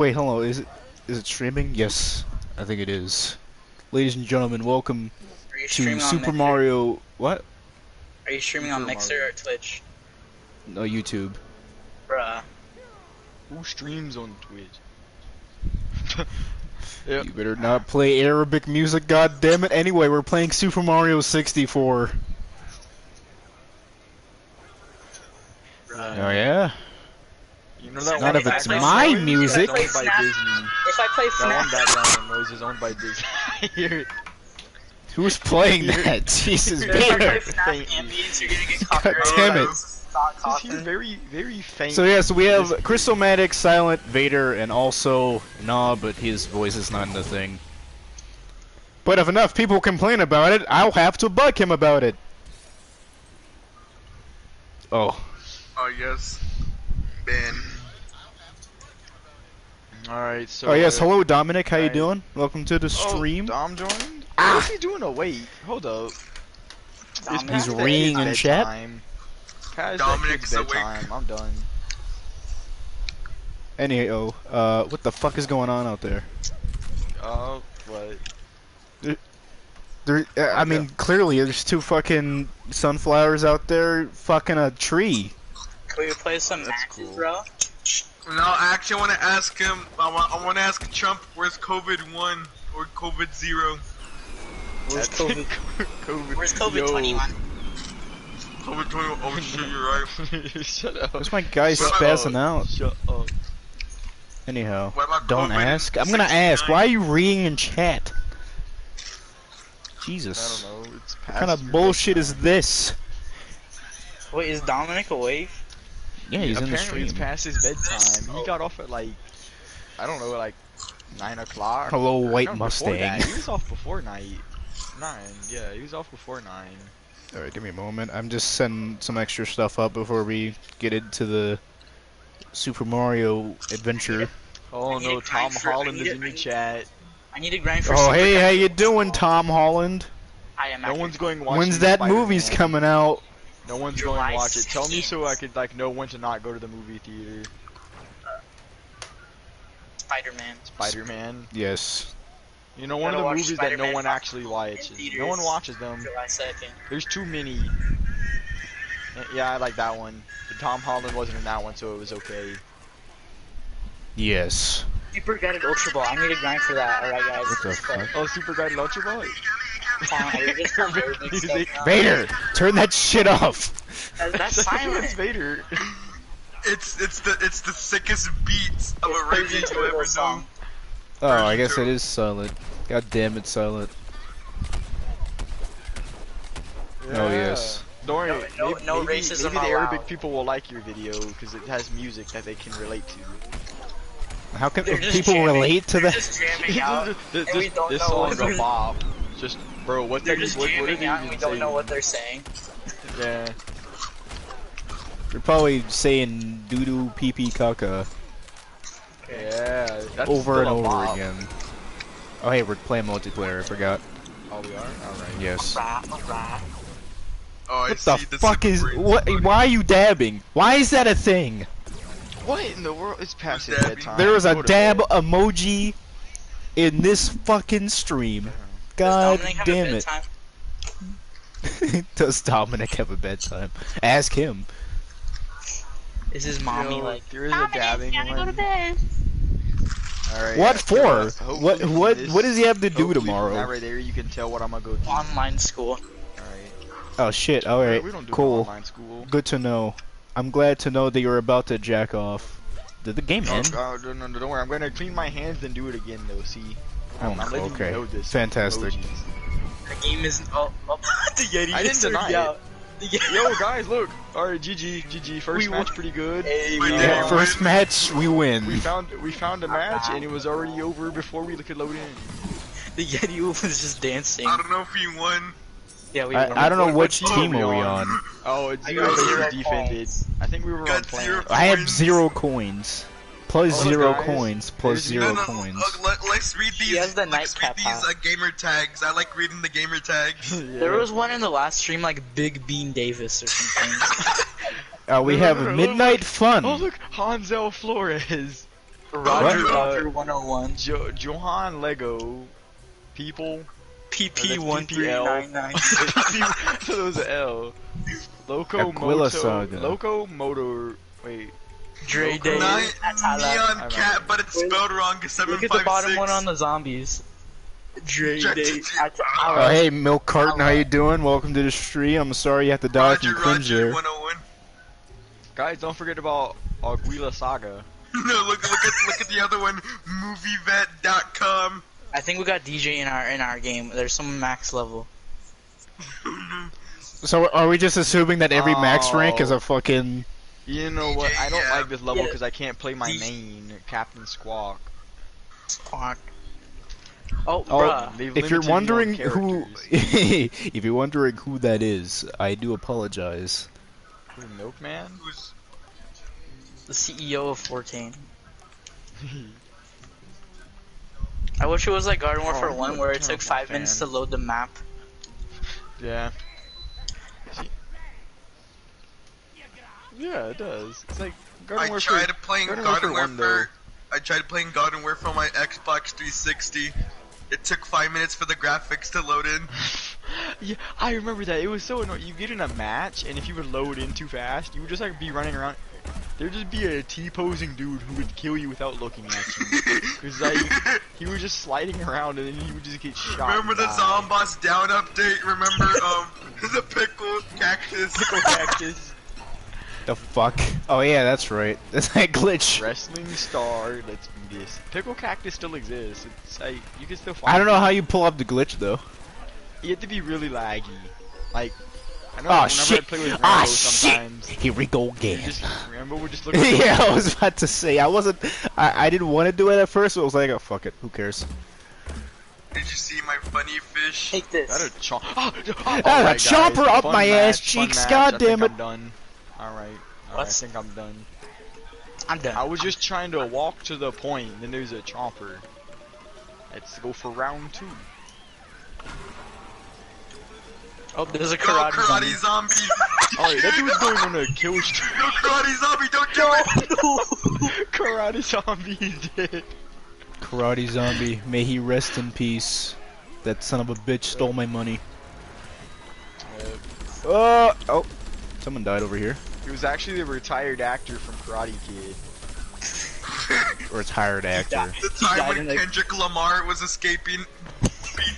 Wait, hello. Is it streaming? Yes, I think it is. Ladies and gentlemen, welcome Are you to streaming on Super Mixer? Mario. What? Are you streaming on Mixer or Twitch? No, YouTube. Bruh. Who streams on Twitch? Yep. You better not play Arabic music, god damn it. Anyway, we're playing Super Mario 64. Oh yeah? You know that Not one if it's background my noise music. is owned by Disney. If I play That one Snap, background noise is owned by Disney. I hear it. Who's playing that? Jesus, if I play Vader. Snap Faintly. ambience, you're gonna get God copyrighted. damn it. Just hear very, very faint. So yeah, so we have Chriztomatic, Silent, Vader, and also Nah, but his voice is not in the thing. But if enough people complain about it, I'll have to bug him about it. Oh. Oh yes, Ben. Alright, so. Oh yes, hello Dominic, how you right. doing? Welcome to the stream. Oh, Dom joined? Ah! What's he doing awake? Hold up. Dominic? He's past that reading kid's in chat. bedtime. Past Dominic's that awake. kid's bedtime. I'm done. Anyhow, what the fuck is going on out there? What? There, I mean, clearly there's two fucking sunflowers out there fucking a tree. Can we play some That's matches, cool. bro? No, I actually want to ask him. I want to ask Trump, where's COVID-1 or COVID-0? Where's That's COVID? COVID. Where's COVID Yo. 21? COVID-20. Oh shit, you're right. Shut up. Where's my guy Shut spazzing up. out? Shut up. Anyhow, What about don't COVID ask. I'm gonna ask. 69? Why are you reading in chat? I Jesus. don't know. It's What past kind of your bullshit is bedtime. this? Wait, is Dominic awake? Yeah, he's in the Apparently it's stream. past his bedtime. He got off at like, I don't know, like 9 o'clock. Hello, White No, before Mustang. that. He was off before 9. Yeah, he was off before 9. Alright, give me a moment. I'm just setting some extra stuff up before we get into the Super Mario adventure. Oh I need no, a Tom grind for- I Holland need is a- in the I need- chat. I need to grind for Oh, Super hey, how Guy. you doing, Tom Holland? I am No actually- one's going watching When's that Spider-Man. movie's coming out? No one's July going to watch it. Tell me 2nd. so I could like know when to not go to the movie theater. Spider-Man. Spider-Man. Yes. You know, one of Gotta the watch movies that no Spider-Man one Far actually From watches. Home in No one theaters. watches them. July 2nd. There's too many. Yeah, I like that one. But Tom Holland wasn't in that one, so it was okay. Yes. Super Guided Ultra Ball. I need to grind for that. Alright, guys. What the fuck? Oh, Super Guided Ultra Ball? We're just on Arabic stuff Music. now. Vader, turn that shit off. That's That's silent. Vader. It's the sickest beats of a Persian radio you Turtle ever know. song. Oh, I guess it is Silent. God damn it, Silent. Oh, yes. Don't worry. No maybe, racism maybe the Arabic allowed. people will like your video because it has music that they can relate to. How can They're just people jamming. relate to They're that? just jamming out. this and we don't this know song's what a bop. Just, bro, what They're did just what did jamming he out and even we don't say? know what they're saying. Yeah. They're probably saying doo-doo, pee-pee, caca Yeah. That's over and still a over bop. again. Oh, hey, we're playing multiplayer, I forgot. Oh, we are? Alright. Yes. Alright. Oh, I What see the fuck is... brain What? split. Why are you dabbing? Why is that a thing? What in the world? It's past his Dabbing? bedtime. There was a Go to dab bed. emoji in this fucking stream. Does God Dominic have damn a it. bedtime? Does Dominic have a bedtime? Ask him. Is his mommy Yo, like... there is a dabbing one. bed. Alright. What for? hopefully What from what this- what does he have to do hopefully from tomorrow? That right there, you can tell what I'm gonna go do. Online school. Alright. Oh shit! All right, We don't do cool. online school. Good to know. I'm glad to know that you're about to jack off. Did the game end? No, don't worry. I'm gonna clean my hands and do it again, though. See, Oh, I'm letting okay. you know this. Fantastic. Emojis. The game isn't... Oh, the Yeti. I didn't just deny turned it. out. The Yeti. Yo, guys, look. All right, GG. First We match, won. pretty good. Hey, We we did. Yeah, won. first match we win. We found a match, and it was already over before we could load in. The Yeti was just dancing. I don't know if he won. Yeah, we won. I don't know What which team team are are we we on? on. Oh, it's I 0 got versus 0 defended. points. I think we were on Got plan. 0 I have points. 0 coins. Plus Oh, 0 guys, coins. Plus there's- 0 No, coins. let's read these. He has the let's read nightcap these hat. gamer tags. I like reading the gamer tags. Yeah. There was one in the last stream, like Big Bean Davis or something. We No, have no, no, Midnight look. Fun. Oh look, Hansel Flores. Roger 101. Johan Lego. People. PP13996. So it was an L. Loco Aquila Saga. Loco Motor. Wait. Dre Day. Neon Cat, but it's spelled wrong. 756. Look at the bottom one on the zombies. Dre Day. Oh, hey, Milk Carton, how you doing? Welcome to the stream. I'm sorry you have to die from cringe Roger there. 101. Guys, don't forget about Aquila Saga. No, look at the other one. Movievet.com. I think we got DJ in our game. There's some max level. So are we just assuming that every max rank is a fucking... You know what? I don't Yeah. like this level Yeah. because I can't play my main, Captain Squawk. Squawk. Oh, Oh, bruh. They've if you're limited me on wondering who... characters. if you're wondering who that is, I do apologize. Who, Milkman? Who's The CEO of 14. I wish it was like Garden Warfare Oh, 1 where it took 5 minutes to load the map. Yeah. Yeah, it does. It's like Garden I Warfare. tried playing Garden Garden Warfare 1 Warfare. I tried playing Garden Warfare on my Xbox 360. It took 5 minutes for the graphics to load in. Yeah, I remember that. It was so annoying. You get in a match, and if you would load in too fast, you would just like be running around. There'd just be a T-posing dude who would kill you without looking at you. Cause like he was just sliding around, and then he would just get shot. Remember the Zomboss Down update? Remember the pickle cactus? Pickle cactus. The fuck? Oh yeah, that's right. That's that glitch. Wrestling star. Let's do this. Pickle cactus still exists. It's like you can still find. I don't know it. how you pull up the glitch though. You have to be really laggy. Like I know Oh whenever shit! I play with Rambo Ah sometimes. shit! Here we go You again. just Rambo would just look at Yeah, I was about to say I didn't want to do it at first, but I was like, oh fuck it, who cares? Did you see my funny fish? Take this. That a chomp. A chomper up my ass cheeks, god damn it. I'm done. Alright. I What? think I'm done. I'm done. I was just trying to walk to the point, then there's a chomper. Let's go for round 2. Oh, there's a Go karate, karate zombie. zombie! Alright, that dude's going on a kill streak. Go karate zombie! Don't do it! Karate zombie is dead. Karate zombie, may he rest in peace. That son of a bitch stole my money. Oh, someone died over here. He was actually the retired actor from Karate Kid. Retired actor. The He time died when in a- Kendrick Lamar was escaping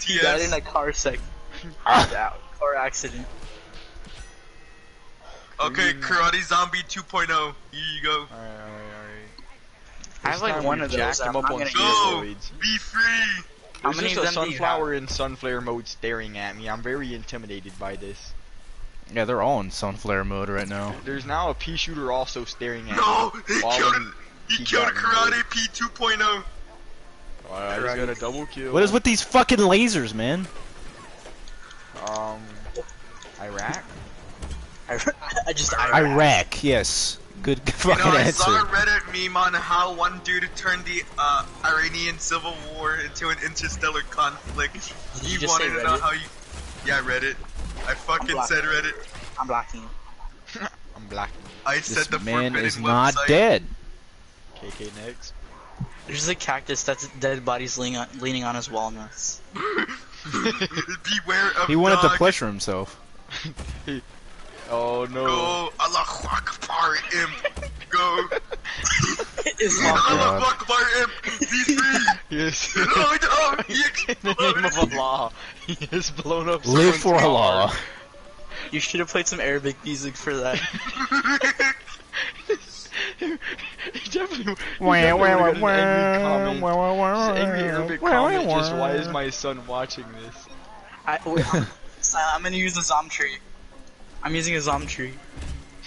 He died in BTS. a car car accident. Okay, karate zombie 2.0. Here you go. Alright. I have like one of those. Jacked him I'm up not on gonna Go! steroids. Be free! How There's many just a of them do you sunflower in sunflare mode staring at me. I'm very intimidated by this. Yeah, they're all in sunflare mode right now. There's now a pea shooter also staring at No! me. He While killed I'm- He killed a karate P 2.0. Oh, I just got a double kill. What is with these fucking lasers, man? Iraq? Iraq, yes. Good You fucking know, I answer. saw a Reddit meme on how one dude turned the Iranian civil war into an interstellar conflict. Did you He just say wanted to know Reddit? how you... Yeah, Reddit. I fucking blocking said Reddit. I'm blocking you. I'm black. I This said the man forbidden is not website. dead. KK next. There's just a cactus that's dead bodies leaning on his walnuts. Beware of He wanted to dog. pleasure himself. Oh no. Go, Allahu Akbar, imp. Go. Islam. Allahu Akbar, imp. Be free. Yes. Oh no, he In the name of exploded. Allah, he has blown up Live someone's for car. Allah. You should have played some Arabic music for that. He definitely Wah, wah, would've wah, got an angry comment. wah, wah, wah, Just angry Arabic wah, comment, wah, just why is wah. my son watching this? I'm gonna use a Zom tree. I'm using a Zom tree.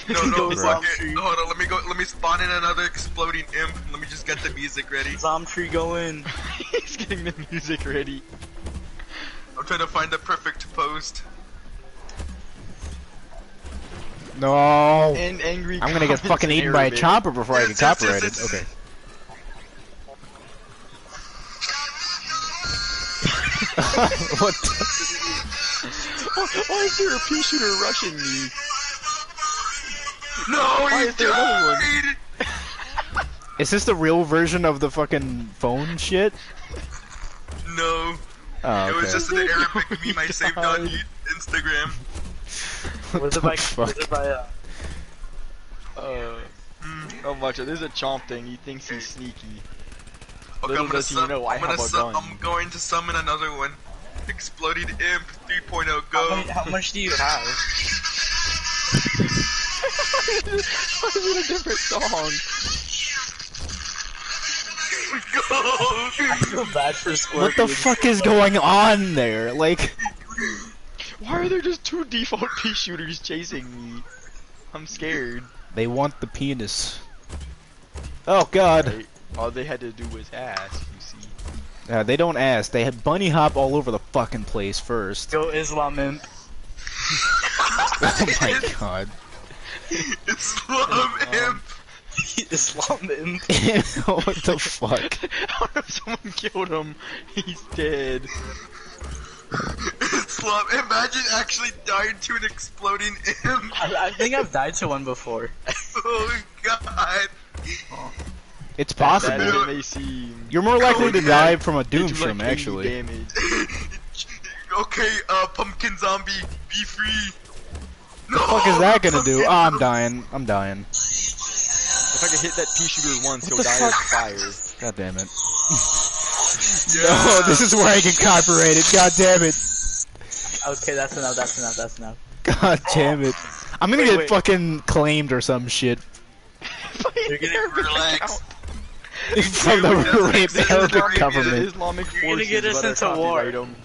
No, Go fuck Zom it. tree. Hold on, let me spawn in another exploding imp. Let me just get the music ready. Zom tree go in. He's getting the music ready. I'm trying to find the perfect post. No. And angry I'm gonna get comments fucking in eaten by a Arabic. chopper before I get Yes, yes, yes, copyrighted. yes. Okay. What the? Why is there a pea shooter rushing me? No, Why he is there another one? died! Is this the real version of the fucking phone shit? No. Oh, It was okay. just an Arabic meme I saved on Instagram. Was it by? Was it by? Oh, watch it. There's a chomp thing. He thinks he's sneaky. Okay, Little does he know, I have a gun. I'm going to summon another one. Exploding Imp 3.0 go. How much do you have? Why is it a different song? Go! I feel bad for Scorpion. What the fuck is going on there? Like, Why are there just 2 default pea shooters chasing me? I'm scared. they want the penis. Oh god. Right. All they had to do was ask, you see. They don't ask. They had bunny hop all over the fucking place first. Go Islam Imp. Oh my god. Islam Imp! Islam Imp. What the fuck? How if someone killed him? He's dead. Islam, imagine actually dying to an exploding Imp. I think I've died to one before. Oh god. It's That possible. may seem. You're more likely to Okay. die from a They do, doom like, shroom, 80 actually. damage. Okay, pumpkin zombie, be free. No, What the fuck is that gonna do? pumpkin Oh, I'm zombie. dying. I'm dying. If I could hit that pea shooter once, he'll the die fuck? of fire. God damn it. Yeah. No, this is where I get copyrighted. God damn it. Okay, that's enough. That's enough. That's enough. God damn it. I'm gonna Wait, get wait. fucking claimed or some shit. You're gonna Relax. From the Arabic government. Islamic You're gonna forces get us better into war. copyright 'em.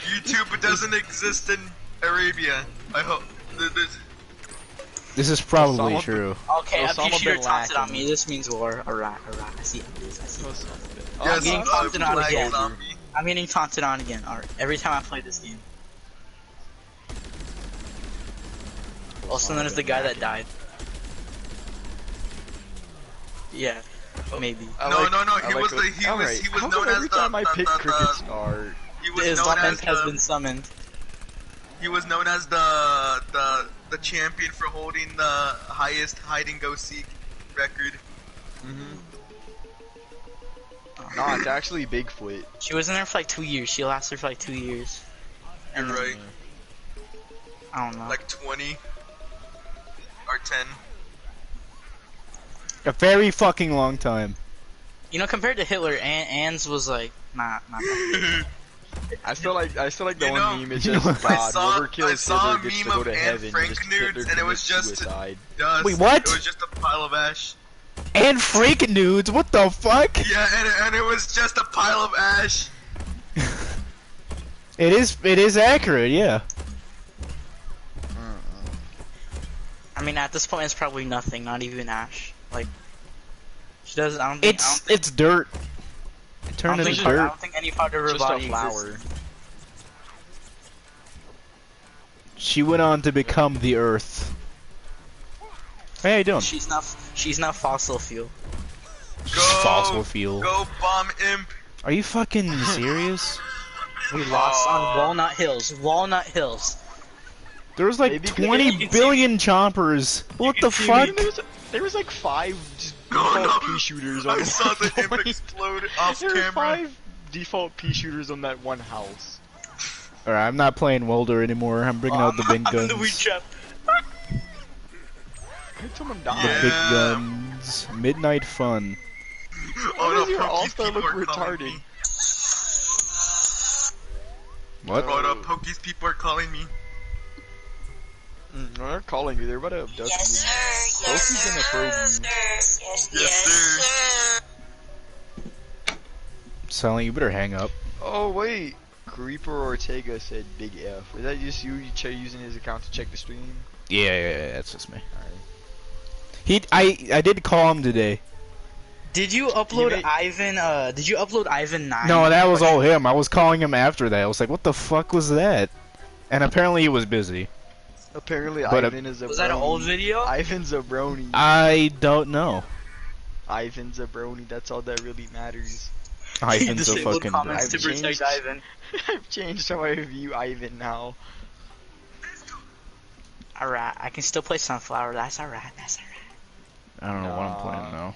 YouTube doesn't exist in Arabia. I hope. This is probably Osama- true. Okay, a Osama pea shooter bin taunted on Laden. me. This means war. Alright, alright. I see it. I see it. Yes, getting taunted on black again. zombie. I'm getting taunted on again. Alright, every time I play this game. Also known as the guy that died. Yeah, maybe. No, he was How known come as every time I pick cricket star? he The was known Islam as Imp has been summoned. he was known as the champion for holding the highest hide and go seek record. Nah, it's actually Bigfoot. She was in there for like 2 years. She lasted for like 2 years. You're And right, I don't know. like 20 or 10. A very fucking long time. You know, compared to Hitler, Anne's was like not bad. I feel like the You one know- meme is you just know- God. I Whoever kills saw a Hitler gets to meme go of to Anne heaven. Frank Just nudes, Hitler and it was commits just suicide. dust. Wait, what? It was just a pile of ash. And freak nudes, what the fuck? Yeah, and it was just a pile of ash. It is accurate, yeah. I mean, at this point, it's probably nothing. Not even Ash. Like, she doesn't. I don't think. It's dirt. It I turned don't into think, I dirt. don't think any part of her Just a body flower. exists. She went on to become the Earth. Hey, how you doing? She's not fossil fuel. Go, Fossil fuel. Go bomb Imp. Are you fucking serious? We lost on Walnut Hills. Walnut Hills. There was like Maybe 20 billion chompers. What the fuck? There was like 5 just No, default no. pea shooters on I saw the one Imp point. explode off There were camera. 5 default pea shooters on that one house. Alright, I'm not playing Welder anymore. I'm bringing out the big I'm in the weed guns. trap. Could someone The die? big Yeah. guns. Midnight fun. Why does your Pokies all-star people look are calling retarded? me. What? Hold up, Pokies people are calling me. No, they're calling you. They're about to abduct you. Yes, Sophie's gonna throw you. Yes, sir. Sally, you better hang up. Oh wait, Creeper Ortega said Big F. Is that just you using his account to check the stream? Yeah, that's just me. Alright. I did call him today. Did you upload made- Ivan? Did you upload Ivan 9? No, that was all him. I was calling him after that. I was like, what the fuck was that? And apparently he was busy. Apparently But, Ivan is a Was that an old video? Ivan's a brony. I don't know. Ivan's a brony. That's all that really matters. Ivan's a Disabled fucking comments bro. to protect changed. Ivan. I've changed how I view Ivan now. Alright, I can still play Sunflower. That's alright. That's alright. I don't know what I'm Nah. playing now.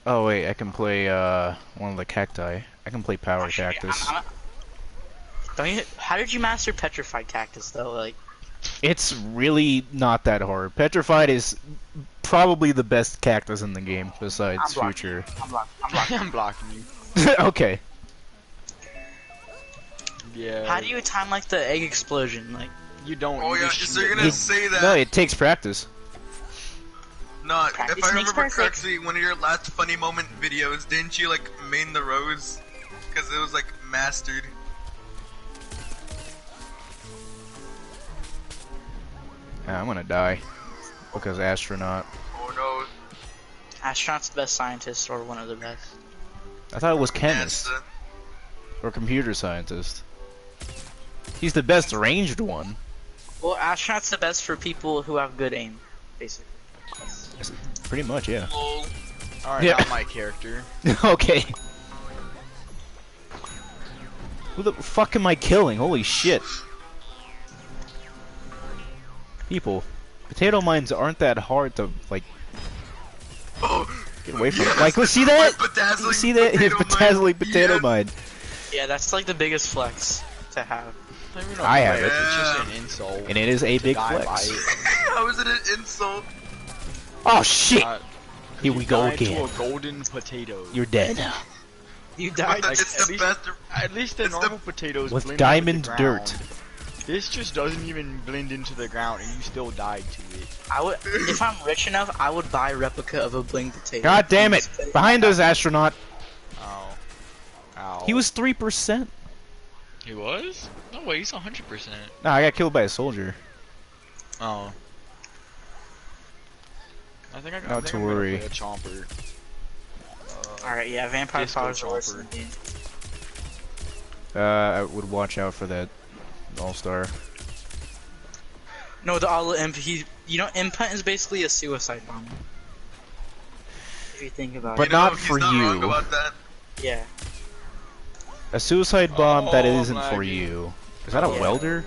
Oh wait, I can play one of the cacti. I can play power Actually, cactus. Don't you? How did you master petrified cactus though? Like, It's really not that hard. Petrified is probably the best cactus in the game besides I'm blocking. Future. I'm blocking. I'm blocking. I'm blocking you. Okay. Yeah. How do you time like the egg explosion? Like, You don't. Oh you yeah, just so you're shoot gonna it. say that? No, it takes practice. No, Practice if I makes remember perfect. correctly, one of your last funny moment videos, didn't you like main the rose? Because it was like mastered. I'm gonna die because astronaut. Oh no. astronaut's the best scientist or one of the best. I thought it was chemist NASA. or computer scientist. He's the best ranged one. Well, astronaut's the best for people who have good aim, basically. Pretty much, yeah. Lol. Alright, Yeah. not my character. Okay. Who the fuck am I killing? Holy shit. People, potato mines aren't that hard to, like, Oh, get away from. yes! Like, let's see that? My bedazzling You see that? His potato bedazzling mine. potato Yes. mine. Yeah, that's like the biggest flex to have. I, don't even know I why, have it. It's just an insult. And it is a to big die by flex. it. How is it an insult? Oh shit! Uh, Here we go die to again. a golden potato. You're dead. You But died. Like, it's the best. At least the It's the- normal potatoes With blend diamond into the ground. dirt. This just doesn't even blend into the ground, and you still died to it. I would, if I'm rich enough, I would buy a replica of a bling potato. God damn it! Behind us, astronaut. Ow. Ow. He was 3%. He was? No way, he's 100%. Nah, I got killed by a soldier. Oh. I think I got. Not to worry. A chomper. Alright, yeah, vampire Disco powers are worse than chomper. me. I would watch out for that all-star. No, the all imp. You know, imp is basically a suicide bomber. If you think about But it. You know, not he's for not wrong you. about that. Yeah. A suicide bomb that Oh, isn't for lagging. you. Is that a Yeah. welder?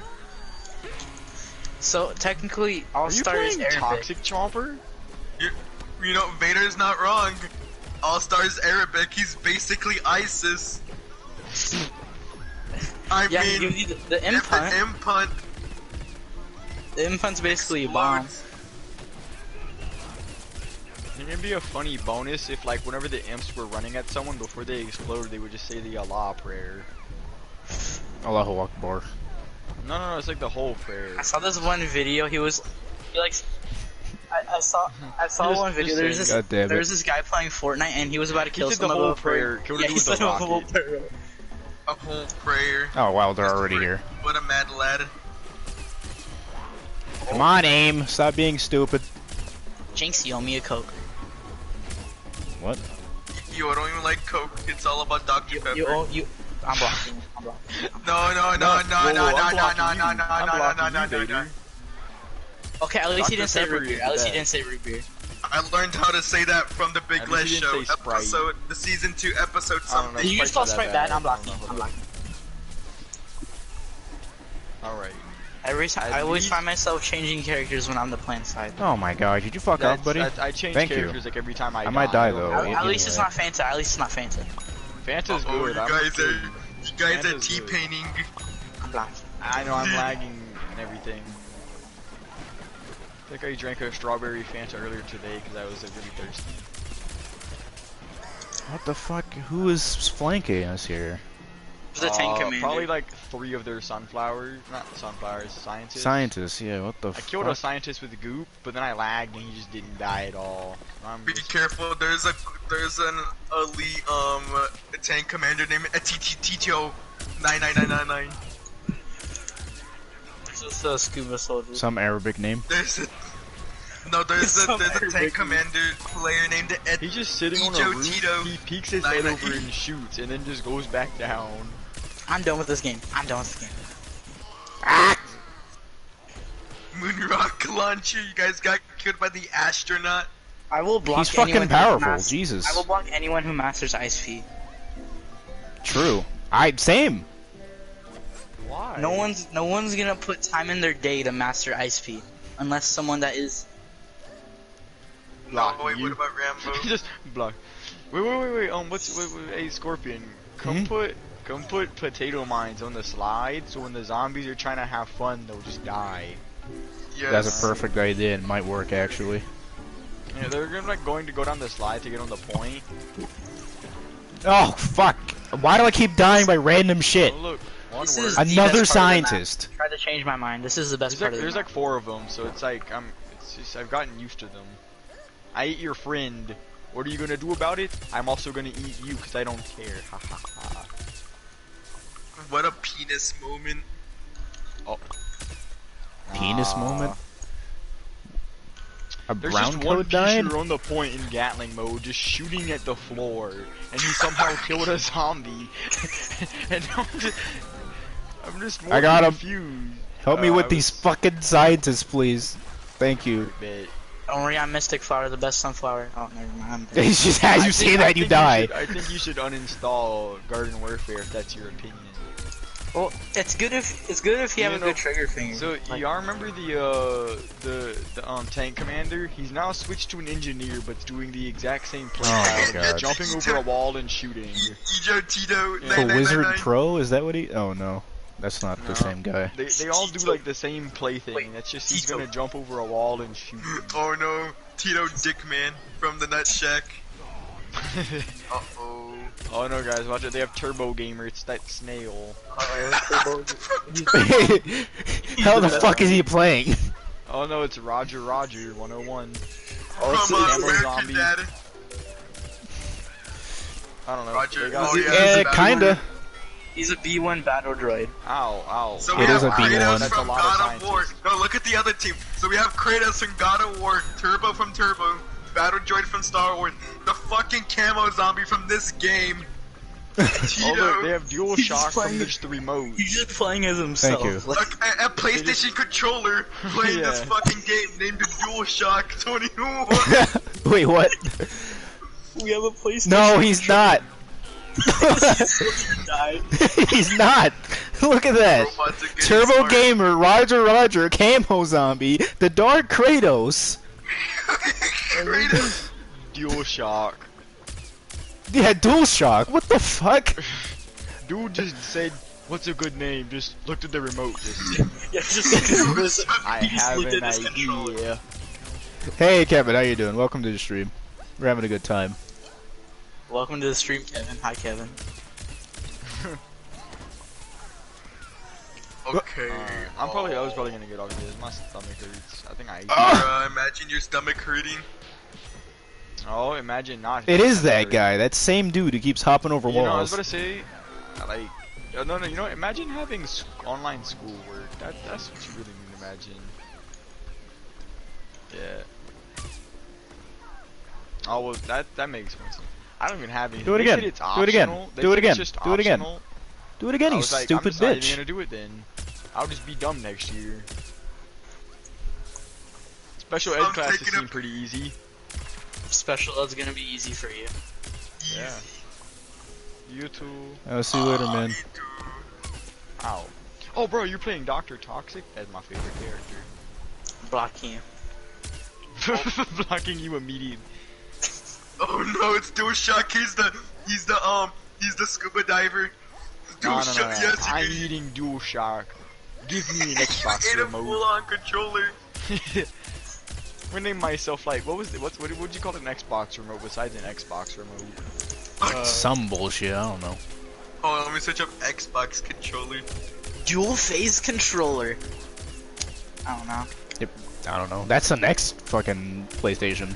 So technically, all Are you star is playing Arabic. Toxic Chomper? You know, Vader's not wrong. All Stars Arabic. He's basically ISIS. I Yeah, mean, you need the if imp. the imp hunt The imp's basically a bomb. explodes, It'd be a funny bonus if, like, whenever the imps were running at someone before they exploded, they would just say the Allah prayer. Allahu Akbar. No, it's like the whole prayer. I saw this one video. He like. I saw Just- one video. just There's saying. this God damn it. there's this guy playing Fortnite and he was about to kill did the someone whole with a prayer. Killed a Yeah, dude he with a said the whole rocket. prayer. a whole prayer. Oh wow, they're already here. What a mad lad. Come on, aim. Stop being stupid. Jinx, you owe me a coke. What? Yo, I don't even like Coke. It's all about Dr. Pepper. You. I'm blocking. I'm blocking. No. Whoa, I'm blocking you, Vader. Okay, at least he Dr. didn't say Pepper root beer. is At least he the didn't say root beer. I learned how to say that from the Big At Les least he show didn't say Sprite. episode, the season 2 episode I don't know. something. Did you just Sprite's call not that Sprite bad? bad. I'm blocking. I don't know. I'm blocking. Alright. Every time, At I always least- find myself changing characters when I'm the plant side. Oh my god, did you fuck off, buddy? I change Thank you. characters like every time I might die, though. At, Oh, at least it's anyway. not Fanta. At least it's not Fanta. Fanta's Oh, good. you I'm guys okay. are Fanta's good. T-painting. I'm blocking. I know I'm lagging and everything. I think I drank a strawberry Fanta earlier today because I was like, really thirsty. What the fuck? Who is flanking us here? The tank commander. Probably like 3 of their sunflowers, not sunflowers, scientists. Scientists, yeah, what the I fuck? killed a scientist with goop, but then I lagged and he just didn't die at all. I'm Be just- careful. There's an elite tank commander named Tito 99999. It's just a scuba soldier. Some Arabic name. There's a tank commander player named He's just sitting on a Tito roof, Tito. he peeks his head over and shoots, and then just goes back down. I'm done with this game. I'm done with this game. Moonrock launcher. You guys got killed by the astronaut. I will block. He's fucking anyone who powerful, mas- Jesus. I will block anyone who masters Ice Feet. True. Same. Why? No one's gonna put time in their day to master Ice Feet, unless someone that is. No, Blocking wait, you. what about Rambo? Just block. Wait. Hey, Scorpion, come put potato mines on the slide, so when the zombies are trying to have fun, they'll just die. Yes. That's a perfect idea. It might work actually. Yeah, they're going to go down the slide to get on the point. Oh fuck! Why do I keep dying by random shit? Oh, look, one This word. is the Another best part of the map. scientist. Try to change my mind. This is the best part of the There's map. like 4 of them, so it's like I've gotten used to them. I ate your friend. What are you gonna do about it? I'm also gonna eat you because I don't care. Ha ha ha. What a penis moment. Oh. Penis moment. A There's brown just one coat died. shooter on the point in Gatling mode, just shooting at the floor, and he somehow killed a zombie. And I'm just more I got him. confused. Help me with these fucking scientists, please. Thank you. Don't worry, I'm Mystic Flower, the best sunflower. Oh, never mind. It's just as you say that, you die. I think you should uninstall Garden Warfare if that's your opinion. Well, it's good if you have a good trigger finger. So Like, y'all remember the tank commander? He's now switched to an engineer, but's doing the exact same Oh my playstyle, God. jumping over a wall and shooting. Ejo Tito. Yeah. For Wizard 9999. Pro, is that what he? Oh no, that's not No. the same guy. They all do like the same play thing. Wait, That's just he's Tito. gonna jump over a wall and shoot. Oh no, Tito Dickman from the Nut Shack. Uh-oh. Oh no, guys, watch it. They have Turbo Gamer. It's that snail. How the fuck is he playing? Oh no, it's Roger 101. From Camo American Zombie. Dad. I don't know. Roger. They got- Oh, yeah. Yeah, kinda. he's a B1 battle droid. Ow. So It we is have a B1. Kratos That's a from lot of God of War. scientists. No, look at the other team. So we have Kratos from God of War, Turbo from Turbo, Battle Droid from Star Wars, the fucking camo zombie from this game. Oh Tito. look, they have Dual He's Shock from playing- just the remote. He's just playing as himself. Thank you. Like, a PlayStation controller playing this Yeah. fucking game named DualShock 21. Wait, what? we have a PlayStation. No, he's not. died. He's not. Look at that. Robots are getting Turbo smart. Gamer, Roger, Camo Zombie, the Dark Kratos. Kratos. Dual Shock. Yeah, DualShock. What the fuck? Dude just said, "What's a good name?" Just looked at the remote. Just, Yeah, just look at this. I He just have looked an at his controller. idea. Hey, Kevin, how you doing? Welcome to the stream. We're having a good time. Welcome to the stream, Kevin. Hi, Kevin. Okay. I was probably gonna get off of this. My stomach hurts. I think I ate. Imagine your stomach hurting. Oh, imagine not. It is that guy, that same dude who keeps hopping over You know, I was walls. about to say, like, no, you know, imagine having online schoolwork. That's what you really need to imagine. Yeah. Oh well, that makes sense. I don't even have any. Do it They again. said it's Do it again. optional. They Do it said it's again. just Do it again. optional. Do it again, I you was like, stupid I'm just not even bitch. gonna do it then. I'll just be dumb next year. Special ed I'm classes taking seem up- pretty easy. Special Ed's gonna be easy for you. Yeah. You too. I'll see you later, man. Ow. Oh, bro, you're playing Dr. Toxic? That's my favorite character. Blocking you. Blocking you immediately. Oh no, it's DualShock. He's the scuba diver. No. DualShock. Yes, I'm you eating DualShock. Give me an ate Xbox a remote. full-on controller. I'm gonna name myself like what would you call an Xbox remote besides an Xbox remote? Some bullshit, I don't know. Oh, let me search up Xbox controller. Dual phase controller. I don't know. I don't know. That's the next fucking PlayStation.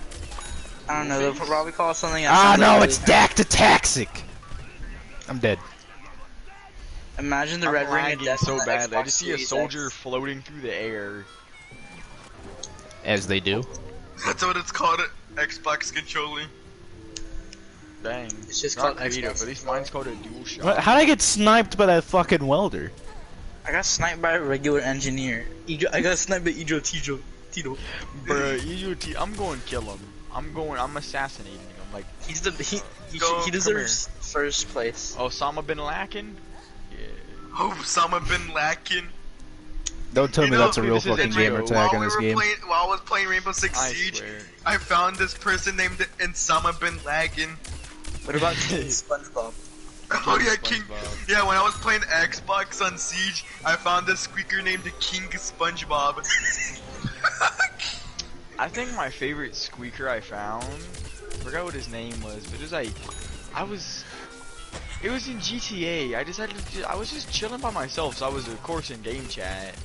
I don't know. They'll probably call it something. Ah, that sounds no, like it's really- Dactataxic. I'm dead. Imagine the I'm red ring of lagging death. so on the bad. I Xbox just see a Series soldier X. floating through the air. As they do. That's what it's called. Xbox controller. Dang. It's just Not called creative. Xbox At least mine's called a DualShock. How'd I get sniped by that fucking welder? I got sniped by a regular engineer. I got sniped by Tito. Bruh, EUT, I'm going to kill him. I'm assassinating him. Like, He's the Go, he deserves first place. Osama bin Laden? Yeah. Oh, Osama bin Laden. Don't tell You me know, that's a real this is a fucking joke. gamer tag in While this we were game. playing, while I was playing Rainbow Six I Siege, swear. I found this person named Osama bin Laden. What about King SpongeBob? Oh yeah, King. SpongeBob. Yeah, when I was playing Xbox on Siege, I found a squeaker named King SpongeBob. I think my favorite squeaker I found, I forgot what his name was, but it was like, it was in GTA. I decided I was just chilling by myself, so I was of course in game chat,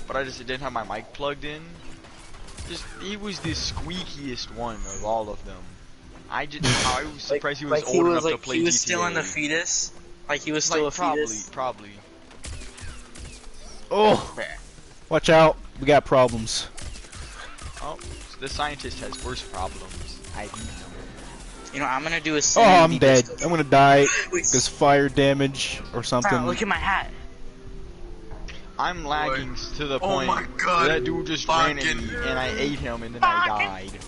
but I just didn't have my mic plugged in. He was the squeakiest one of all of them. I was surprised he was old enough to play GTA. He was still in the fetus? Like he was still a fetus? Probably. Oh! Watch out, we got problems. Oh, the scientist has worse problems. I beat them. You know, I'm gonna do a Oh, I'm dead. boost. I'm gonna die because fire damage or something. Wow, look at my hat. I'm lagging to the Oh point my God, that dude just ran at fucking- me and I ate him and then I died.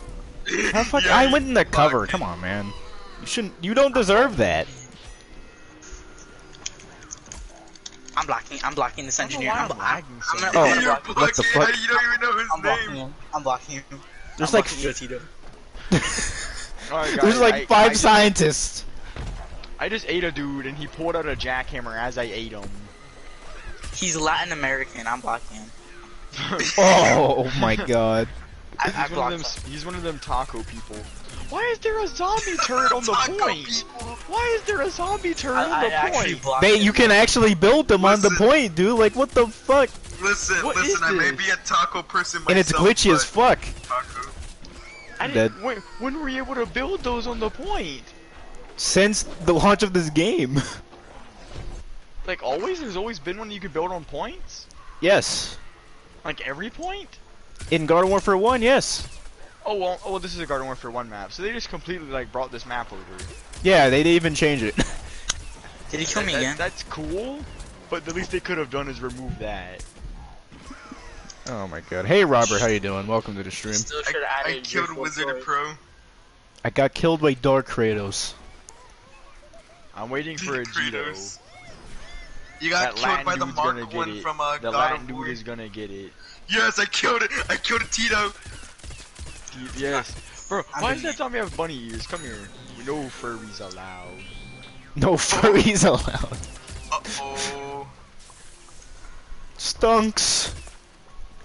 How fuck? Yeah, I you went in the cover. fucked. Come on, man. You shouldn't. You don't deserve that. I'm blocking this I don't know engineer. why I'm I'm lagging so I'm much. gonna- Oh, I'm You're blocking- what the blocking- fuck? You don't even know his I'm blocking name. him. I'm blocking him. There's I'm like blocking Tito. Alright, guys, there's like five just- scientists. I just ate a dude and he pulled out a jackhammer as I ate him. He's Latin American. I'm blocking him. Oh my god. I blocked him. He's one of them taco people. Why is there a zombie turret on the Taco point? people. Why is there a zombie turret on I the actually point? blocked You him. can actually build them on the Listen. point, dude. Like what the fuck? Listen, What listen, is I may this? be a taco person myself, And it's glitchy as but fuck. taco. I Dead. didn't, when were you able to build those on the point? Since the launch of this game. Like always? There's always been one you could build on points? Yes. Like every point? In Garden Warfare 1, yes. Oh well, this is a Garden Warfare 1 map, so they just completely like brought this map over. Yeah, they didn't even change it. Did he kill me again? That's cool, but the least they could have done is remove that. Oh my god. Hey Robert, how you doing? Welcome to the stream. Still should have I added killed your Wizard story. Pro. I got killed by Dark Kratos. I'm waiting for a Gito. Kratos. You got That killed Latin by the dude's gonna Mark get one it. from The God Latin of dude War. is gonna get it. Yes, I killed it. I killed a Tito. Yes. Bro, I'm why gonna- does that zombie have bunny ears? Come here. No furries allowed. No furries allowed. Uh-oh. Stunks.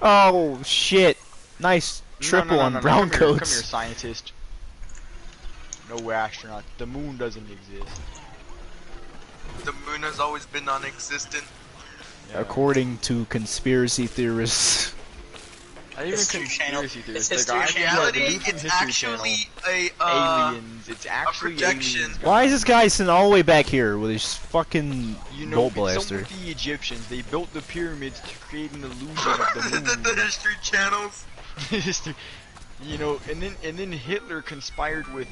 Oh shit. Nice triple on brown come Here, come coats. here, scientist. No astronaut. The moon doesn't exist. The moon has always been non-existent. Yeah. According to conspiracy theorists. Not even History Channel. conspiracy It's theorists. The History guy- In Channel. yeah, the reality, dude from it's History actually Channel. Aliens. It's actually projection. aliens. Why is this guy sitting all the way back here with his fucking You know, bolt it's some blaster? of the Egyptians. They built the pyramids to create an illusion of the the moon. History Channels. You know, and then Hitler conspired with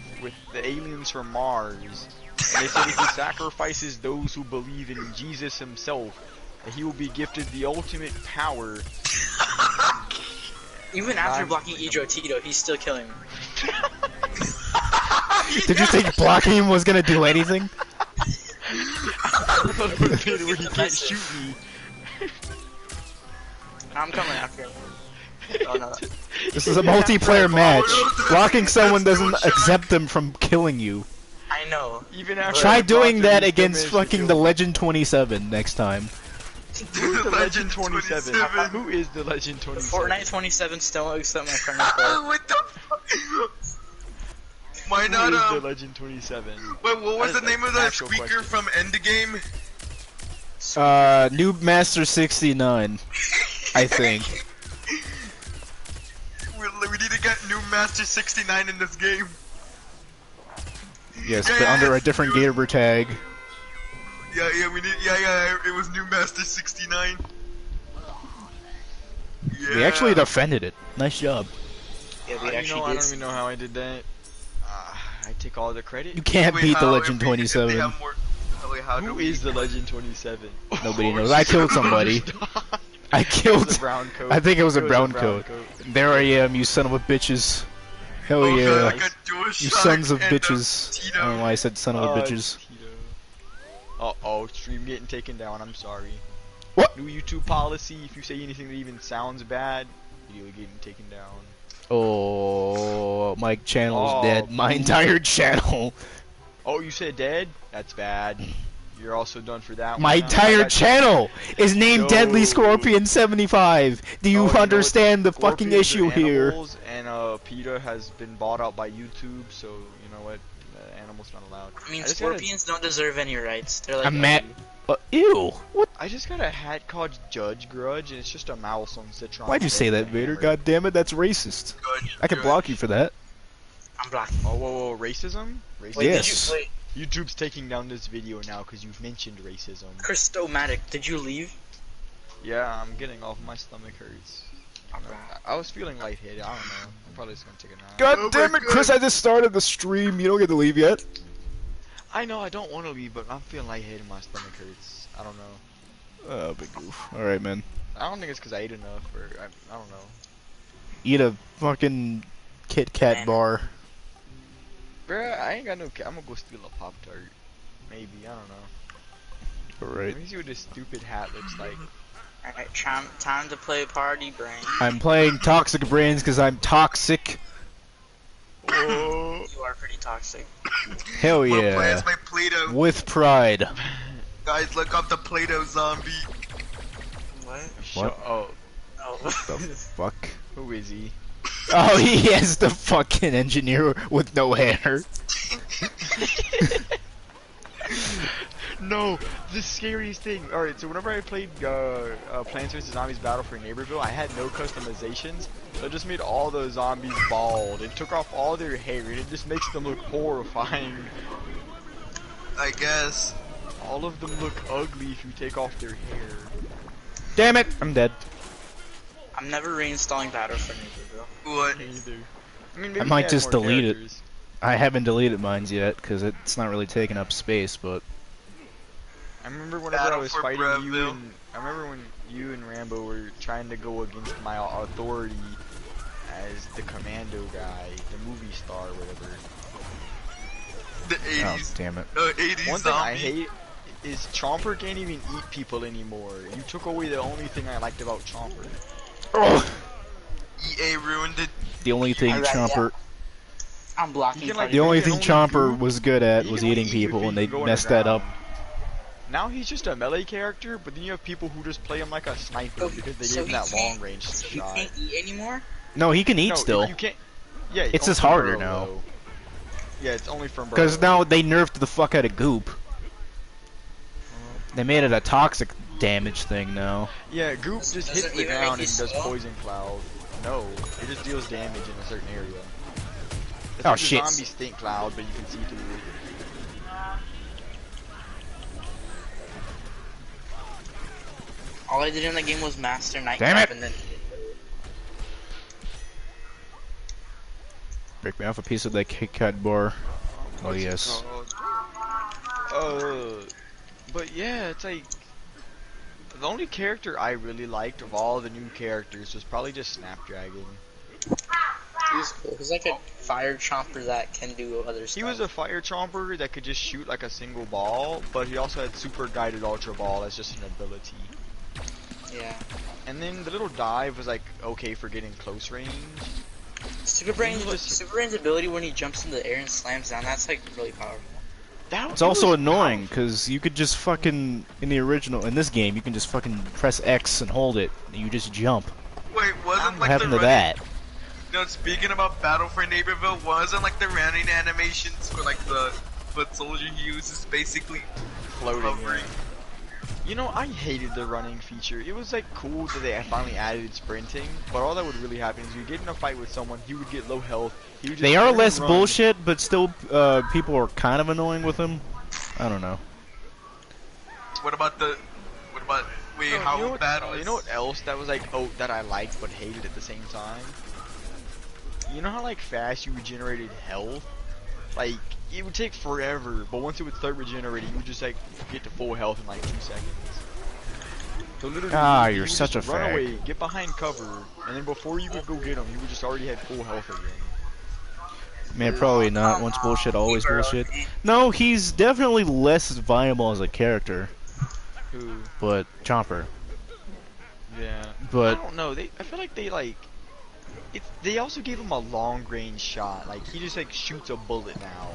the aliens from Mars. And they said if he sacrifices those who believe in Jesus himself, that he will be gifted the ultimate power. Even after blocking Idro Tito, he's still killing me. Did you think blocking him was gonna do anything? Where he can't shoot me. I'm coming after him. Oh no. This is a multiplayer match. Blocking someone doesn't exempt them from killing you. I know. Even after Try I doing blocked him, that he still against managed to fucking kill the me. Legend 27 next time. Who's the Legend 27? Who is the Legend 27? Fortnite 27 still won't accept my friend request. What the fuck? Why Who not, is the Legend 27? wait, what was That the is name of an that actual speaker question. from Endgame? Noob Master 69, I think. We need to get new Master 69 in this game. Yes, but under a different Gator tag. Yeah, we need, yeah, it was new Master 69. Yeah. We actually defended it. Nice job. Yeah, we I actually don't did. even know how I did that. I take all the credit. You can't Wait, beat the how- Legend if we 27. have more- wait, how do Who we- is the Legend 27? Nobody knows. I killed somebody. I It was killed. a brown coat. I think it was a brown coat. There I am, you son of a bitches. Hell Oh, yeah. like a dual You shock sons of and a bitches. Tito. I don't know why I said son of a bitches. Uh-oh, stream getting taken down, I'm sorry. What? New YouTube policy, if you say anything that even sounds bad, video getting taken down. Oh, my channel's Oh, dead. My entire channel. Oh, you said dead? That's bad. You're also done for that My one. entire channel is named Yo. Deadly Scorpion 75. Do you Oh, know understand what? the fucking Scorpions issue are here? animals, and PETA has been bought out by YouTube, so you know what? Animals not allowed. I mean, just scorpions don't deserve any rights. They're like I'm mad. ugly. Ew. What? I just got a hat called Judge Grudge, and it's just a mouse on Citron. Why'd you say that, Vader? God damn it, that's racist. I can block you for that. I'm blocking. Oh, whoa, racism? Racism? Wait, Yes. Wait, YouTube's taking down this video now because you've mentioned racism. Chriztomatic, did you leave? Yeah, I'm getting off. My stomach hurts. Okay. I was feeling lightheaded. I don't know. I'm probably just gonna take a nap. God Oh damn my it, Chris, God. I just started the stream. You don't get to leave yet. I know I don't want to leave, but I'm feeling lightheaded. My stomach hurts. I don't know. Oh, big goof. Alright, man. I don't think it's because I ate enough, or I don't know. Eat a fucking Kit Kat bar. Bruh, I ain't got no. I'm gonna go steal a Pop Tart. Maybe, I don't know. Alright. Let me see what this stupid hat looks like. Alright, time to play Party Brain. I'm playing Toxic Brains because I'm toxic. Oh. You are pretty toxic. Hell Wanna play yeah. as my Play-Doh. With pride. Guys, look up the Play-Doh zombie. What? What? Oh, Oh. The fuck? who is he? Oh, he is the fucking engineer with no hair. No, the scariest thing. Alright, so whenever I played Plants vs. Zombies Battle for Neighborville, I had no customizations. So I just made all the zombies bald and took off all their hair, and it just makes them look horrifying. I guess. All of them look ugly if you take off their hair. Damn it, I'm dead. I'm never reinstalling Battle for Neighborville. What? Either. I mean, I maybe might they add just more delete it. characters. I haven't deleted mine yet because it's not really taking up space, but I remember whenever Battle I was for fighting you Breville. and I remember when you and Rambo were trying to go against my authority as the commando guy, the movie star, or whatever. The oh 80s. damn it. 80s One thing I zombie. hate is Chomper can't even eat people anymore. You took away the only thing I liked about Chomper. Oh, EA ruined it. the only thing Alright, Chomper, I'm blocking You can, Party the only You thing can only Chomper goop. was good at You was can only eating eat your people, feet and they go messed that up. underground. Now he's just a melee character, but then you have people who just play him like a sniper because they So gave him he that can't- long range You shot. can't eat anymore? No, he can eat No, still. You can't. Yeah, It's only just from harder Burrow, now. though. Yeah, it's only from Because Burrow. now they nerfed the fuck out of Goop. They made it a toxic damage thing now. Yeah, Goop just Does hits it the even ground make and you does slow? poison cloud. No, it just deals damage in a certain area. It's Oh, like shit. the zombie stink cloud, but you can see through it. All I did in the game was master Damn nightcap it. and then Break me off a piece of that Kit Kat bar. Oh What's it yes. called? But yeah, it's like the only character I really liked of all the new characters was probably just Snapdragon. he's cool. He's like a fire chomper that can do other stuff. He was a fire chomper that could just shoot like a single ball, but he also had super guided ultra ball as just an ability. Yeah. And then the little dive was like okay for getting close range. Super Brain's just- Super Brain's ability when he jumps in the air and slams down, that's like really powerful. That It's also was annoying powerful. because you could just fucking in this game you can just fucking press X and hold it and you just jump. Wait, wasn't What like happened the to running, that? No, speaking about Battle for Neighborville, wasn't like the running animations for like the foot soldier he uses basically floating. hovering. You know, I hated the running feature. It was like cool that they finally added sprinting, but all that would really happen is you get in a fight with someone, he would get low health. He would just They are turn and less run. bullshit, but still people are kind of annoying with them. I don't know. What about wait, No, how you know what, bad was you know what else that was like, oh, that I liked but hated at the same time? You know how like fast you regenerated health? Like, it would take forever, but once it would start regenerating, you would just like get to full health in like 2 seconds. So literally, Ah, you you're would such just a run fag. away, get behind cover, and then before you could go get him, you would just already had full health again. Man, probably not. Once bullshit, always bullshit. No, he's definitely less viable as a character, Who? but Chomper. Yeah. But- I don't know. I feel like they like. They also gave him a long range shot. Like he just like shoots a bullet now.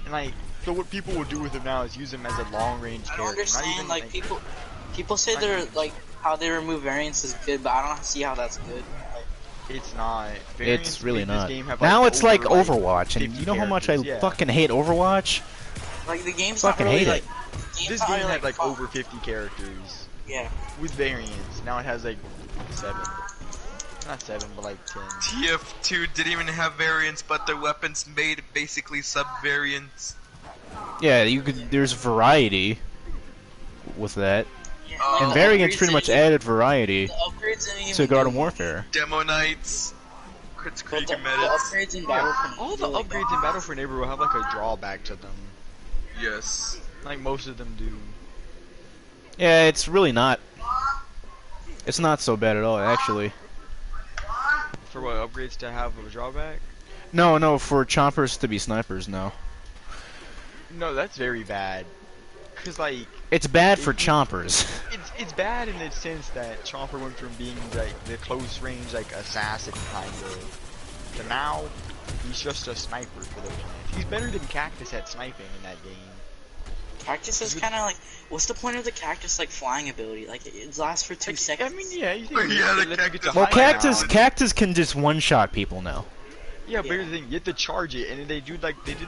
And like, so what people will do with him now is use him as a long range I character. don't understand. Not even, Like people say they're like how they remove variants is good, but I don't see how that's good. it's not. It's really made this not. game have, Now it's like over, Overwatch, and 50 you know how much I characters, yeah. fucking hate Overwatch? Like the game's Fucking not really hate like. it. The game's This not game really, had like fun. over 50 characters Yeah. with variants. Now it has like 7. Not 7, but like 10. TF2 didn't even have variants, but their weapons made basically sub-variants. Yeah, you could. There's variety with that, Yeah, and the variants upgrades pretty much didn't added variety even- The upgrades didn't even to do Garden much. Warfare. Demo Knights, But the Chriztomatic. upgrades in Battle for All the upgrades in Battle for Neighbor will have like a drawback to them. Yes. Like most of them do. Yeah, it's really not. It's not so bad at all, actually. For what, upgrades to have a drawback? No, for chompers to be snipers, no. No, that's very bad. Cause like, It's bad for chompers. it's bad in the sense that Chomper went from being like the close range like assassin kind of, to now he's just a sniper for the plant. He's better than Cactus at sniping in that game. Cactus is kind of like, what's the point of the cactus like flying ability? Like it lasts for 2 seconds. I mean, yeah, you think Yeah, the it lets you get to cactus- Well, high cactus ground. cactus can just one-shot people now. Yeah, but here's the thing, you have to charge it, and then they did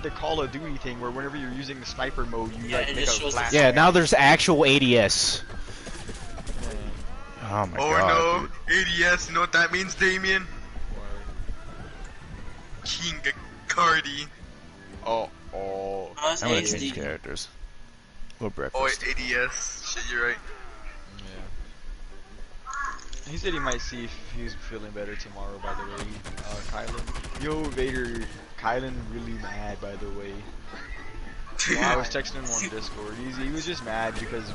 the Call of Duty thing where whenever you're using the sniper mode, you Yeah, like it make a just shows the flash. Yeah, now there's actual ADS. Yeah. Oh my Oh god. no, ADS, you know what that means, Damien? What? King Cardi. Oh. Oh, that's I'm gonna HD. change characters. Or Oh, breakfast. ADS. Shit, you're right. Yeah. He said he might see if he's feeling better tomorrow, by the way, Kylan. Yo, Vader, Kylan really mad, by the way. Well, I was texting him on Discord. He was just mad because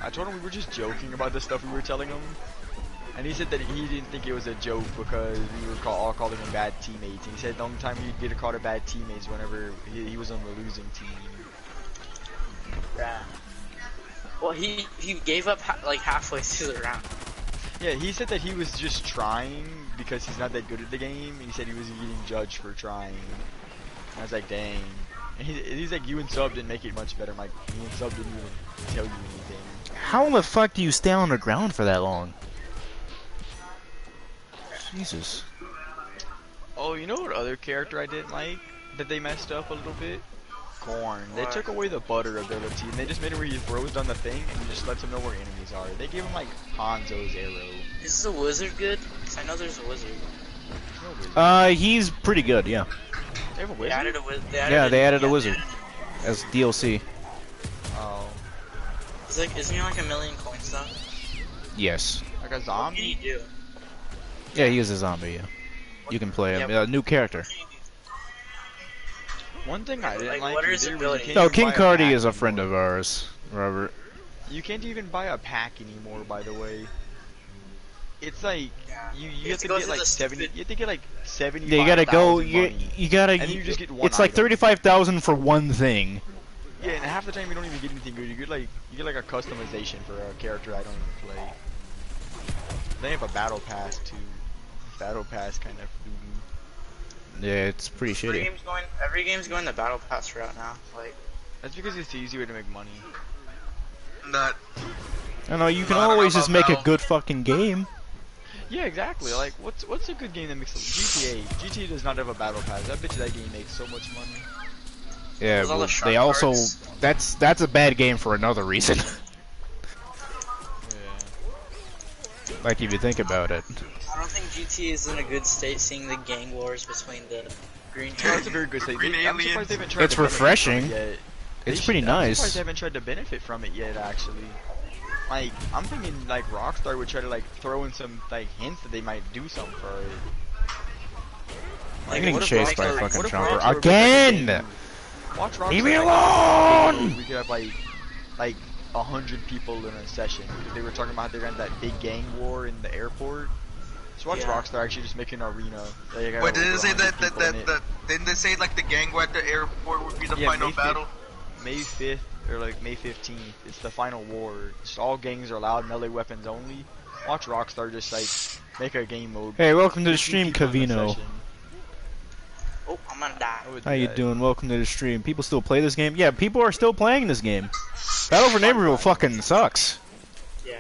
I told him we were just joking about the stuff we were telling him. And he said that he didn't think it was a joke because we were all calling him bad teammates. And he said the only time he'd get called a bad teammates whenever he was on the losing team. Yeah. Well, he gave up like halfway through the round. Yeah, he said that he was just trying because he's not that good at the game. And he said he was getting judged for trying. And I was like, dang. And he's like, you and Sub didn't make it much better. I'm like, you and Sub didn't even tell you anything. How the fuck do you stay on the ground for that long? Jesus. Oh, you know what other character I didn't like that they messed up a little bit? Corn. They What? took away the butter ability and they just made it where he throws down the thing and he just lets him know where enemies are. They gave him like Hanzo's arrow. Is the wizard good? 'Cause I know there's a wizard. There's no wizard. He's pretty good, yeah. They have a They wizard? added a wizard. Yeah, they added a wizard as DLC. Oh. It's like, isn't he like a million coins though? Yes. Like a What can zombie? he do? Yeah, he is a zombie, yeah. You can play him. Yeah, A new character. What can he do? One thing I didn't Like, like what are his either was abilities? you can't No, even King buy a Cardi pack is a friend anymore. of ours, Robert. You can't even buy a pack anymore, by the way. It's like you have to get like 70. You have to get like 70. Yeah, you gotta go. You gotta. And you just get one It's like item. 35,000 for one thing. Yeah, and half the time you don't even get anything good. You get like a customization for a character I don't even play. They have a battle pass too. Battle pass kind of. Yeah, it's pretty shitty. Every game's going the battle pass route now. Like, That's because it's the easy way to make money. Not. I know you can I don't know always just about make a Battle. good fucking game. Yeah, exactly. Like, what's a good game that makes GTA? GTA does not have a battle pass. I bet you that game makes so much money. Yeah, With all well, the they sharp also cards. that's a bad game for another reason. Yeah. Like if you think about it. I don't think GTA is in a good state seeing the gang wars between the green Oh, that's a very good state. Green I'm aliens. surprised they haven't tried It's to benefit refreshing. from it yet. They It's should- pretty I'm surprised nice. they haven't tried to benefit from it yet, actually. Like, I'm thinking like Rockstar would try to like throw in some like hints that they might do something for it. I'm getting what if chased by a Rockstar- fucking what if chomper Rockstar would again. make a game- Watch Rockstar. Leave me make a alone! game. We could have like 100 people in a session because they were talking about how they ran that big gang war in the airport. So watch Yeah. Rockstar actually just make an arena. They got Wait, didn't over they say 100 that people in it. didn't they say like the gang war at the airport would be the Yeah, final May 5th. battle? May 5th or like May 15th. It's the final war. Just all gangs are allowed melee weapons only. Watch Rockstar just like make a game mode. Hey, welcome to the 50 stream, people in a Cavino. session. Oh, I'm I'm gonna die. How you doing? Welcome to the stream. People still play this game? Yeah, people are still playing this game. Battle for Neighborville fucking sucks. Yeah.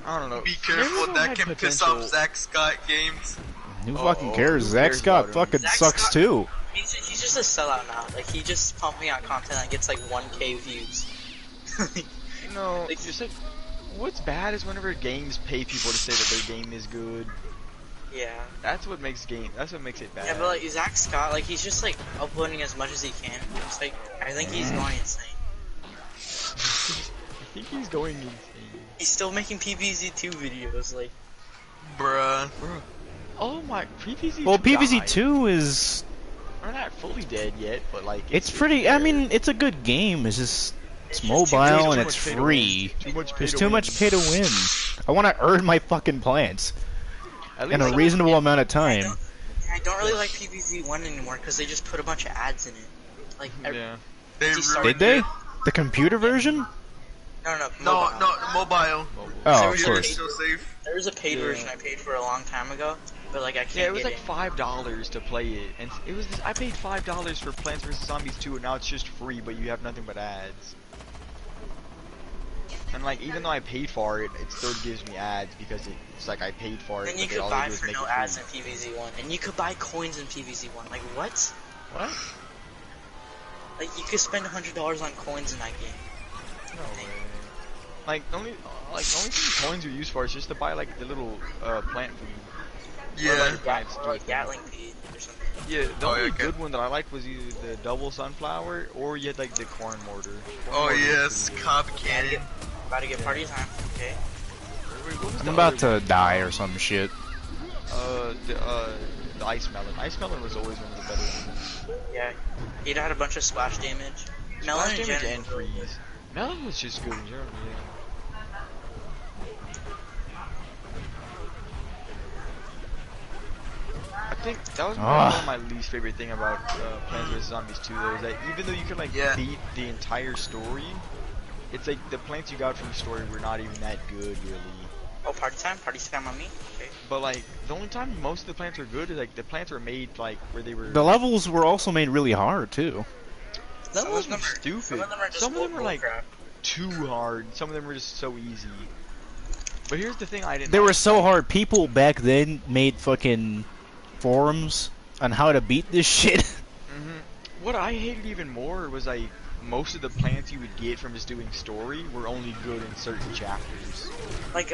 I don't know. Be careful, that can piss off Zach Scott games. Who fucking cares? who Zach cares Scott about him? fucking Zach sucks Scott- too. He's just a sellout now. Like, he just pumping out content that gets like 1K views. No, it's just like, what's bad is whenever games pay people to say that their game is good. Yeah. That's what makes it bad. Yeah, but like Zach Scott, like he's just like uploading as much as he can. It's like I think he's going insane. I think he's going insane. He's still making PVZ2 videos, like. Bruh. Bro. Oh my, PVZ2 Well, died. PVZ2 is... We're not fully dead yet, but like... It's pretty... I mean, it's a good game. It's just... It's just too mobile and much it's pay to free. win. Too much pay There's to too win. much pay to win. I want to earn my fucking plants At in a least- reasonable amount of I time. don't really like PVZ1 anymore because they just put a bunch of ads in it. Like, Yeah. They He started- Did they? The computer version? no, No, mobile. no, mobile. Oh, There of was a course. So safe. There was a paid Yeah. version I paid for a long time ago, but like I can't Yeah, it was get like $5 to play it, and it was. I paid $5 for Plants vs Zombies 2, and now it's just free, but you have nothing but ads. And like, even though I paid for it, it still gives me ads because it's like I paid for it. Then you but could all they buy do is for make no it ads in free. PVZ1, and you could buy coins in PVZ1. Like what? What? Like you could spend $100 on coins in that game. No way. Like the only thing coins are used for is just to buy like the little plant food. Yeah. Or like Gatling Pete or something. Yeah, the Oh, only okay. good one that I liked was either the double sunflower or you had like the corn mortar. Corn Oh mortar was yes, pretty good. Cobb Cannon. About to get party time. Okay. Wait, what was I'm the about other to die or some shit. one? The ice melon. Ice melon was always one of the better ones. Yeah. He'd had a bunch of splash damage. Melon Splash in damage general. and freeze. Melon was just good in general. Yeah. I think that was Ah. one of my least favorite thing about Plants vs Zombies 2 though, is that even though you could like Yeah. beat the entire story, it's like the plants you got from the story were not even that good really. Oh, party time? Party time on me? Okay. But like the only time most of the plants are good is like the plants were made like where they were. The levels were also made really hard too. Some Levels of them were are stupid. Some of them are just Some of them were like bullcrap. too hard. Some of them were just so easy. But here's the thing I didn't. They were like. so hard. People back then made fucking forums on how to beat this shit. What I hated even more was like most of the plants you would get from just doing story were only good in certain chapters. Like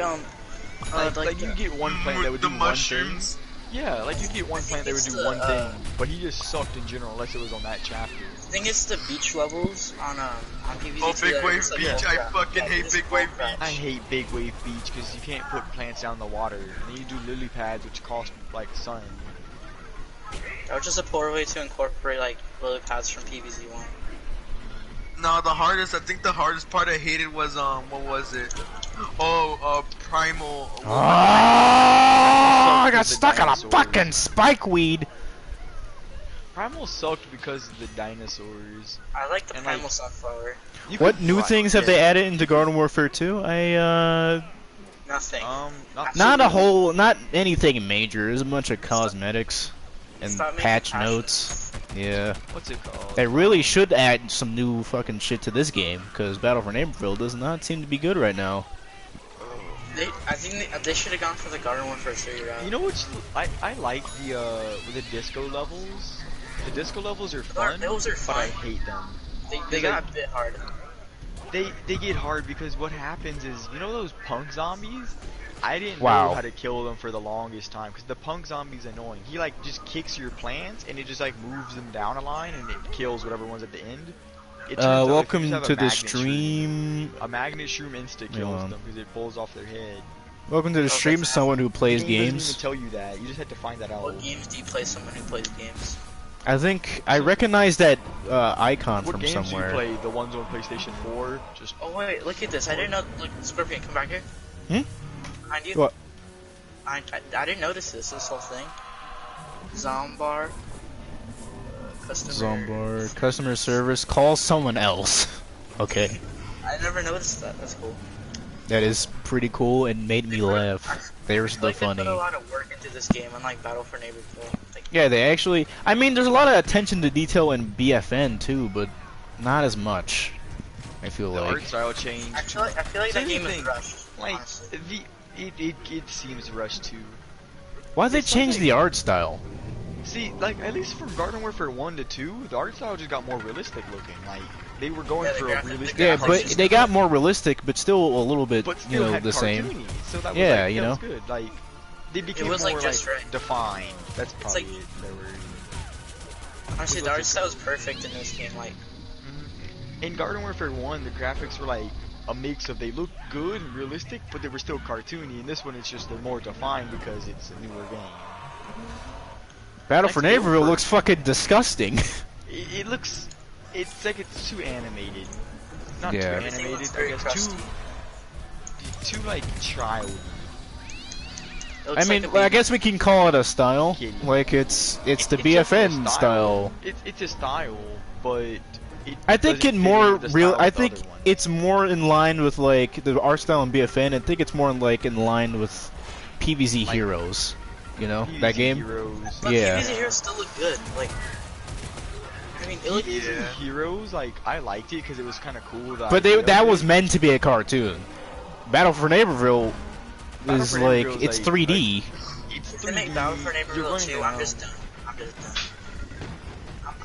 Like you get one plant that would the do mushrooms. one thing. Yeah, like you get one plant that would do it's one the, thing, but he just sucked in general unless it was on that chapter. I think it's the beach levels on PVZ. Oh, Big that are Wave just, like, Beach. bullcrap. I fucking Yeah, hate just Big Wave bullcrap. Beach. I hate Big Wave Beach because you can't put plants down in the water. And then you do lily pads, which cost like sun. That was just a poor way to incorporate like lily pads from PVZ1. No, I think the hardest part I hated was, what was it? Oh, Primal. I got with the stuck on a dinosaurs. fucking spikeweed. Primal sucked because of the dinosaurs. I like the And, primal like, sunflower. You What could new fly- things have yeah. they added into Garden Warfare 2? Nothing. Not anything major. There's a bunch of cosmetics and Stop making patch patches. notes. Yeah. What's it called? They really should add some new fucking shit to this game, because Battle for Neighborville does not seem to be good right now. I think they should have gone for the Garden Warfare 3 route. You know what's I like the disco levels. The disco levels are fun, those are but I fun. hate them. They got a bit hard. They get hard because what happens is, you know those punk zombies? I didn't Wow. know how to kill them for the longest time because the punk zombie's annoying. He like just kicks your plants and it just like moves them down a line and it kills whatever one's at the end. It turns out if you Welcome just have a to the magnet stream. A magnet shroom insta Hold kills on. them because it pulls off their head. Welcome to the stream, that's someone who plays The game doesn't games. even tell you that. You just had to find that out. What games do you play? Someone who plays games. I think I recognize that icon What from games somewhere. do you play? The ones on PlayStation 4? Just Oh wait, look at this. I didn't know. Look, Scorpion, come back here. Hmm? Behind you. What? I didn't notice this whole thing. Zombar. Customer. Zombar, customer service, call someone else. Okay. I never noticed that. That's cool. That is pretty cool and made me laugh. There's the Like they funny. put a lot of work into this game, unlike Battle for Neighborville. Like Yeah, they actually. I mean, there's a lot of attention to detail in BFN too, but not as much. I feel The like. art style changed. I feel like that game is rushed. Like Honestly. it seems rushed too. Why'd they It's change like- the art style? See, like at least from Garden Warfare 1 to 2, the art style just got more realistic looking. Like they were going Yeah, the for a graphic- realistic. the Yeah, graphics but just- they got more realistic, but still a little bit, but you still know, had the same. cartoony, so that was Yeah, like, you that know. was good. Like they became was, more like, just right. defined. That's probably like- it. They were. Honestly, What's the art it- style is perfect in this game. Like, In Garden Warfare 1, the graphics were like a mix of they looked good and realistic, but they were still cartoony. In this one, it's just they're more defined because it's a newer game. Battle Like for the Neighborville Ilford. looks fucking disgusting. It looks, it's like it's too animated. Not Yeah. too Everything animated, looks I very guess. crusty. Too like child. it I looks mean, like a I baby. guess we can call it a style. Kitty. Like it's the It's definitely a BFN style. It's a style, but it I think doesn't it fit more in with the real. style I of the think other one. it's more in line with like the art style in BFN. I think it's more like in line with PVZ Like- Heroes. You know PVZ that game. Heroes. But Yeah. PVZ Heroes still look good. Like, I mean, it looked. PVZ Heroes, like I liked it because it was kind of cool. The But idea of that it. was meant to be a cartoon. Battle for Neighborville Battle is for like Neighborville is it's like- 3D. It's If they make 3D, Battle for you're Neighborville running 2, I'm around. just done. I'm just done.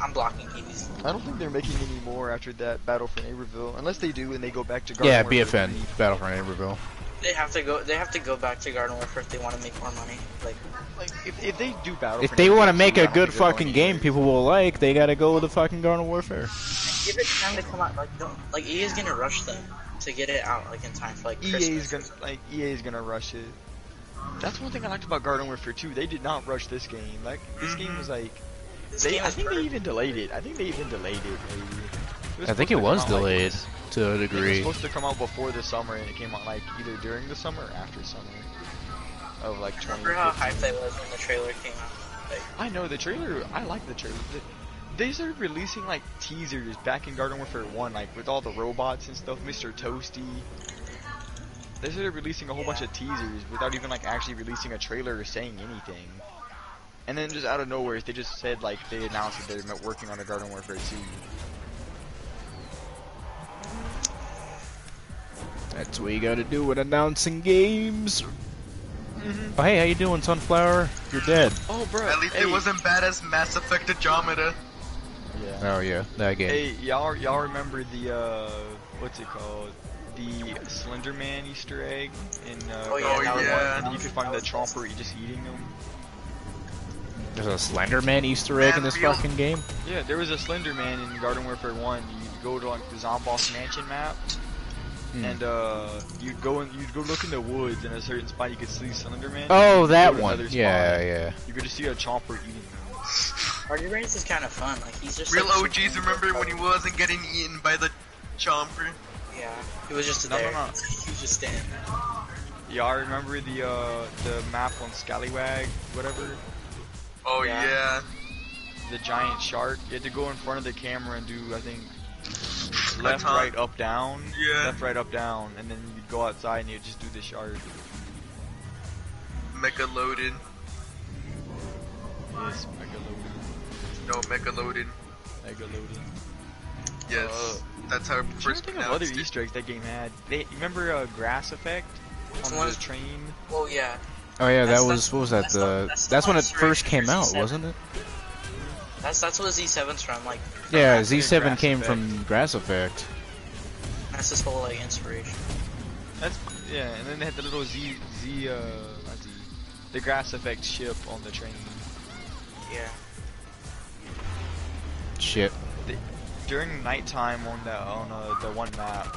I'm blocking PVZ. I don't think they're making any more after that Battle for Neighborville, unless they do and they go back to Garden Yeah, Warfare BFN 3. Battle for Neighborville. They have to go. They have to go back to Garden Warfare if they want to make more money. Like, Like if they do Battle If for they want to Neighborville make 2, I a don't good think they're fucking going game anywhere. people will like, they gotta go with the fucking Garden Warfare. give it time to come out. Like, don't. Like, EA is gonna rush them to get it out like in time for like EA's Christmas. gonna EA's gonna rush it. That's one thing I liked about Garden Warfare 2. They did not rush this game. Like this game was like This they game I is think they perfect. even delayed it. I think they even delayed it. Maybe. I think it was delayed to a It was degree. supposed to come out before the summer, and it came out like either during the summer or after summer of like 2015. Remember how hyped I was when the trailer came out? Like, I know the trailer. I like the trailer. They started releasing like teasers back in Garden Warfare 1, like with all the robots and stuff, Mr. Toasty. They started releasing a whole bunch of teasers without even like actually releasing a trailer or saying anything. And then just out of nowhere, they just said like they announced that they're working on a Garden Warfare 2. That's what you gotta do with announcing games. Oh, hey, how you doing, Sunflower? You're dead. Oh, bro. At least it wasn't bad as Mass Effect Andromeda. Yeah. Oh yeah, that game. Hey, y'all remember the what's it called? The Slender Man Easter egg in Oh, yeah, Garden Warfare yeah. 1, and you could find the chomper just eating them. There's a Slender Man Easter egg in this Man, fucking game. Yeah, there was a Slender Man in Garden Warfare 1. You'd go to like the Zomboss Mansion map, and you'd go look in the woods, and at a certain spot you could see Slender Man. Oh, You'd that go to one. another Yeah, spot, yeah. You could just see a chomper eating them. Party Brains is kind of fun. Like, he's just Real like, OGs remember when he wasn't getting eaten by the chomper. Yeah, he was just No, there. no, no. He was just standing there. Yeah, I remember the map on Scallywag, whatever. Oh Yeah. yeah. The giant shark. You had to go in front of the camera and do, I think, left, taunt. right, up, down. Yeah. Left, right, up, down, and then you'd go outside and you'd just do the shark. Mega loaded. Yes, mega loaded. No, mega loaded. Mega loaded. Yes. That's how I I'm trying first to think of other pronounced it. Easter eggs that game had. You remember Grass Effect on one- the train? Well, yeah. Oh yeah, that That's- was what was that? that's the That's when one it first straight came from out, Z7. wasn't it? That's what Z7's from. Like, Yeah, Grass Z7 Effect. came from Grass Effect. that's his whole like inspiration. That's yeah, and then they had the little not Z, the Grass Effect ship on the train. Yeah. Shit. During nighttime on the one map.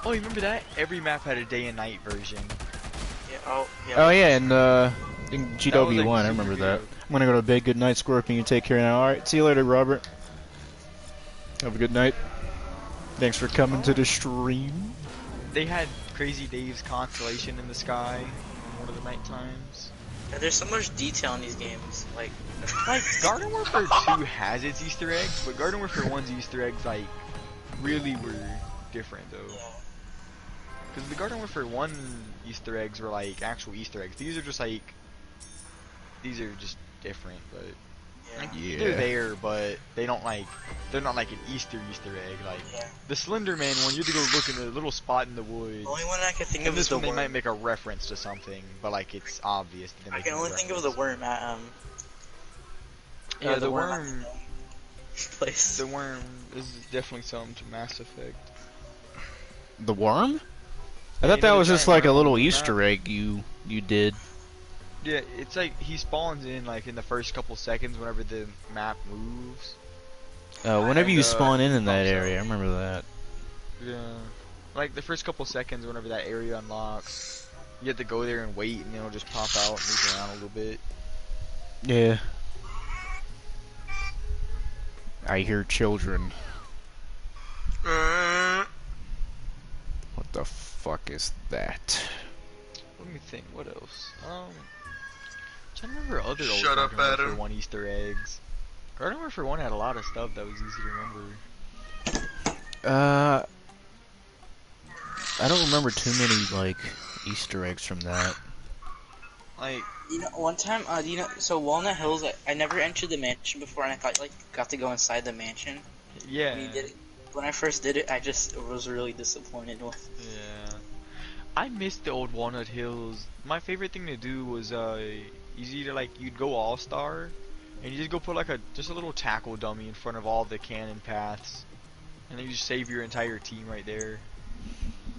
Oh, you remember that? Every map had a day and night version. Yeah. Oh, yeah. Oh yeah, and in That GW1, was, like, I super remember that. good. I'm gonna go to bed. Good night, Scorpion. You take care now. All right, see you later, Robert. Have a good night. Thanks for coming to the stream. They had Crazy Dave's constellation in the sky on one of the night times. Yeah, there's so much detail in these games. Like, Garden Warfare 2 has its Easter eggs, but Garden Warfare 1's Easter eggs like really were different though. yeah. Because the Garden Warfare 1 Easter eggs were like actual Easter eggs. These are just different, but Yeah. Yeah. They're there, but they're not like an Easter egg. Like Yeah. the Slender Man one, you have to go look in a little spot in the woods. The only one I can think And of is this the one they worm. might make a reference to something, but like it's obvious. That they're I making can a only think of the reference. worm at Yeah, the the worm worm. place. The worm is definitely something to Mass Effect. The worm? I Yeah, thought you that know was the just giant like a worm on little the Easter map? egg you did. Yeah, it's like he spawns in like in the first couple seconds whenever the map moves. Whenever And, you spawn he in that pops area, I out. remember that. Yeah. Like the first couple seconds whenever that area unlocks, you have to go there and wait and it'll just pop out and move around a little bit. Yeah. I hear children. What the fuck is that? Let me think, what else? Trying to remember other old Shut up, Garden Warfare Adam. 1 Easter eggs. Garden Warfare 1 had a lot of stuff that was easy to remember. I don't remember too many like Easter eggs from that. Like, You know, one time, so Walnut Hills, I never entered the mansion before, and I thought, like, got to go inside the mansion. yeah. When I first did it, I just was really disappointed with. Yeah. I missed the old Walnut Hills. My favorite thing to do was, you'd go All-Star, and you just go put like just a little tackle dummy in front of all the cannon paths. And then you just save your entire team right there.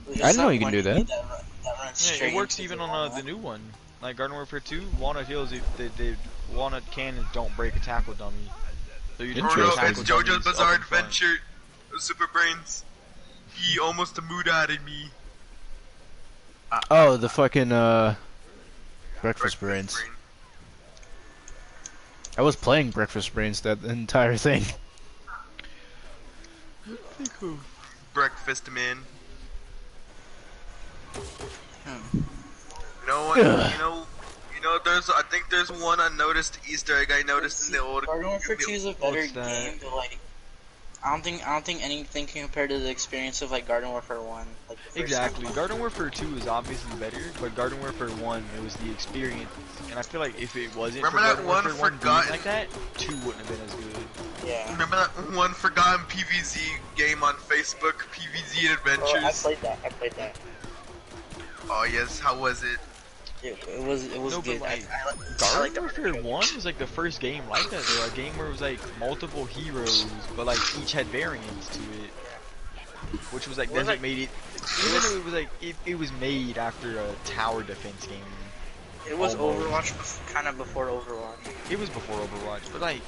I didn't know you can do that. Yeah, it works even on the new one. Like Garden Warfare 2, Walnut Hills, the walnut cannons don't break a tackle dummy. So you just Interesting. put It's tackle JoJo's dummies up Bizarre in front. Adventure. Super Brains. He almost mood-added me. Oh, the fucking Breakfast Brains. Brain. I was playing Breakfast Brains that entire thing. Breakfast Man. Hmm. You know what? I think there's one unnoticed Easter egg I noticed in the old. Garden Warfare 2 is a better What's that? game, but like, I don't think anything can compare to the experience of like Garden Warfare 1. Like, the first Exactly. time. Garden Warfare 2 is obviously better, but Garden Warfare 1, it was the experience. And I feel like if it wasn't Remember for that Garden one Warfare 1 being forgotten- like that, 2 wouldn't have been as good. Yeah. Remember that one forgotten PVZ game on Facebook, PVZ Adventures? Oh, I played that. Oh yes, how was it? It was No, good. but like, I Garden like the Warfare 1 was like the first game like that though, a game where it was like multiple heroes, but like each had variants to it. Which was like, Well, then like- it made it, even though it was like, it was made after a tower defense game. It was Almost. Overwatch, kind of before Overwatch. It was before Overwatch, but like,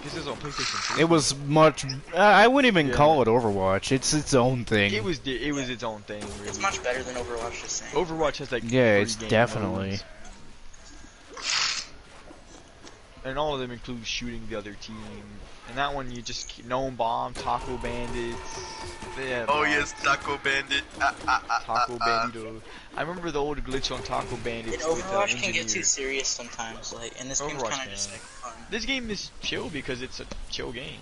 this is on PlayStation 3. It was much. I wouldn't even Yeah. call it Overwatch. It's its own thing. It was its own thing, really. It's much better than Overwatch, just saying. Overwatch has like Yeah, 3 it's game definitely. modes. And all of them include shooting the other team. And that one you just Gnome Bomb, Taco Bandits. Yeah, Oh yes, Taco Bandit. Taco Bandito. I remember the old glitch on Taco And Bandits with Overwatch can get Engineer. too serious sometimes, like, and this game's Overwatch kind can. of just like fun. This game is chill because it's a chill game.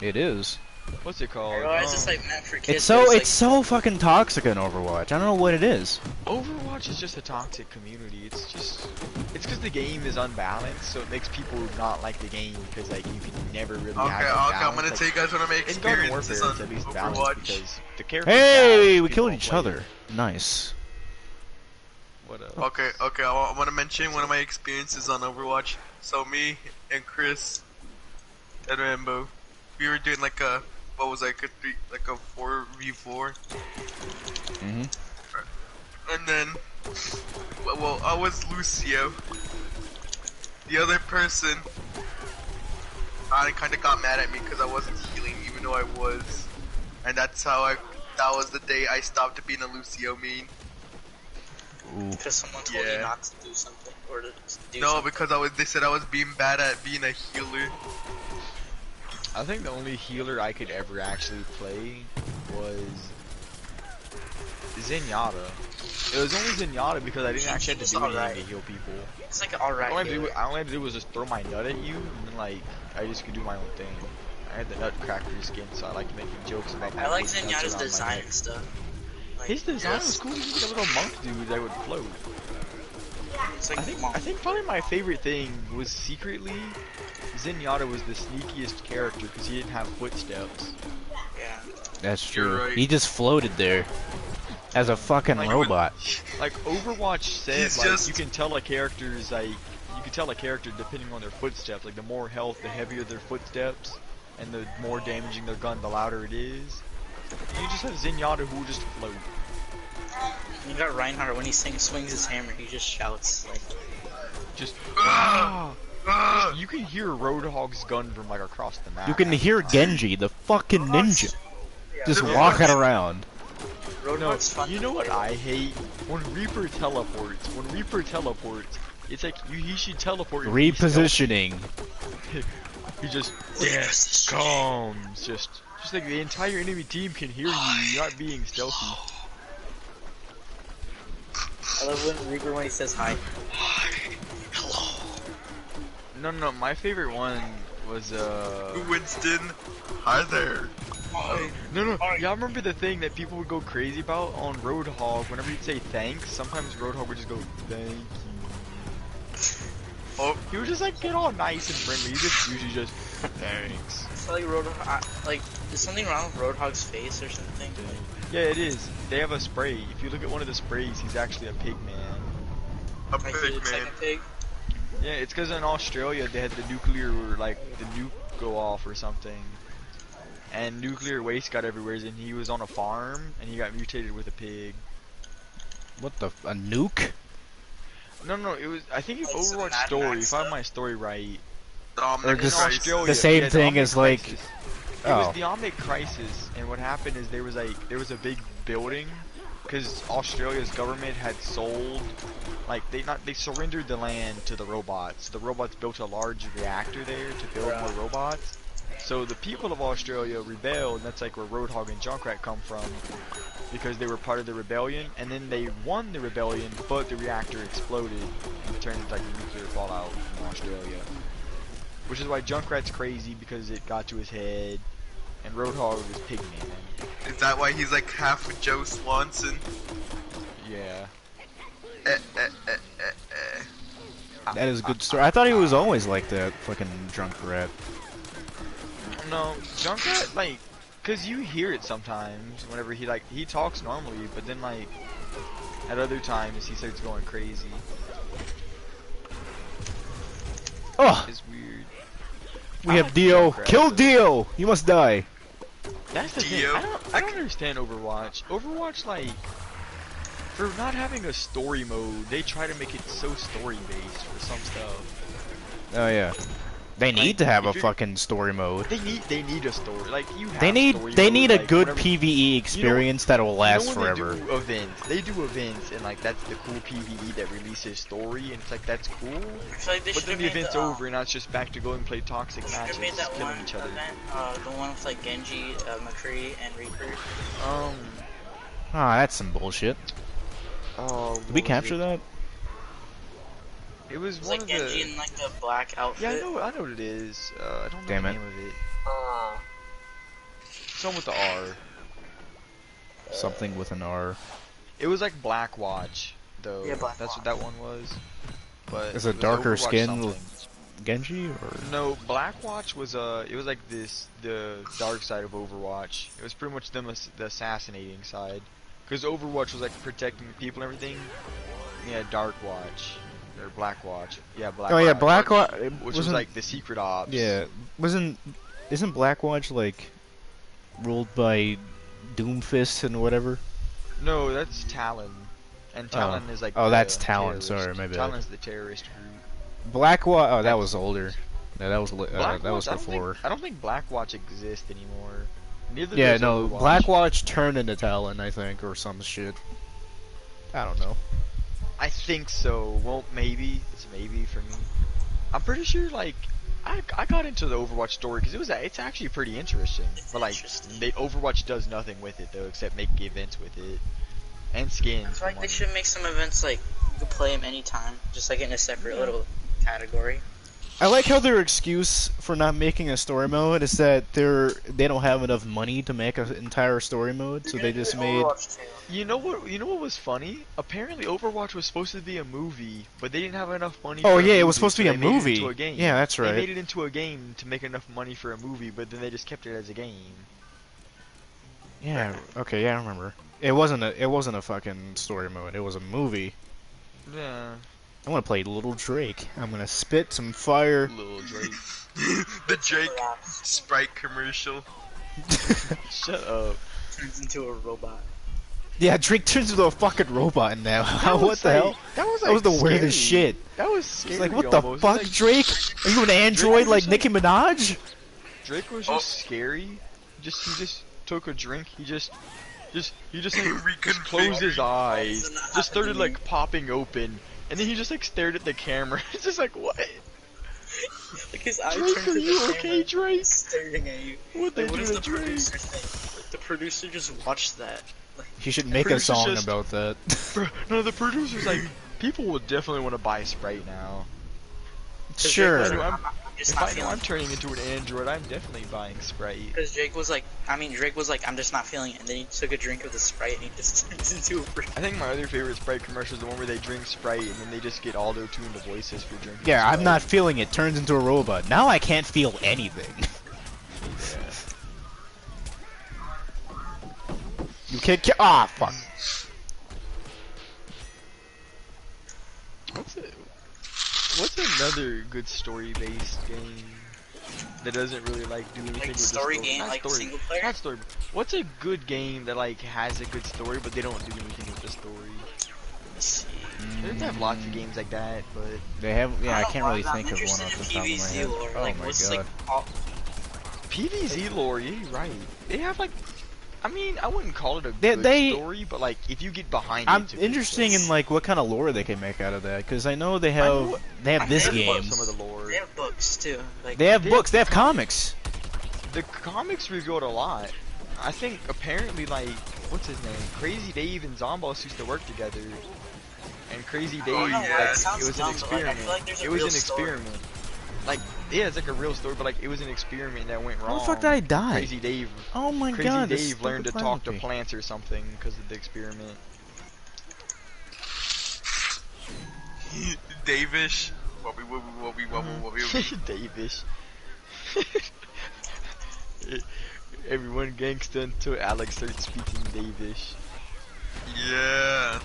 It is. What's it called? I realize it's like meant for kids. It's but so like, it's so fucking toxic in Overwatch. I don't know what it is. Overwatch is just a toxic community. It's because the game is unbalanced, so it makes people not like the game because like you can never really have Okay, a I'm balance. gonna Like, tell you guys one of my in Garden Warfare, experiences it's on at least balanced Overwatch. because the characters. Hey, we killed each other. Nice. What else? Okay, I want to mention one of my experiences on Overwatch. So me and Chris and Rambo, we were doing like a 4v4, Mhm. and then, well, I was Lucio. The other person, I kind of got mad at me because I wasn't healing, even though I was, and that was the day I stopped being a Lucio main. Ooh. because someone told you Yeah. not to do something or to do No, something. because they said I was being bad at being a healer. I think the only healer I could ever actually play was Zenyatta. It was only Zenyatta because I didn't actually have to do anything to heal people. It's like alright. All I had to do was just throw my nut at you, and then like I just could do my own thing. I had the nutcracker skin, so I like making jokes about. I like putting nuts Zenyatta's around my design neck. and stuff. Like, His design Yes. was cool. He was like a little monk dude that would float. it's like I think probably my favorite thing was secretly Zenyatta was the sneakiest character because he didn't have footsteps. Yeah. That's You're true. right. He just floated there as a fucking Like, robot. Like Overwatch said, He's like just- you can tell a character's like you can tell a character depending on their footsteps. Like the more health, the heavier their footsteps, and the more damaging their gun, the louder it is. You just have Zenyatta who will just float. You got Reinhardt when he swings his hammer, he just shouts like. Just Ah! Ah! you can hear Roadhog's gun from like across the map. You can hear Genji, the fucking ninja, just Yeah. walking around. No, Roadhog's fun. you know what I hate? When Reaper teleports. It's like he should teleport. and be Repositioning. stealthy. He just comes. Just like the entire enemy team can hear you. You're not being stealthy. I love when Reaper when he says hi. No. My favorite one was Winston, hi there. No. Y'all remember the thing that people would go crazy about on Roadhog? Whenever you'd say thanks, sometimes Roadhog would just go thank you. Oh, He would just like get all nice and friendly. He just usually just thanks. It's like Roadhog. Like, is something wrong with Roadhog's face or something? Yeah, it is. They have a spray. If you look at one of the sprays, he's actually a pig man. a Like, big it's like man. a pig. Yeah, it's because in Australia they had the nuke go off or something. And nuclear waste got everywhere, and he was on a farm, and he got mutated with a pig. What the? A nuke? No, it was, I think if Like some Overwatch Mad story, Max if I have stuff? my story right, Or in just Australia, the same yeah, thing Omnic as like. Crisis. It Oh. was the Omnic Crisis, and what happened is there was a big building, because Australia's government had sold, like they surrendered the land to the robots. The robots built a large reactor there to build more robots. So the people of Australia rebelled, and that's like where Roadhog and Junkrat come from, because they were part of the rebellion, and then they won the rebellion, but the reactor exploded and turned into like a nuclear fallout in Australia. Which is why Junkrat's crazy, because it got to his head, and Roadhog is Pigman. Is that why he's like half Joe Swanson? Yeah. That is a good story. I thought he was always like that, fucking drunk rat. No, Junkrat, like, cause you hear it sometimes whenever he talks normally, but then like, at other times he starts going crazy. Oh, It's weird. we I have like Dio. Junkrat, Kill though. Dio. You must die. That's the thing. Dio? I don't understand Overwatch. Overwatch, like, for not having a story mode, they try to make it so story based for some stuff. Oh yeah. They need to have a if you're- fucking story mode. They need a story. Like you have They need story they mode, need a like, good whenever- PvE experience that will last you know when forever. They do events. They do events, and like that's the cool PvE that releases story, and it's like that's cool. I feel like they But should then have the made event's over, and now it's just back to go and play toxic Should matches, have made that killing one each other. event, the one with like Genji, McCree, and Reaper. Ah, that's some bullshit. Oh, Did we capture that? It was It's one like of Genji the. in like the black outfit. Yeah, I know what it is. I don't know Damn the it. name of it. Some with the R. Something with an R. It was like Black Watch, though. Yeah, Black That's Watch. what that one was. But Is a it was darker Overwatch skin something. Genji or? No, Black Watch was it was like the dark side of Overwatch. It was pretty much them the assassinating side, because Overwatch was like protecting the people and everything. Yeah, Dark Watch or Black Watch. Yeah, Black. Oh yeah, Watch, Black Watch. which was like the secret ops. Yeah, isn't Black Watch like ruled by Doomfist and whatever? No, that's Talon, and Talon is like. Oh, the that's Talon, terrorist. sorry, my bad. Talon's the terrorist group. Black Watch. Oh, that was older. Yeah, that was Black that was Watch, before. I don't think Black Watch exists anymore. Neither Yeah, does no, Overwatch. Black Watch turned into Talon, I think, or some shit. I don't know. I think so. Well, maybe it's maybe for me. I'm pretty sure. Like, I got into the Overwatch story because it's actually pretty interesting. But like, Overwatch does nothing with it though, except make events with it and skins. It's like for they money. should make some events like you can play them anytime, just like in a separate little category. I like how their excuse for not making a story mode is that they don't have enough money to make an entire story mode, so they just made. You know what? You know what was funny? Apparently, Overwatch was supposed to be a movie, but they didn't have enough money. Oh for yeah, a it was movie, supposed to so be a they made it movie. into a game. Yeah, that's right. They made it into a game to make enough money for a movie, but then they just kept it as a game. Yeah. Okay. Yeah, I remember. It wasn't a fucking story mode. It was a movie. Yeah. I want to play Little Drake. I'm gonna spit some fire. Little Drake. The Drake Sprite commercial. Shut up. Turns into a robot. Yeah, Drake turns into a fucking robot now. What the hell? That was That was the scary. weirdest shit. That was scary. It's like, what the almost. fuck, Like, Drake? Are you an android like Nicki Minaj? Drake was just scary. He just took a drink. He just like just closed his eyes. Just started like popping open, and then he just like stared at the camera. It's just like, what? Like his eyes Drake, turned are to you the okay, camera, Drake? staring at you. What they Like, what do does to the Drake? producer think? Like, the producer just watched that. Like, He should make a Producer's song just- about that. No, the producer's like, people will definitely want to buy Sprite now. Sure. I'm- I'm just If not I know feeling I'm turning into an android, I'm definitely buying Sprite. because Drake was like, I'm just not feeling it, and then he took a drink of the Sprite and he just turns into a freak. I think my other favorite Sprite commercial is the one where they drink Sprite and then they just get auto-tuned the voices for drinking Yeah, Sprite. I'm not feeling it. Turns into a robot. Now I can't feel anything. You can't. Ah, fuck. What's another good story-based game that doesn't really like do anything Like with story the story? game, Not like story, single player? Not story. What's a good game that like has a good story but they don't do anything with the story? Let's see. They have lots of games like that, but They have. Yeah, I don't can't know, really I'm think of one interested off in the top of my PVZ head. lore, Oh like, my what's, god. like, all- PVZ lore, yeah, you're right. They have like, I mean, I wouldn't call it a good They- story, but like if you get behind I'm it, it's a good interesting story. in like what kind of lore they can make out of that, because I know they I know have what- they have I this heard about game. some of the lore. They have books too. Like, They have They books. have- They have comics. The comics revealed a lot. I think apparently like what's his name? Crazy Dave and Zomboss used to work together. And Crazy Dave, Oh, yeah, like, it it sounds was dumb, an but, like, I experiment. feel like there's a It was real an story. experiment. Like, yeah, it's like a real story, but like it was an experiment that went wrong. How the fuck did I die? Crazy Dave. Oh my Crazy god. this Dave learned to stupid talk to planet. plants or something because of the experiment. Davish. Wobby. Davish. Everyone gangsta until Alex starts speaking Davish. Yeah.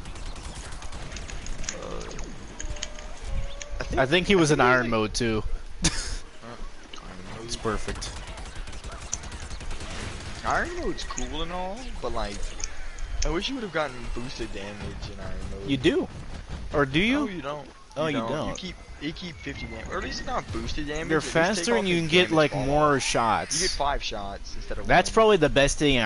I think he was in think he was Iron like- Mode too. It's perfect. Iron Mode's cool and all, but like, I wish you would have gotten boosted damage in Iron Mode. You do, or do you? No, you don't. Oh, you don't. You keep 50 damage, or at least not boosted damage. You're at least take faster off and you his can get damage like fall more off. shots. You get 5 shots instead of That's 1. probably the best thing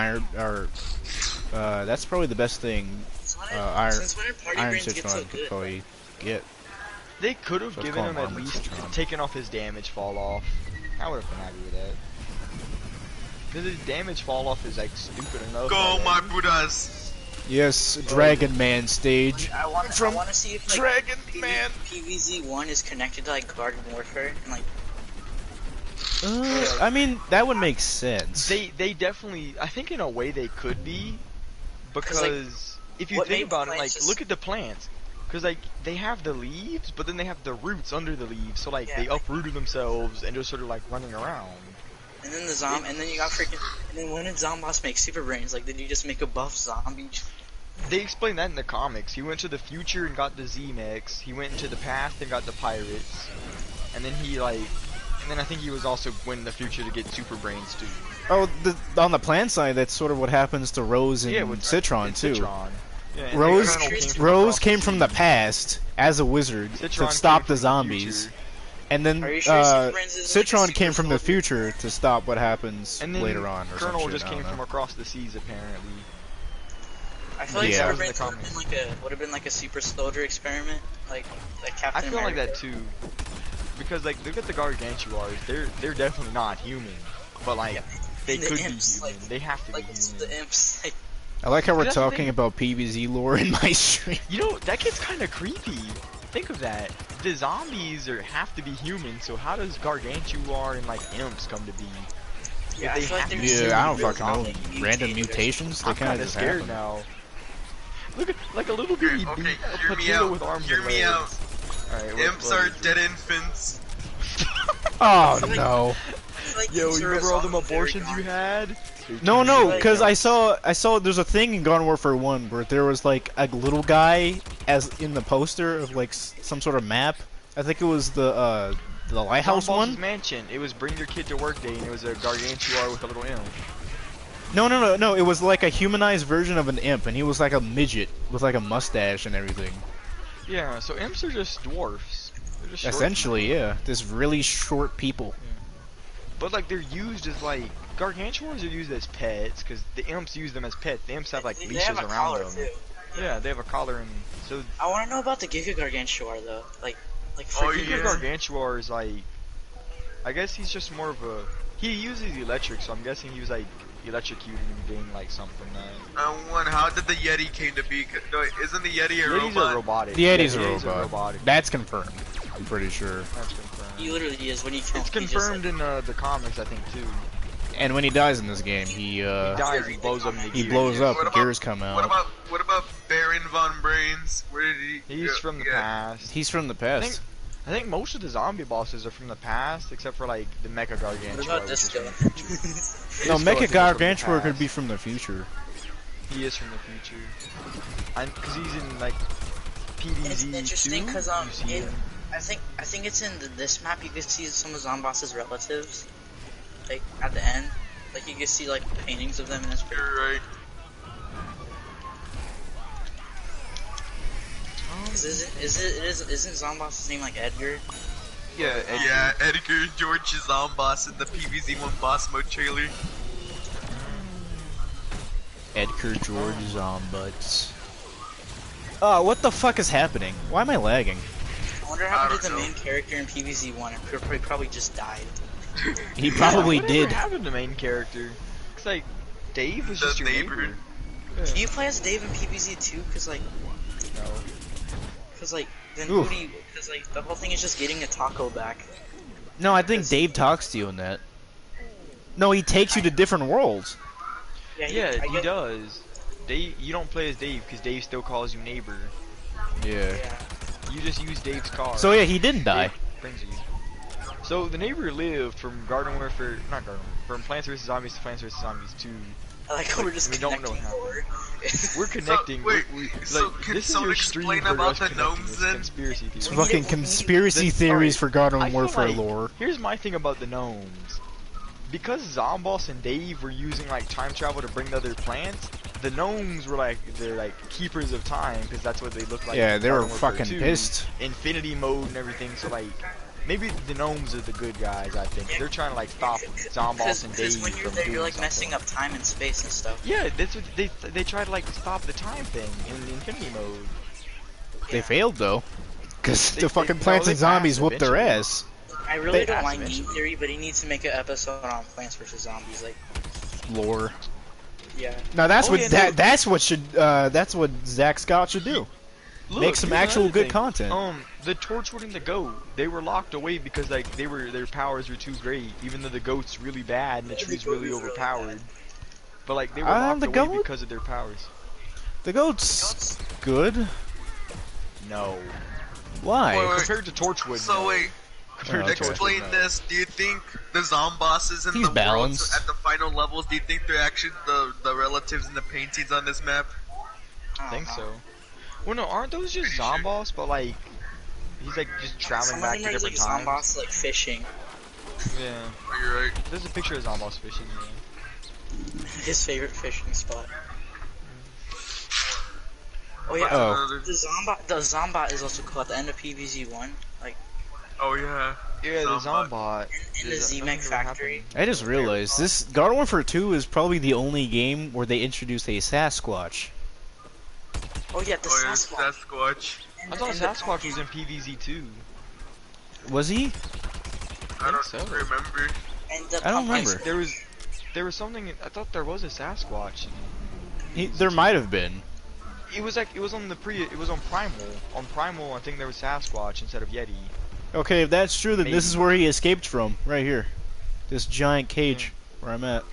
that's probably the best thing since when did Party Iron Brains get so Citron could good? probably get. They could have So it's given called him at Armored least Citron. taken off his damage fall off. I would have been happy with that. Because his damage fall off is like stupid enough. Go, already. my Buddhas. Yes, Dragon Man stage. I want From to see if like, Dragon Man. PVZ1 is connected to like Garden Warfare and like I mean, that would make sense. They definitely, I think in a way they could be, because like, if you what think made about it, plants like just- look at the plants, because like they have the leaves, but then they have the roots under the leaves, so like Yeah. they uprooted themselves and just sort of like running around. and then and then you got freaking and then when did Zomboss make Super Brains? Like did you just make a buff zombie? They explain that in the comics. He went to the future and got the Z-Mechs. He went into the past and got the pirates, and then and then I think he was also went in the future to get Super Brains too. Oh, on the plant side, that's sort of what happens to Rose and with Citron too. Citron. Yeah, and Rose Colonel Rose came across from sea. the past as a wizard Citron to stop came the from zombies, future. and then Are you sure Super Brains is, like, Citron super came from the soldier? future to stop what happens And then later on. Or some Colonel shit, just I came don't from know. across the seas apparently. I feel like Yeah. Super That was in Brains the would have been like a super soldier experiment, like Captain I feel like America. that too, because like look at the Gargantuars. They're definitely not human, but like Yeah. they And the could imps, be human. like- they have to Like be it's human. the imps. Like, I like how we're That's the talking thing. about PVZ lore in my stream. You know that gets kind of creepy. think of that. The zombies have to be human, so how does Gargantuar and like imps come to be? Yeah, If I feel like have to they're be just Yeah, I don't human, fucking know. mutated Random or mutations? They I'm kind kind of of just scared happen. now. Look at like a little bitty Okay, a hear me potato out. with arms Hear and me legs. out. Alright, Imps are dead infants. Oh no. Like, Yo, these you are remember all them zombies very abortions you gone. had? No, no, Like, because I saw there's a thing in Garden Warfare 1 where there was like a little guy as in the poster of like some sort of map. I think it was the lighthouse Boss's one. Mansion. It was Bring Your Kid to Work Day, and it was a Gargantuar with a little imp. No. It was like a humanized version of an imp, and he was like a midget with like a mustache and everything. Yeah, so imps are just dwarfs. They're just short Essentially, people. yeah. Just really short people. But like they're used as like Gargantuars are used as pets because the imps use them as pets. The imps have like They leashes have a around collar them. too. Yeah, they have a collar and so. I want to know about the Giga Gargantuar though. Like Oh, freaking. Giga yeah. Gargantuar is like, I guess he's just more of a. He uses electric, so I'm guessing he was like electrocuted and being like something. How did the Yeti came to be? No, isn't the Yeti a Yetis robot? are robotic. The Yeti's Yeah, a Yetis are robot. robotic. That's confirmed. I'm pretty sure. That's confirmed. He literally is when you kill It's him, he just, confirmed in the comics, I think too. And when he dies in this game, he He dies, he blows up. In the he gear. blows up. What The about- gears come What out. about Baron von Brains? Where did he? He's from the past. He's from the past. I think most of the zombie bosses are from the past, except for like the Mecha Gargantuar. What about which is Disco? from the future. No, Disco, I Mecha think, is from the Gargantuar could past. be from the future. He is from the future. Because he's in like PVZ It's interesting 2, because you see in, him. I think it's in this map you can see some of Zomboss's relatives, like at the end, like you can see like paintings of them in this. You're right. Isn't Zomboss's name like Edgar? Yeah, Yeah, Edgar George is on boss in the PVZ1 boss mode trailer. Edgar George Zombuds. Oh, what the fuck is happening? Why am I lagging? I wonder I how don't did the know. main character in PVZ1 and probably just died. He probably Whatever did. happened to main character? It's like Dave was The just your neighbor. neighbor. Can you play as Dave in PVZ2? Cause like then Oof. who do you? Cause like the whole thing is just getting a taco back. No, I think Dave talks to you in that. No, he takes you to different worlds. Yeah, I he get- does. Dave, you don't play as Dave because Dave still calls you neighbor. Yeah. Yeah. You just use Dave's car. So yeah, he didn't die. Dave brings you. So the neighbor lived from Garden Warfare, not Garden Warfare, from Plants vs Zombies to Plants vs Zombies 2. I like how we're just We don't know connecting how. more. We're connecting. wait, like, so can this is someone your stream explain for about us the connecting. gnomes It's then? conspiracy It's theory. fucking conspiracy Alright, theories for I Garden feel Warfare like- lore. Here's my thing about the gnomes. Because Zomboss and Dave were using like time travel to bring the other plants, the gnomes were like they're like keepers of time because that's what they look like. Yeah, in they were Garden Warfare fucking 2, pissed. Infinity mode and everything. So like maybe the gnomes are the good guys. I think they're trying to like stop Zomboss and Dave when you're from there, doing you're like something. messing up time and space and stuff. Yeah, that's what they try to like stop the time thing in the Infinity mode. They failed though, because They- the fucking they- plants no, and they passed zombies whooped their eventually. ass. I really They don't asked like Game eventually. Theory, but he needs to make an episode on Plants vs Zombies. Like, Lore. yeah. Now that's Oh, what yeah, no. that's what Zach Scott should do. Look, Make some here's actual another good thing. content. The Torchwood and the Goat, they were locked away because like their powers were too great, even though the goat's really bad and the Yeah, the tree's goat really is really overpowered. But like they were locked the away goat? because of their powers. The goat's good. No. Why? Wait, wait. Compared to Torchwood. So no. wait, Compared Oh, to okay. Torchwood, explain no. this. Do you think the zombosses in He's the balanced. worlds at the final levels? Do you think they're actually the relatives in the paintings on this map? I think so. Well, no, aren't those just Zomboss? But like, he's like just traveling Some back of to them are different like times. Zomboss, like fishing. Yeah. Oh, you're right. There's a picture of Zomboss fishing. Yeah. His favorite fishing spot. Oh yeah, Oh. the Zombot is also cool at the end of PVZ1. Like, Oh yeah. Yeah, the Zombot. Zombot. in the Does that- Z-Mech nothing's ever factory. happened. I just realized this Garden Warfare 2 is probably the only game where they introduced a Sasquatch. Oh yeah, the Oh yeah, Sasquatch. Sasquatch. I thought Sasquatch was in PVZ too. Was he? I don't so. remember. And the I don't pumpkin- remember. There was something. I thought there was a Sasquatch. There might have been. it was like, it was on Primal. On Primal, I think there was Sasquatch instead of Yeti. Okay, if that's true, then this is Maybe. where he escaped from, right here. This giant cage where I'm at.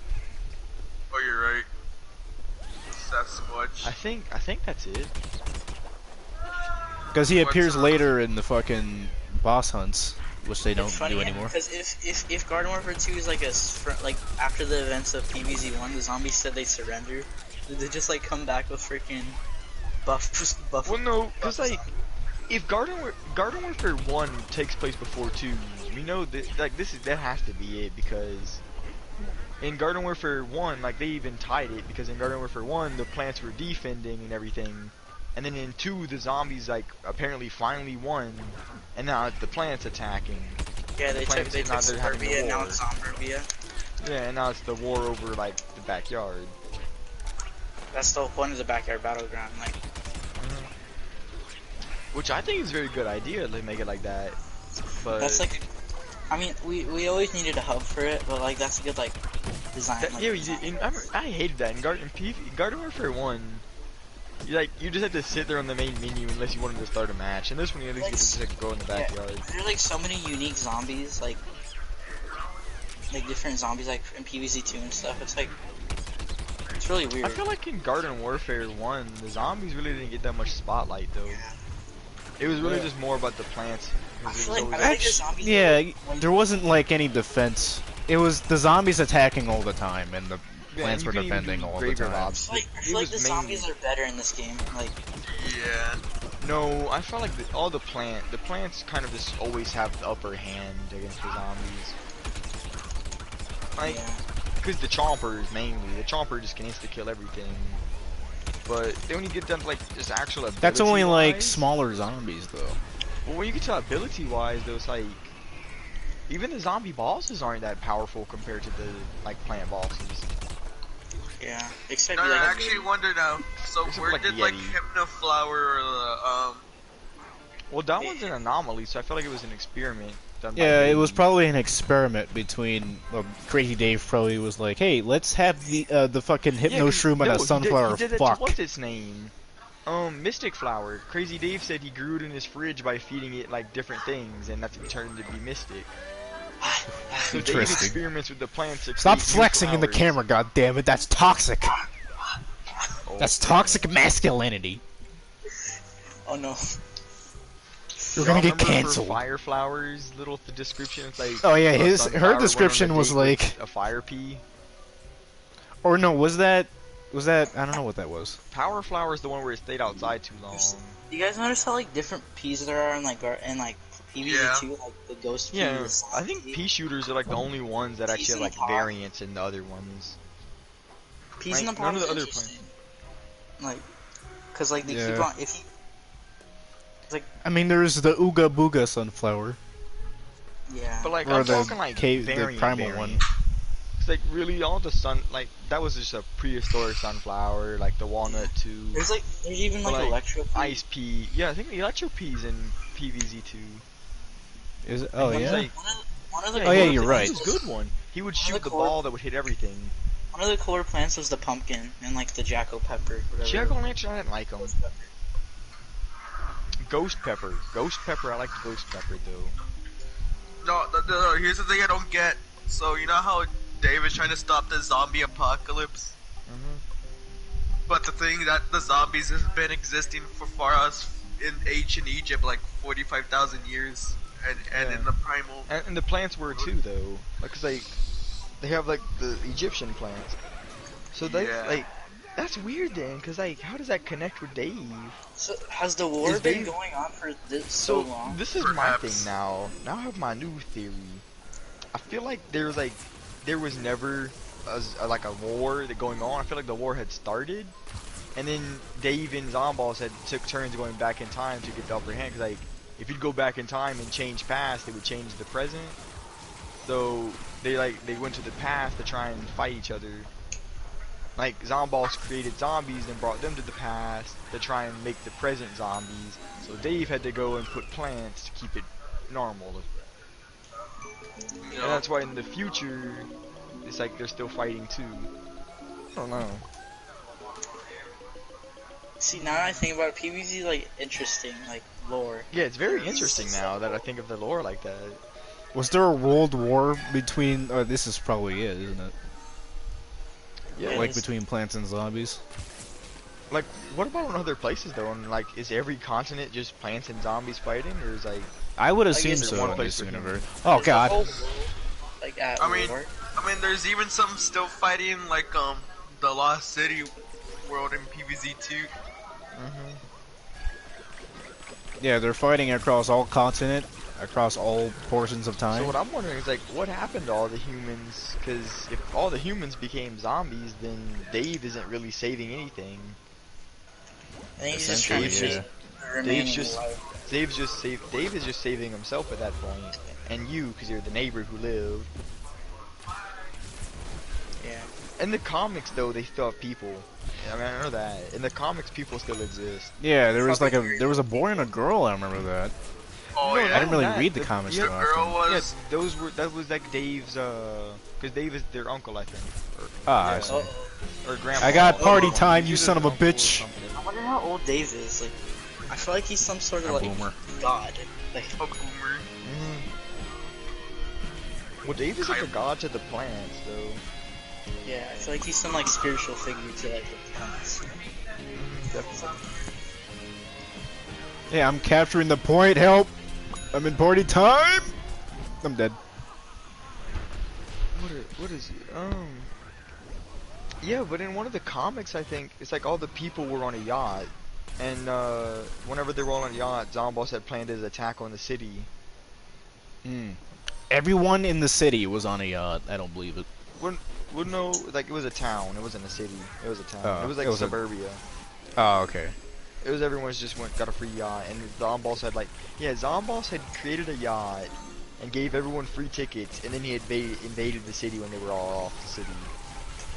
Oh, you're right. Sasquatch. I think that's it. Because he What's appears up? later in the fucking boss hunts, which they don't It's funny do anymore. because if Garden Warfare 2 is like like after the events of PVZ 1, the zombies said they surrender. They just like come back with freaking buff. Well, no, because buff like, if Garden Warfare 1 takes place before 2, we know that like that has to be it, because in Garden Warfare 1, like they even tied it, because in Garden Warfare 1 the plants were defending and everything, and then in 2 the zombies like apparently finally won, and now it's the plants attacking. Yeah, they took now they're having Suburbia, the now war. it's Zombie. Yeah, and now it's the war over like the backyard. That's the whole point of the backyard battleground. Like, Which I think is a very good idea to make it like that. But that's like, I mean, we always needed a hub for it, but like that's a good like design. that, like, yeah, design. I hated that in Garden Warfare 1. You just had to sit there on the main menu unless you wanted to start a match. And this one, you at least get to just like, go in the backyard. Yeah, there's like so many unique zombies, like different zombies, like in PVZ 2 and stuff. It's like, it's really weird. I feel like in Garden Warfare 1, the zombies really didn't get that much spotlight though. It was really just more about the plants. I Because feel it was like- always I like, think the zombies Yeah, when- there wasn't like any defense. It was the zombies attacking all the time, and the yeah, plants and were you couldn't even defending do all the graveyard time. ops. I It feel like was the mainly- zombies are better in this game. Like, Yeah. No, I felt like the plants kind of just always have the upper hand against the zombies. Like, yeah. because the chompers mainly, the chomper just can insta kill everything. But then when you get down to like just actual ability That's only like wise, smaller zombies, though. well, when you get to ability wise, though, it's like even the zombie bosses aren't that powerful compared to the like plant bosses. Yeah, except No, I like, actually wonder now. So Except where like did the like Yeti. Hypnoflower or the Well, that one's an anomaly, so I feel like it was an experiment. Done by Yeah, it was Dave. probably an experiment between Crazy Dave. Probably was like, "Hey, let's have the fucking hypno shroom and a sunflower he did that fuck." To, what's its name? Mystic Flower. Crazy Dave said he grew it in his fridge by feeding it like different things, and that's what turned it to be Mystic. So Dave Interesting. experiments with the plants. To Stop create new flexing in the flowers. camera, goddammit! That's toxic. Oh, That's toxic masculinity. oh no. You're Y'all gonna get remember for canceled. Fire Flower's little description? It's like, Oh yeah, a her sunflower went description on a was date with like, a fire pea. or no, was that I don't know what that was. Power Flower is the one where it stayed outside too long. You guys notice how like different peas there are in like PVZ Yeah. 2, like the ghost pea. Yeah, the side I think pea. pea shooters are like the only ones that Peas actually in have the like pot. variants in the other ones. Peas in the like, pot none of is the other interesting. Like, cause like they Yeah. keep on if you. I mean, there's the Ooga Booga sunflower, Yeah. But like or I'm the talking like the variant, primal variant. one. It's like really all the sun like that was just a prehistoric sunflower, like the walnut too. there's even But, like, like, electro pea. Ice pea. Yeah, I think the electro peas in PVZ2. Is it? Oh He's yeah. like- One of the Oh, yeah, cooler you're plants right. He was a good one. He would shoot the core- ball that would hit everything. One of the cooler plants was the pumpkin and like the jack-o' pepper. Jack o' lantern, I didn't like him. Ghost pepper. Ghost pepper. Ghost pepper, I like the ghost pepper though. no, here's the thing I don't get. So you know how Dave is trying to stop the zombie apocalypse? But the thing that the zombies has been existing for far as in ancient Egypt, like 45,000 years, and Yeah. in the primal. And the plants were too though. Like, 'cause they have like the Egyptian plants. So they Yeah. like that's weird then, 'cause like how does that connect with Dave? So has the war Is been Dave- going on for so long? This is Perhaps. my thing now. Now I have my new theory. I feel like there was never like a war going on. I feel like the war had started, and then Dave and Zomboss took turns going back in time to get the upper hand. 'Cause like if you'd go back in time and change past, it would change the present. So they went to the past to try and fight each other. Like Zomboss created zombies and brought them to the past to try and make the present zombies. So Dave had to go and put plants to keep it normal. And that's why in the future, it's like they're still fighting too. I don't know. See, now that I think about it, PVZ like interesting, like lore. Yeah, it's very interesting now that I think of the lore like that. Was there a world war between? This is probably it, isn't it? Yeah, Yeah, Like there's- between plants and zombies. like, what about in other places though? And like, is every continent just plants and zombies fighting, or is like, I would Like, assume is there so one in place this for universe. humans? Oh there's the god. whole world, like at I mean, war. there's even some still fighting like the Lost City world in PVZ2. Yeah, they're fighting across all continent, across all portions of time. So what I'm wondering is like, what happened to all the humans? Because if all the humans became zombies, then Dave isn't really saving anything. I think he's just trying to Essentially, save yeah. the remaining just- life. Dave is just saving himself at that point, and you, because you're the neighbor who lived. Yeah. In the comics, though, they still have people. I mean, I know that. In the comics, people still exist. Yeah, there was a boy and a girl. I remember that. Oh No, yeah, I didn't really that, read the comics yeah, too the girl often. Yeah, was. that was like Dave's, because Dave is their uncle, I think. Ah, I Yeah. see. Or grandpa. I got party Oh, time, he's you either son of a uncle or bitch. something. I wonder how old Dave is. Like, I feel like he's some sort of A like boomer. god. Like, A boomer. Well, Dave is like a god to the plants, though. yeah, I feel like he's some like spiritual figure to like the plants. Definitely. Yeah, I'm capturing the point. Help! I'm in party time. I'm dead. What is it? Yeah, but in one of the comics, I think it's like all the people were on a yacht, and whenever they were all on a yacht, Zomboss had planned his attack on the city. Everyone in the city was on a yacht. I don't believe it. Well, no, like it was a town. It wasn't a city. It was a town. Oh, it was like it was a- suburbia. Oh, okay. It was everyone's just got a free yacht, and Zomboss had Zomboss had created a yacht and gave everyone free tickets, and then he invaded the city when they were all off the city.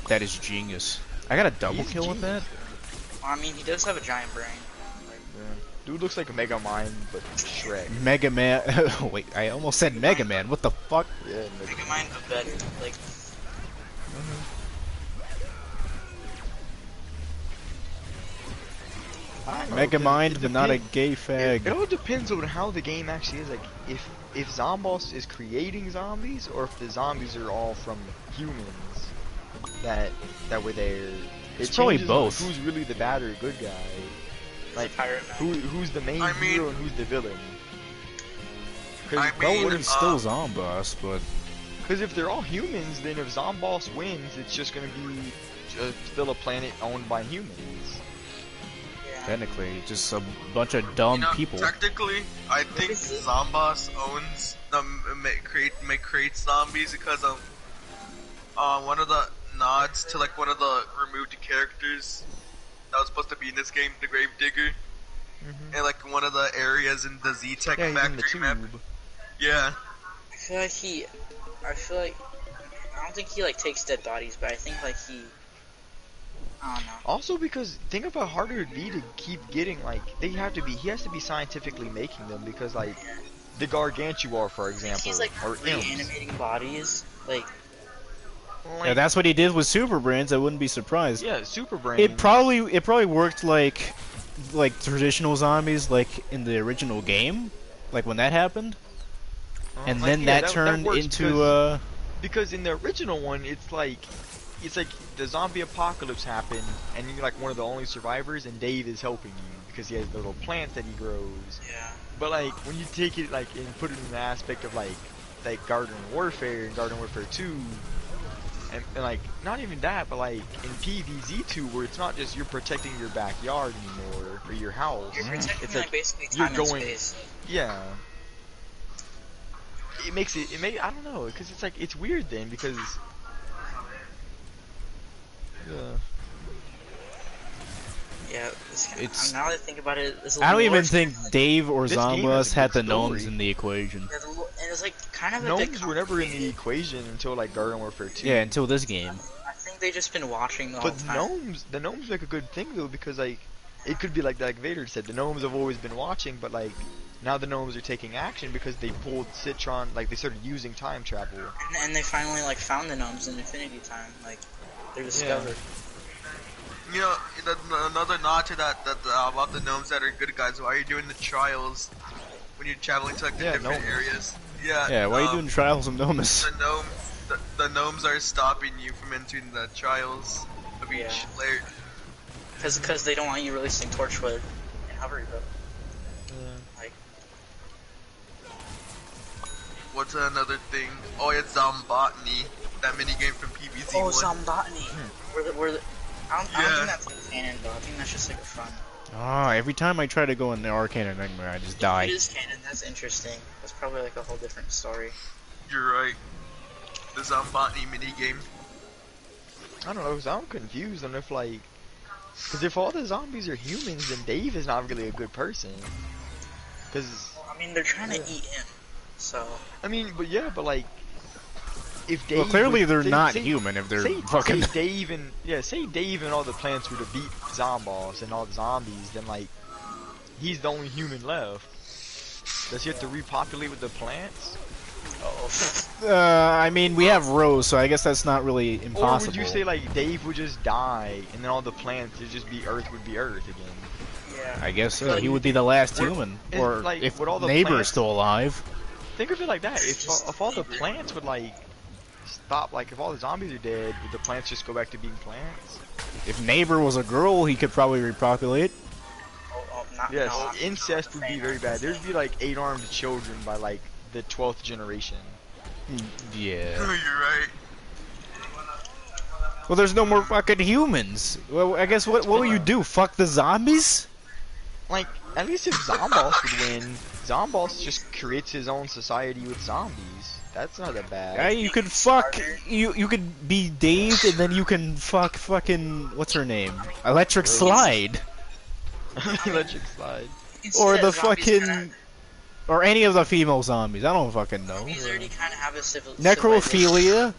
That is genius. I got a double He's kill with that. Well, I mean, he does have a giant brain. Yeah. Dude looks like a Mega Mind, but Shrek. Mega Man. Wait, I almost said Mega Man. What the fuck? Yeah, Mega Mind, but better. Like, I don't know, Mega 'cause Mind, it but not a depend- gay It fag. all depends on how the game actually is. Like, if Zomboss is creating zombies, or if the zombies are all from humans that were there. It's It probably changes on both. Who's really the bad or good guy? Like, Pirate Man. who's the main I mean- hero and who's the villain? I Because mean, It's still Zomboss, but if they're all humans, then if Zomboss wins, it's just gonna be still a planet owned by humans. Yeah. technically, just a bunch of dumb people. Technically, I think is it? Zomboss owns the create zombies because of one of the nods to like one of the removed characters that was supposed to be in this game, the Gravedigger, and like one of the areas in the Z-Tech Yeah, he's in the factory map. tube. Yeah, I feel like I don't think he like takes dead bodies, but I think like I don't know. Also, because think of how hard it would be to keep getting, like, he has to be scientifically making them, because like the Gargantuar, for example, He's like or imps. reanimating bodies. Like, Yeah, that's what he did with Super Brains. I wouldn't be surprised. yeah, Super Brain. It probably worked like traditional zombies, like in the original game, like when that happened, and like, then yeah, that turned works into because in the original one, it's like the zombie apocalypse happened, and you're like one of the only survivors, and Dave is helping you because he has the little plants that he grows. yeah. But like when you take it like and put it in the aspect of like Garden Warfare and Garden Warfare 2, and like not even that, but like in PVZ2 where it's not just you're protecting your backyard anymore or your house. You're protecting It's like like basically you're time and going- space. yeah. I don't know, because it's like it's weird then because Yeah, It's- now that I think about it, this I don't even lore- think Dave or This game Zomboss has a had good the gnomes story. in the equation. Yeah, and it's like kind of a bit gnomes were never in the complicated. equation until like Garden Warfare 2. Yeah, until this game. I think they just been watching the whole But time. the gnomes make a good thing though, because like it could be like Vader said, the gnomes have always been watching, but like now the gnomes are taking action because they pulled Citron, like they started using time travel. And they finally like found the gnomes in Infinity Time. Like they're discovered. You know, another notch to that about the gnomes that are good guys. Why are you doing the trials when you're traveling to like the different areas? Yeah. Yeah, why are you doing trials of Nomus? The gnomes are stopping you from entering the trials of each layer. Because they don't want you releasing Torchwood and Hover Evo. Like, what's another thing? Oh, it's Zombotany, that minigame from PVZ. oh, Zombotany. I don't think that's like canon though. I think that's just like a fun. Ah, every time I try to go in the Arcana Nightmare, I just die. It is canon. That's interesting. That's probably like a whole different story. You're right. The Zombotany minigame. I don't know, cause I'm confused on if like, cause if all the zombies are humans, then Dave is not really a good person. Cause I mean, they're trying to eat him, so. I mean, but like, if Dave Well, clearly would, they're say, not say, human if they're say, fucking. say Dave and all the plants were to beat Zomboss and all the zombies, then like, he's the only human left. Does he have to repopulate with the plants? I mean, we have Rose, so I guess that's not really impossible. Or would you say like Dave would just die, and then all the plants would just be Earth would be Earth again? Yeah. I guess so. He would be the last Would- human, is, or like, if would all the neighbor is plants- still alive. Think of it like that. If all the plants would like stop, like if all the zombies are dead, would the plants just go back to being plants? If neighbor was a girl, he could probably repopulate. Yes, No, incest would be very bad. There'd be like 8-armed children by like the 12th generation. Yeah. You're right. Well, there's no more fucking humans. Well, I guess what will you do? Fuck the zombies? Like, at least if Zomboss would win, Zomboss just creates his own society with zombies. That's not that bad. Yeah, you could fuck. You could be Dave, and then you can fuck fucking what's her name? Electric Slide, Electric Slide. or the fucking, or any of the female zombies. I don't fucking know. Zombies already kind of have a civil. Necrophilia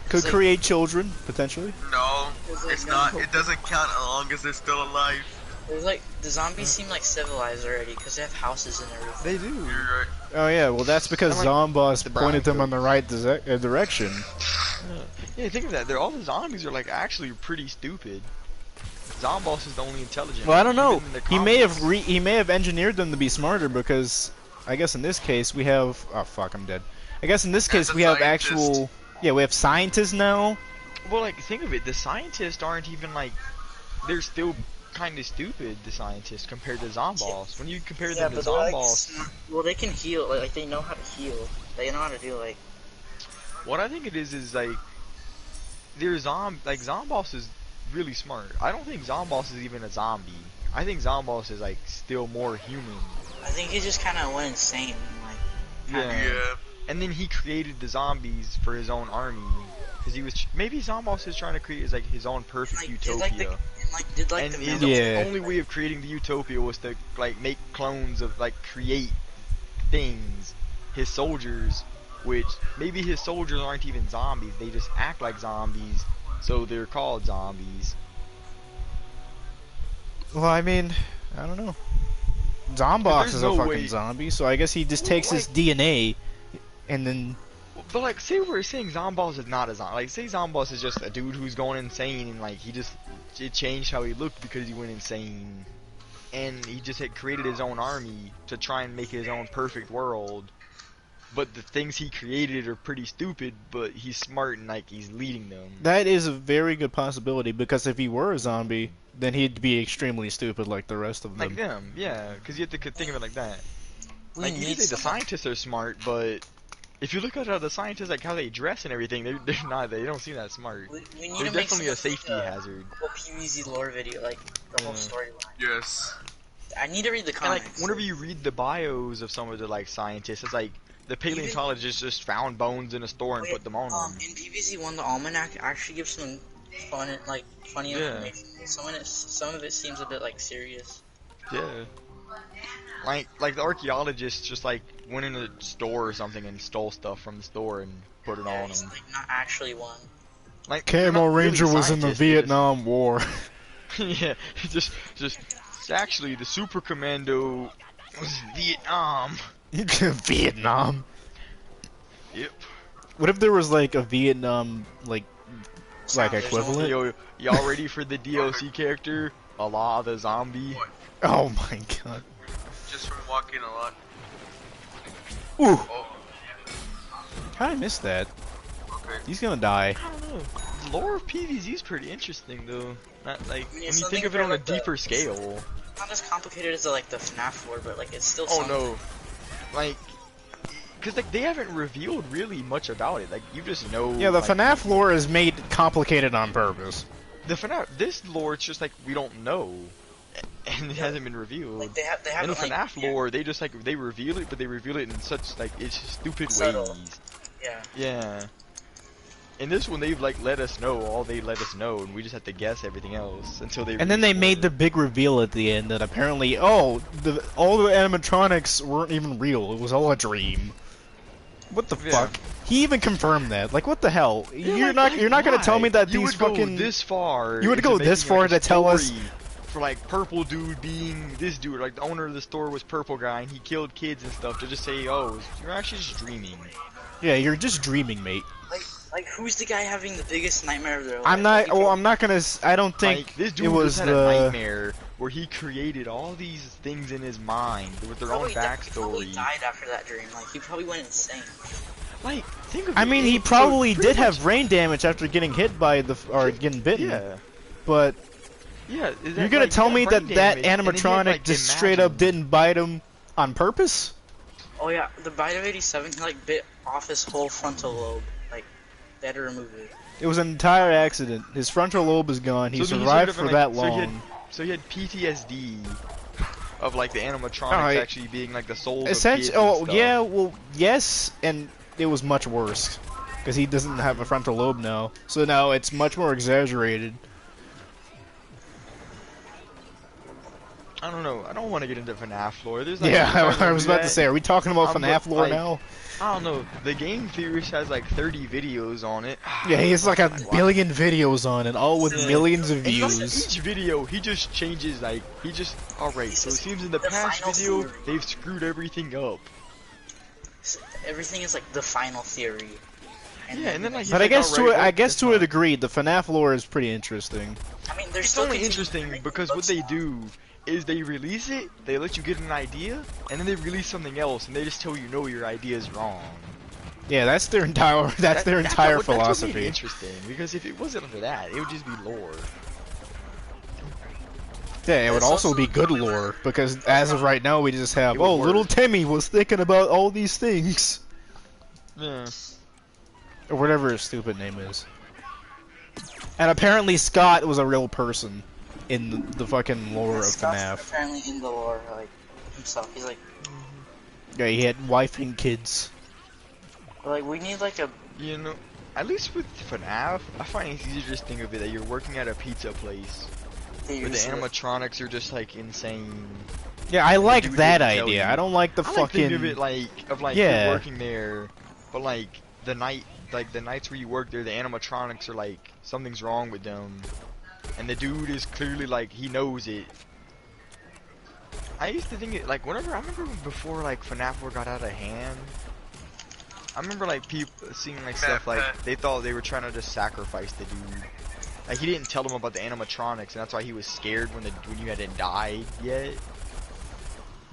could like- create children potentially. No, it's not. It doesn't count as long as they're still alive. There's like the zombies seem like civilized already because they have houses and everything. They do. You're right. Oh yeah, well that's because I like Zomboss the brown pointed them coat. in the right direction. Yeah, think of that. All the zombies are like actually pretty stupid. Zomboss is the only intelligent. Well, I don't know. Even in the He may have comics. he may have engineered them to be smarter because I guess in this case we have oh fuck I'm dead. I guess in this case As a we have scientist. actual we have scientists now. Well, like think of it. The scientists aren't even like they're still kind of stupid. The scientists compared to Zomboss. When you compare Yeah, them to but they're like, Zomboss, well, they can heal. Like they know how to heal. They know how to do like. what I think it is like they're like Zomboss is really smart. I don't think Zomboss is even a zombie. I think Zomboss is like still more human. I think he just kind of went insane. Like, Yeah. And then he created the zombies for his own army. Because he was maybe Zomboss is trying to create his own perfect like utopia. did like And the his Yeah. only way of creating the utopia was to like make clones of like create things. His soldiers, which maybe his soldiers aren't even zombies, they just act like zombies, so they're called zombies. Well, I mean, I don't know. Zomboss There's is no a fucking way- zombie, so I guess he just takes his like- DNA and then But like, say we're saying Zomboss is not a zombie. Like, say Zomboss is just a dude who's going insane, and like it changed how he looked because he went insane, and he just had created his own army to try and make his own perfect world. But the things he created are pretty stupid, but he's smart and like he's leading them. that is a very good possibility because if he were a zombie, then he'd be extremely stupid like the rest of them. Like them, yeah, because you have to think of it like that. we Like you need can say the someone- scientists are smart, but if you look at how the scientists, like how they dress and everything, they're not. They don't seem that smart. We need They're to make definitely a some safety hazard. whole PVZ lore video, like the whole storyline. Yes. I need to read the And comics. like whenever you read the bios of some of the like scientists, it's like the paleontologist just found bones in a store and put them on them. in PVZ1, the almanac actually gives some fun, like funny Yeah. information. Some of it seems a bit like serious. Yeah. Like the archaeologist just like went in a store or something and stole stuff from the store and put it Yeah, on it's them. like not actually one. Like they're Camo not really Ranger was in the scientists, they're just- Vietnam War. yeah, just it's actually the Super Commando was Vietnam. Vietnam. Yep. What if there was like a Vietnam like like There's no- equivalent. Yo, y'all ready for the DLC character? Allah the zombie. Oh my god. Just from walking a lot. Ooh, Oh, how did I miss that? okay. He's gonna die. I don't know. The lore of PVZ is pretty interesting though. Not like I mean, when it's you something think of it for, on a like, the- deeper scale. Not as complicated as like the FNAF lore, but like it's still. Oh something. no, like, cause like they haven't revealed really much about it. Like you just know. Yeah, the like, FNAF lore is made complicated on purpose. The FNAF, this lore, it's just like we don't know, and it hasn't been revealed. Like they In haven't the like FNAF lore, they just like they reveal it, but they reveal it in such like it's stupid Subtle. ways. Yeah. Yeah. In this one, they've like let us know all they let us know, and we just have to guess everything else until they. And then they release made it. the big reveal at the end that apparently, all the animatronics weren't even real. It was all a dream. What the Yeah. fuck? He even confirmed that. Like, what the hell? Yeah, You're like, not gonna why? tell me that you these would fucking go this far. You would into go this making, far like, a to tell us- story for like purple dude being this dude, like the owner of the store was purple guy, and he killed kids and stuff to just say, oh, you're actually just dreaming. Yeah, you're just dreaming, mate. Like who's the guy having the biggest nightmare of their life? I'm not. Like, Well, I'm not gonna. I don't think Like, this dude it was just had the. a nightmare where he created all these things in his mind with their own He probably backstory. died after that dream. Like he probably went insane. Like, think of I it, mean, he so probably pretty did have much- brain damage after getting hit by the or getting bitten. Yeah, But yeah. is you're that, gonna like, tell me brain that that damage, and then he had, animatronic like, just straight up imagine- didn't bite him on purpose? Oh yeah, the bite of 87 he like bit off his whole frontal lobe. Like they had to remove it. It was an entire accident. His frontal lobe is gone. He So then survived sort of, for like, that so long. So he had PTSD of like the animatronics Alright. actually being like the souls of kids Essentially, and oh stuff. yeah, well yes, and it was much worse because he doesn't have a frontal lobe now. So now it's much more exaggerated. I don't know. I don't want to get into FNAF lore. There's like, Yeah, if I was do about to that, say, are we talking about I'm FNAF lore like- now? I don't know. The Game Theorist has like 30 videos on it. Yeah, he has like a billion videos on it, all with Yeah. millions of And plus, views. each video, he just changes, like, he just, alright, so it seems in the The past final video, theory. they've screwed everything up. Everything is like the final theory. Yeah, and then like, he's But I like, guess "Alright, well, I guess that's to a fine." degree, the FNAF lore is pretty interesting. I mean, there's It's still only continuing interesting to make because what books they now. do is they release it, they let you get an idea, and then they release something else, and they just tell you, no, your idea is wrong. Yeah, that's their entire That's entire what made it philosophy. interesting, because if it wasn't for that, it would just be lore. Yeah, it would It's also also be good probably lore because as of right now, we just have It would little work. Timmy was thinking about all these things Yeah. or whatever his stupid name is. And apparently Scott was a real person in the fucking lore of Scott's FNAF. apparently in the lore, like himself. He's like, Yeah, he had wife and kids. we need like a. You know, at least with FNAF, I find it's easier to just think of it that you're working at a pizza place where the animatronics are just like insane. Yeah, I like dude that didn't tell idea. you. I don't like the I like fucking. think of it like Yeah. you're working there, but like the nights where you work there, the animatronics are like something's wrong with them, and the dude is clearly like he knows it. I used to think it like whenever I remember before like FNAF 4 got out of hand. I remember like people seeing like stuff like they thought they were trying to just sacrifice the dude. Like he didn't tell them about the animatronics, and that's why he was scared when you hadn't died yet.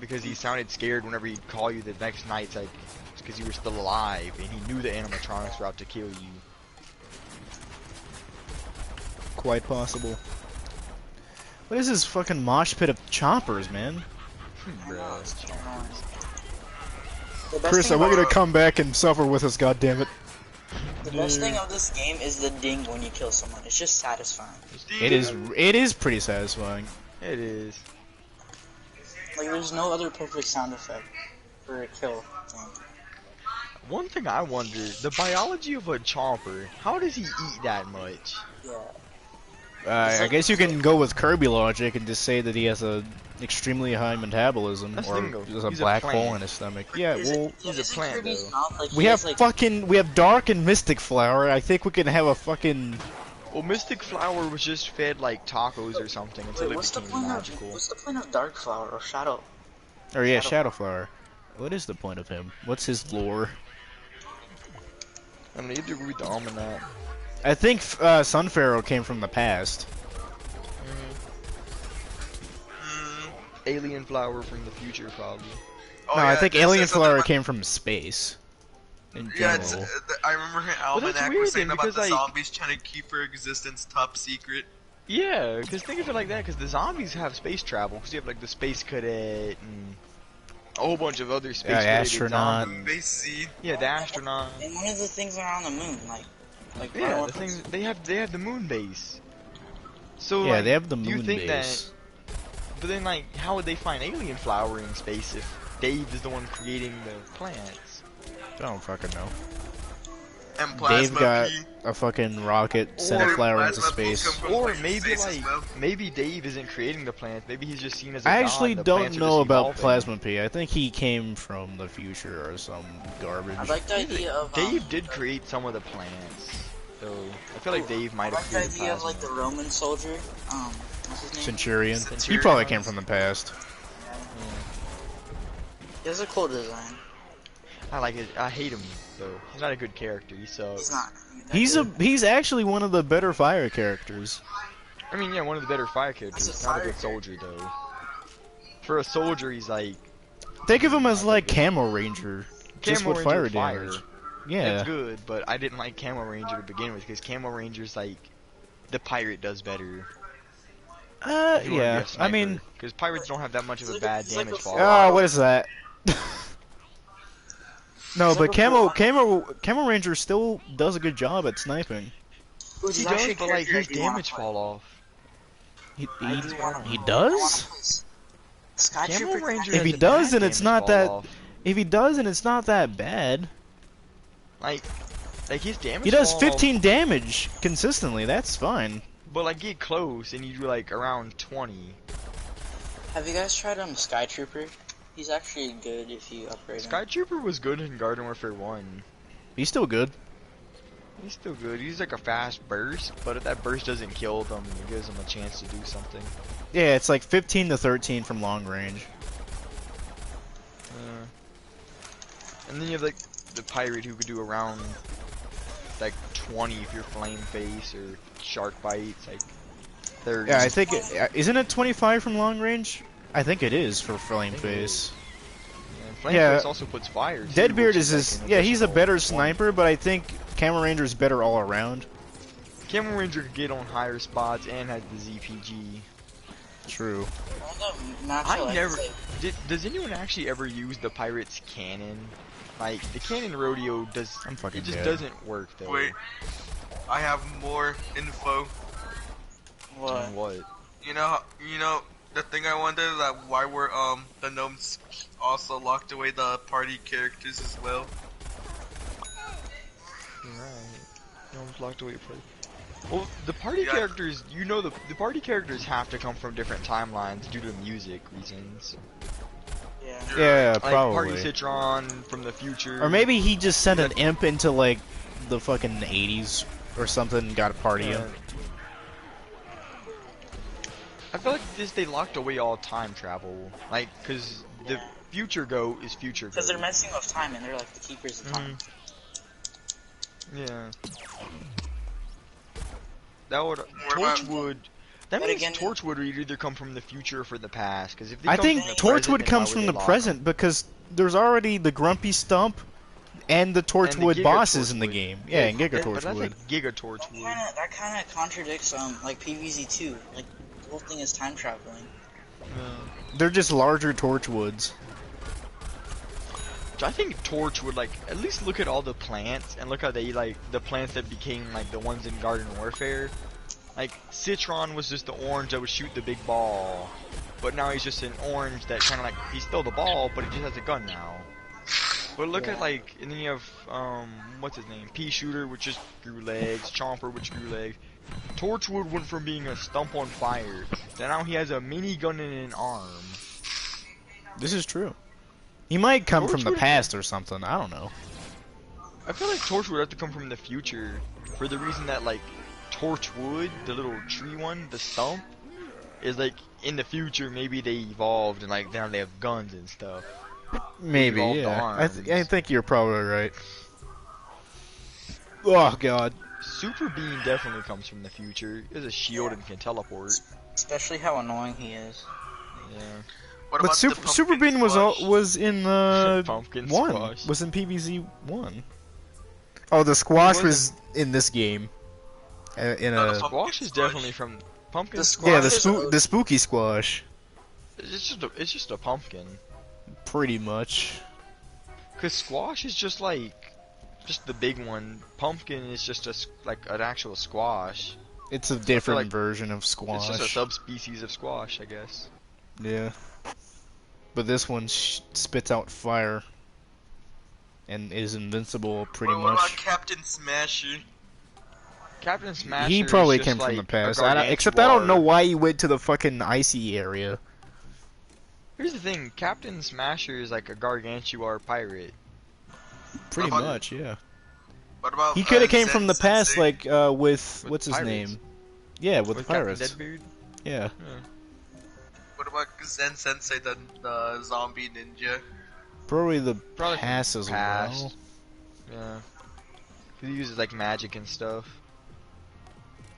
Because he sounded scared whenever he'd call you the next night, like because you were still alive, and he knew the animatronics were out to kill you. Quite possible. What is this fucking mosh pit of choppers, man? The best Chris, thing we're about- gonna come back and suffer with us, goddammit. The best thing of this game is the ding when you kill someone. It's just satisfying. It is pretty satisfying. It is. Like there's no other perfect sound effect for a kill thing. One thing I wonder, the biology of a chomper, how does he eat that much? Yeah. I guess you can go with Kirby logic and just say that he has a extremely high metabolism, That's the or thing, though. there's a He's a black plant. hole in his stomach. Yeah, well, he's a plant, Kirby's though. mouth, like, we he have has, like, we have Dark and Mystic Flower. I think we can have a fucking. Well, Mystic Flower was just fed like tacos or something until Wait, it what's the became point magical. of what's the point of Dark Flower or Shadow? Or yeah, Shadow. Shadow Flower. What is the point of him? What's his lore? I need to read the almanac. I think Sun Pharaoh came from the past. Alien flower from the future, probably. Oh, No, yeah, I think it Alien says something Flower about- came from space. In Yeah, general. I remember her that's almanac weird was saying then, about because, the like- zombies trying to keep her existence top secret. Yeah, because think of it like that, because the zombies have space travel, because you have like the space cadet and a whole bunch of other space related astronaut. zombies. Base C. Yeah, the astronaut. And one of the things are on the moon, like Yeah, Modern the Warfare thing they have the moon base. So Yeah, like, they have the do you moon think base. but then like, how would they find alien flower in space if Dave is the one creating the plants? I don't fucking know. And Dave Plasma got P. a fucking rocket, sent a Or flower into Plasma P space. come from Or space maybe as like well. maybe Dave isn't creating the plants. Maybe he's just seen as a I god, actually and the don't plants are know just about evolving. Plasma P. I think he came from the future or some garbage. I like the idea of Dave did create some of the plants, so I feel like Dave I might like have the created idea of plasma. like the Roman soldier. What's his name? Centurion. He Centurion. probably came from the past. He has a cool design. I like it. I hate him though. He's not a good character. He sucks. He's not. He's actually one of the better fire characters. I mean, yeah, one of the better fire characters. He's a Not a fire good soldier though. For a soldier, he's like Think of him as like Camo Ranger, just Camo with Ranger fire with fire. damage. Yeah. It's good, but I didn't like Camo Ranger to begin with because Camo Ranger's like the pirate does better. Yeah. I mean, because pirates don't have that much of a He's bad like damage a- fall. oh, what is that? No, He's but like a Camo Ranger still does a good job at sniping. He does, but like his damage fall off. He He does? Sky Camo Trooper. Ranger If has he a does, bad then it's damage not fall that. off. If he does, then it's not that bad. Like his damage. He does fall 15 damage consistently. That's fine. but like get close and you do like around 20. Have you guys tried Sky Trooper? He's actually good if you upgrade him. Sky Trooper was good in Garden Warfare 1. He's still good. He's still good. He's like a fast burst, but if that burst doesn't kill them, it gives them a chance to do something. Yeah, it's like 15 to 13 from long range. And then you have like the pirate who could do around like 20 if you're flame face or shark bites, like 30. Yeah, I think isn't it 25 from long range? I think it is for flame I think it face. And flame yeah. face also puts fire. too, Deadbeard which is like his. an Yeah, he's a additional better 20. sniper, but I think Camo Ranger's better all around. Camo Ranger could get on higher spots and has the ZPG. True. One of the maps I like never. is, Does anyone actually ever use the pirate's cannon? Like the cannon rodeo does. I'm fucking It just dead. doesn't work though. Wait, I have more info. What? On what? You know, the thing I wondered that why were the gnomes also locked away the party characters as well. Right. No one's locked away from. Well, the party Yeah. characters, you know, the party characters have to come from different timelines due to music reasons. Yeah. Yeah, Like probably. Party Citron from the future. Or maybe he just sent an imp into like the fucking 80s or something and got a party Yeah. in. I feel like they locked away all time travel, like, cause the future go is future go. Because they're messing with time and they're like the keepers of time. Yeah. That would about- Torchwood. That But means again- Torchwood would either come from the future or for the past. Because if they I come think from the present, Torchwood then comes why from would the they lock present because there's already the Grumpy Stump and the Torchwood Giga bosses in the Torchwood. game. Yeah, and Giga But that's Torchwood. like Giga Torchwood. That kind of contradicts like PVZ2. Like the whole thing is time traveling. They're just larger Torchwoods. I think Torch would like at least look at all the plants and look how they like the plants that became like the ones in Garden Warfare. Like Citron was just the orange that would shoot the big ball, but now he's just an orange that kind of like he's still the ball, but he just has a gun now. But look at like, and then you have what's his name? Pea Shooter, which just grew legs. Chomper, which grew legs. Torchwood went from being a stump on fire to now he has a minigun and an arm. This is true. He might come from the Torchwood- past or something. I don't know. I feel like Torchwood would have to come from the future for the reason that like Torchwood, the little tree one, the stump, is like in the future maybe they evolved and like now they have guns and stuff. Maybe, evolved yeah. arms. I think you're probably right. Oh god. Super Bean definitely comes from the future. He has a shield and can teleport. Especially how annoying he is. Yeah. What But about the Super pumpkin Bean squash? was in Pumpkin one. squash. Was in PVZ 1. Oh, the squash He was in this game. In No, the a pumpkin Squash is definitely from pumpkin. The Squash. yeah, Squash is the spooky squash, It's just a pumpkin. pretty much. Cause squash is just like the big one. Pumpkin is just like an actual squash. It's a different like version of It's squash. just a subspecies of squash, I guess. Yeah. But this one spits out fire and is invincible pretty What about much. Captain Smasher? Captain Smasher. He probably is came just from like the past. a Except I don't know Gargantuar. why he went to the fucking icy area. Here's the thing: Captain Smasher is like a Gargantuar pirate. Pretty What about- much, yeah. What about He could have came Zen from the past, Sensei? like with what's his pirates. name? Yeah, with the Captain pirates. Deadbeard. Yeah. What about Zen Sensei, the zombie ninja? Probably the Probably past as past. well. Yeah. He uses like magic and stuff.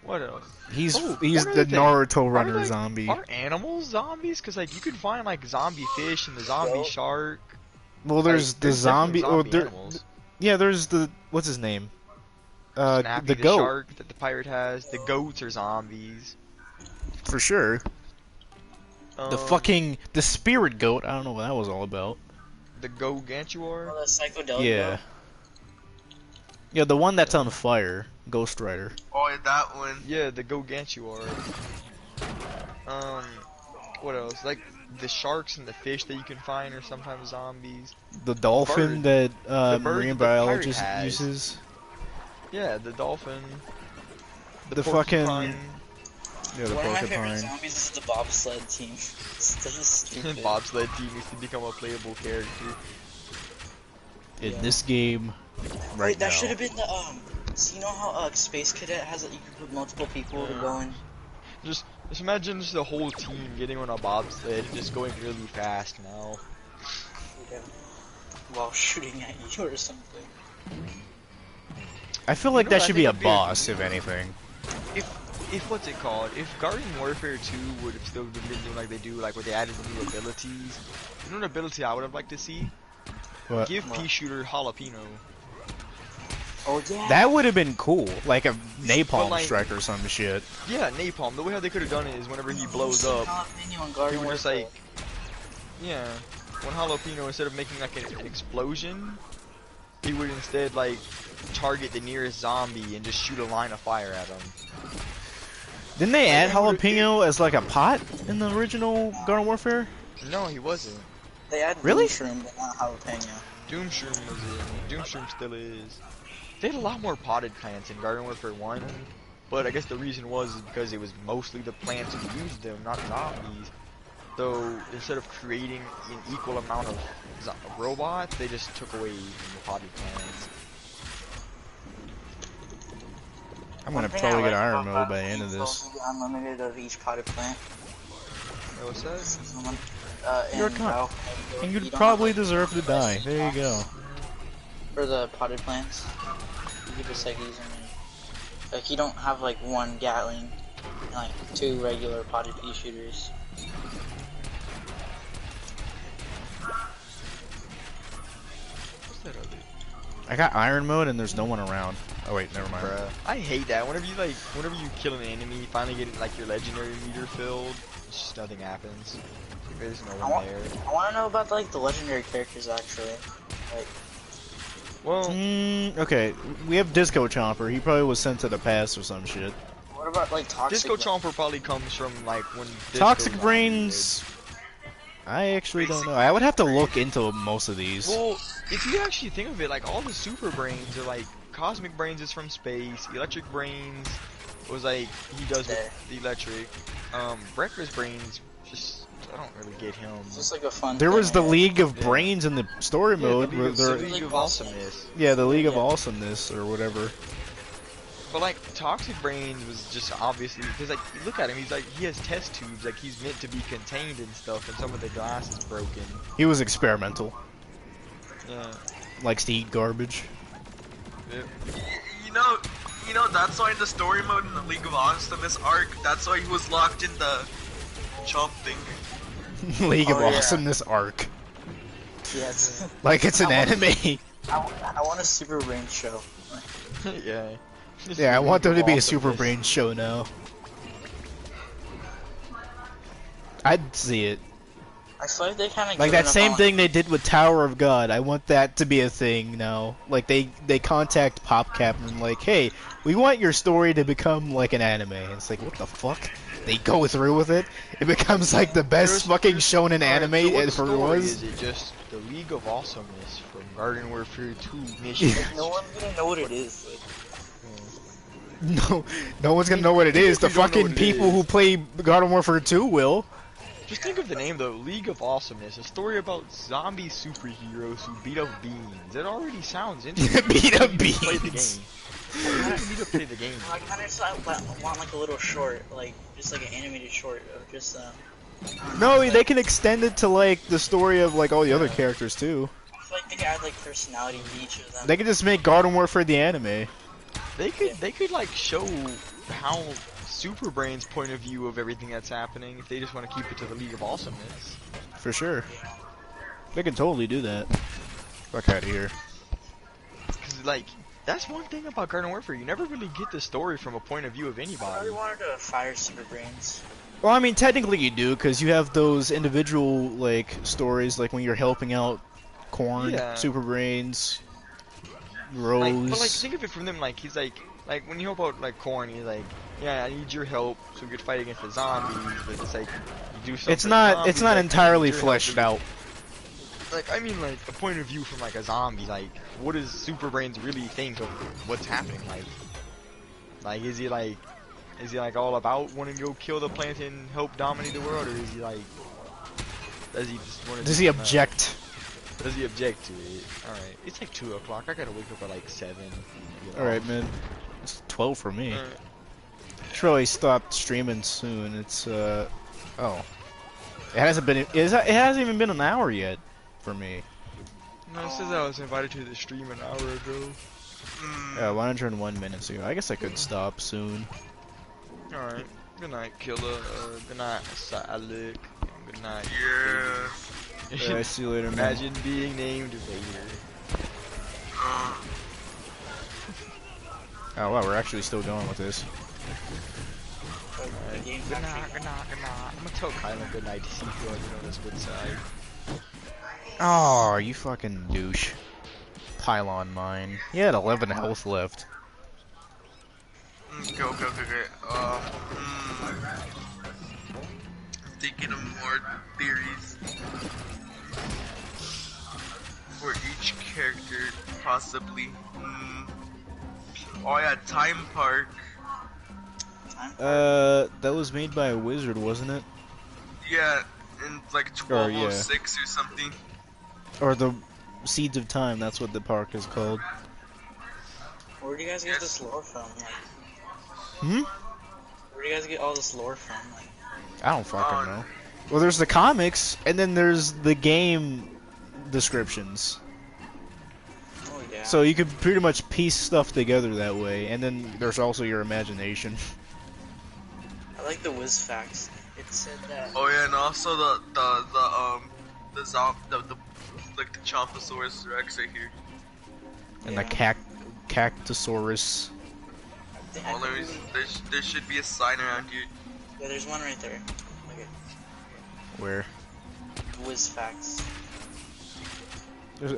What else? He's Oh, he's one the other thing. Naruto runner like, zombie. Are animals zombies? Cause like you could find like zombie fish and the zombie shark. Well, there's Like, the there's definitely zombie. Oh, there, animals. yeah, there's the what's his name? Snappy, The the goat shark that the pirate has. The goats are zombies. for sure. The fucking the spirit goat. I don't know what that was all about. the Gargantuar. Oh, the psychedelic. Yeah. Yeah, the one that's on fire, Ghost Rider. Oh, yeah, that one. Yeah, the Gargantuar. What else? Like the sharks and the fish that you can find are sometimes zombies. The dolphin that The bird marine that the pirate biologist has. uses. Yeah, the dolphin. The fucking- porcupine. Yeah, the One of my favorite porcupine. zombies is the bobsled team. This is stupid. Bobsled team needs to become a playable character. In this game, right Wait, that now. should have been the So you know how Space Cadet has you can put multiple people to go in. Just imagine just the whole team getting on a bobsled and just going really fast now. While shooting at you or something. I feel like know that what I should be think a would be a- boss, if anything. If what's it called? If Garden Warfare 2 would have still been doing like they do, like where they added the new abilities. You know what ability I would have liked to see? What? Give Pea Shooter jalapeno. Oh yeah. That would have been cool, like a napalm like- strike or some shit. Yeah, napalm. The way how they could have done it is whenever he blows You've seen up, Jalapeno on he Garden would just Warfare. like, yeah, one jalapeno instead of making like an explosion, he would instead like target the nearest zombie and just shoot a line of fire at him. Didn't they add that would've- jalapeno as like a pot in the original Garden Warfare? No, he wasn't. They had Really? mushroom, but not jalapeno. Doomshroom was in. Doomshroom still is. They had a lot more potted plants in Garden Warfare 1, but I guess the reason was because it was mostly the plants who used them, not zombies. So instead of creating an equal amount of robots, they just took away from the potted plants. I'm gonna One thing probably I get like iron about mode by the Garden end of is this. the unlimited of each potted plant. Hey, what's that? Someone, You're a in cunt. Battlefield, And you you'd don't probably have, like, deserve to die. There you go. For the potted plants, you could just like use them. Like you don't have like one Gatling, and, like 2 regular potted pea shooters. What's that other? I got iron mode and there's no one around. Oh wait, never mind. Bruh. I hate that. Whenever you kill an enemy, finally get like your legendary meter filled, just nothing happens. There's no one there. I want to know about like the legendary characters actually. Like, Well, Okay, we have Disco Chomper. He probably was sent to the past or some shit. what about like toxic? Disco Chomper probably comes from like when Disco Toxic Zombie Brains. I actually don't know. I would have to look into most of these. did. Well, if you actually think of it, like all the super brains are like Cosmic Brains is from space, Electric Brains was like he does with the electric. Breakfast Brains just I don't really get him. It's just like a fun. There was the thing. League of Yeah. Brains in the story mode. the where League there- of, League of Awesomeness. yeah, the League of Yeah. Awesomeness or whatever. But like Toxic Brains was just obviously because like you look at him, he's like he has test tubes, like he's meant to be contained and stuff, and some of the glass is broken. He was experimental. Yeah. Likes to eat garbage. You know, you know, that's why in the story mode in the League of Awesomeness arc, that's why he was locked in the chomp thing. League of Oh, yeah. Awesomeness arc. Yes. Like it's an anime. I want a Super Brain show. Yeah. Yeah, I want there to be a Super Awesomeness. Brain show now. I'd see it. I feel like they kind of Like that same thing they did with Tower of God. I want that to be a thing now. Like they contact PopCap and like, hey, we want your story to become like an anime. And it's like, what the fuck? They go through with it. It becomes like the best fucking shonen anime Alright, so what ever story was. Is it just the League of Awesomeness from Garden Warfare 2 mission? No one's gonna know what it is. No one's gonna know what it is. The If you don't know fucking what it people is. who play Garden Warfare 2 will. Just think of the name though, League of Awesomeness, a story about zombie superheroes who beat up beans. It already sounds interesting. Beat up You need to play the beans. game. You need to play the game. I kind of just want like a little short, like just like an animated short of just No, they can extend it to like the story of like all the other characters too. I feel like they could add like personality to each of them. They could just make Garden Warfare the anime. They could like show how Super Brain's point of view of everything that's happening if they just want to keep it to the League of Awesomeness. For sure. They can totally do that. Fuck out of here. Cause like that's one thing about Garden Warfare, you never really get the story from a point of view of I anybody. really wanted to fire Super Brains. Well, I mean, technically you do, because you have those individual, like, stories, like when you're helping out Corn, Yeah. Super Brains, Like, Rose. but like think of it from them, like he's like when you help out like Corn, he's like, yeah, I need your help so we could fight against the zombies. But it's like you do something. it's not zombies, not like, entirely I need your help fleshed to- out. Like I mean, like a point of view from like a zombie. Like, what does Super Brains really think of what's happening? Like is he like all about wanting to go kill the planet and help dominate the world, or is he like does he just want to? Does he object? Does he object to it? All right, it's like 2 o'clock. I gotta wake up at like 7. Alright, man. It's 12 for me. Alright. Should probably stop streaming soon. It's, oh. It hasn't even been an hour yet for me. No, it says I was invited to the stream an hour ago. Yeah, 101 minutes ago. I guess I could stop soon. Alright. Good night, Killer. Good night, Salik. Good night. Yeah. Yeah, see you later, man. Imagine being named Vader. Oh wow, we're actually still going with this. Alright. Game Good night, factory. good night, good night. I'm gonna tell Kylan good night to see if you ever on his good side. Oh, you fucking douche. Pylon mine. He had 11 health left. Okay. I'm thinking of more theories for each character, possibly. Oh yeah, Time Park. That was made by a wizard, wasn't it? Yeah, in like 1206 or something. Or the Seeds of Time, that's what the park is called. Where do you guys get this lore from? Like, Hmm? where do you guys get all this lore from? Like, I don't fucking know. Well, there's the comics, and then there's the game descriptions. oh yeah. So you could pretty much piece stuff together that way, and then there's also your imagination. I like the whiz facts. It said that. Oh yeah, and also the like the Chomposaurus Rex right here. And Yeah. the Cactosaurus. Oh, there should be a sign around here. Yeah, there's one right there. Look Where? at whiz facts.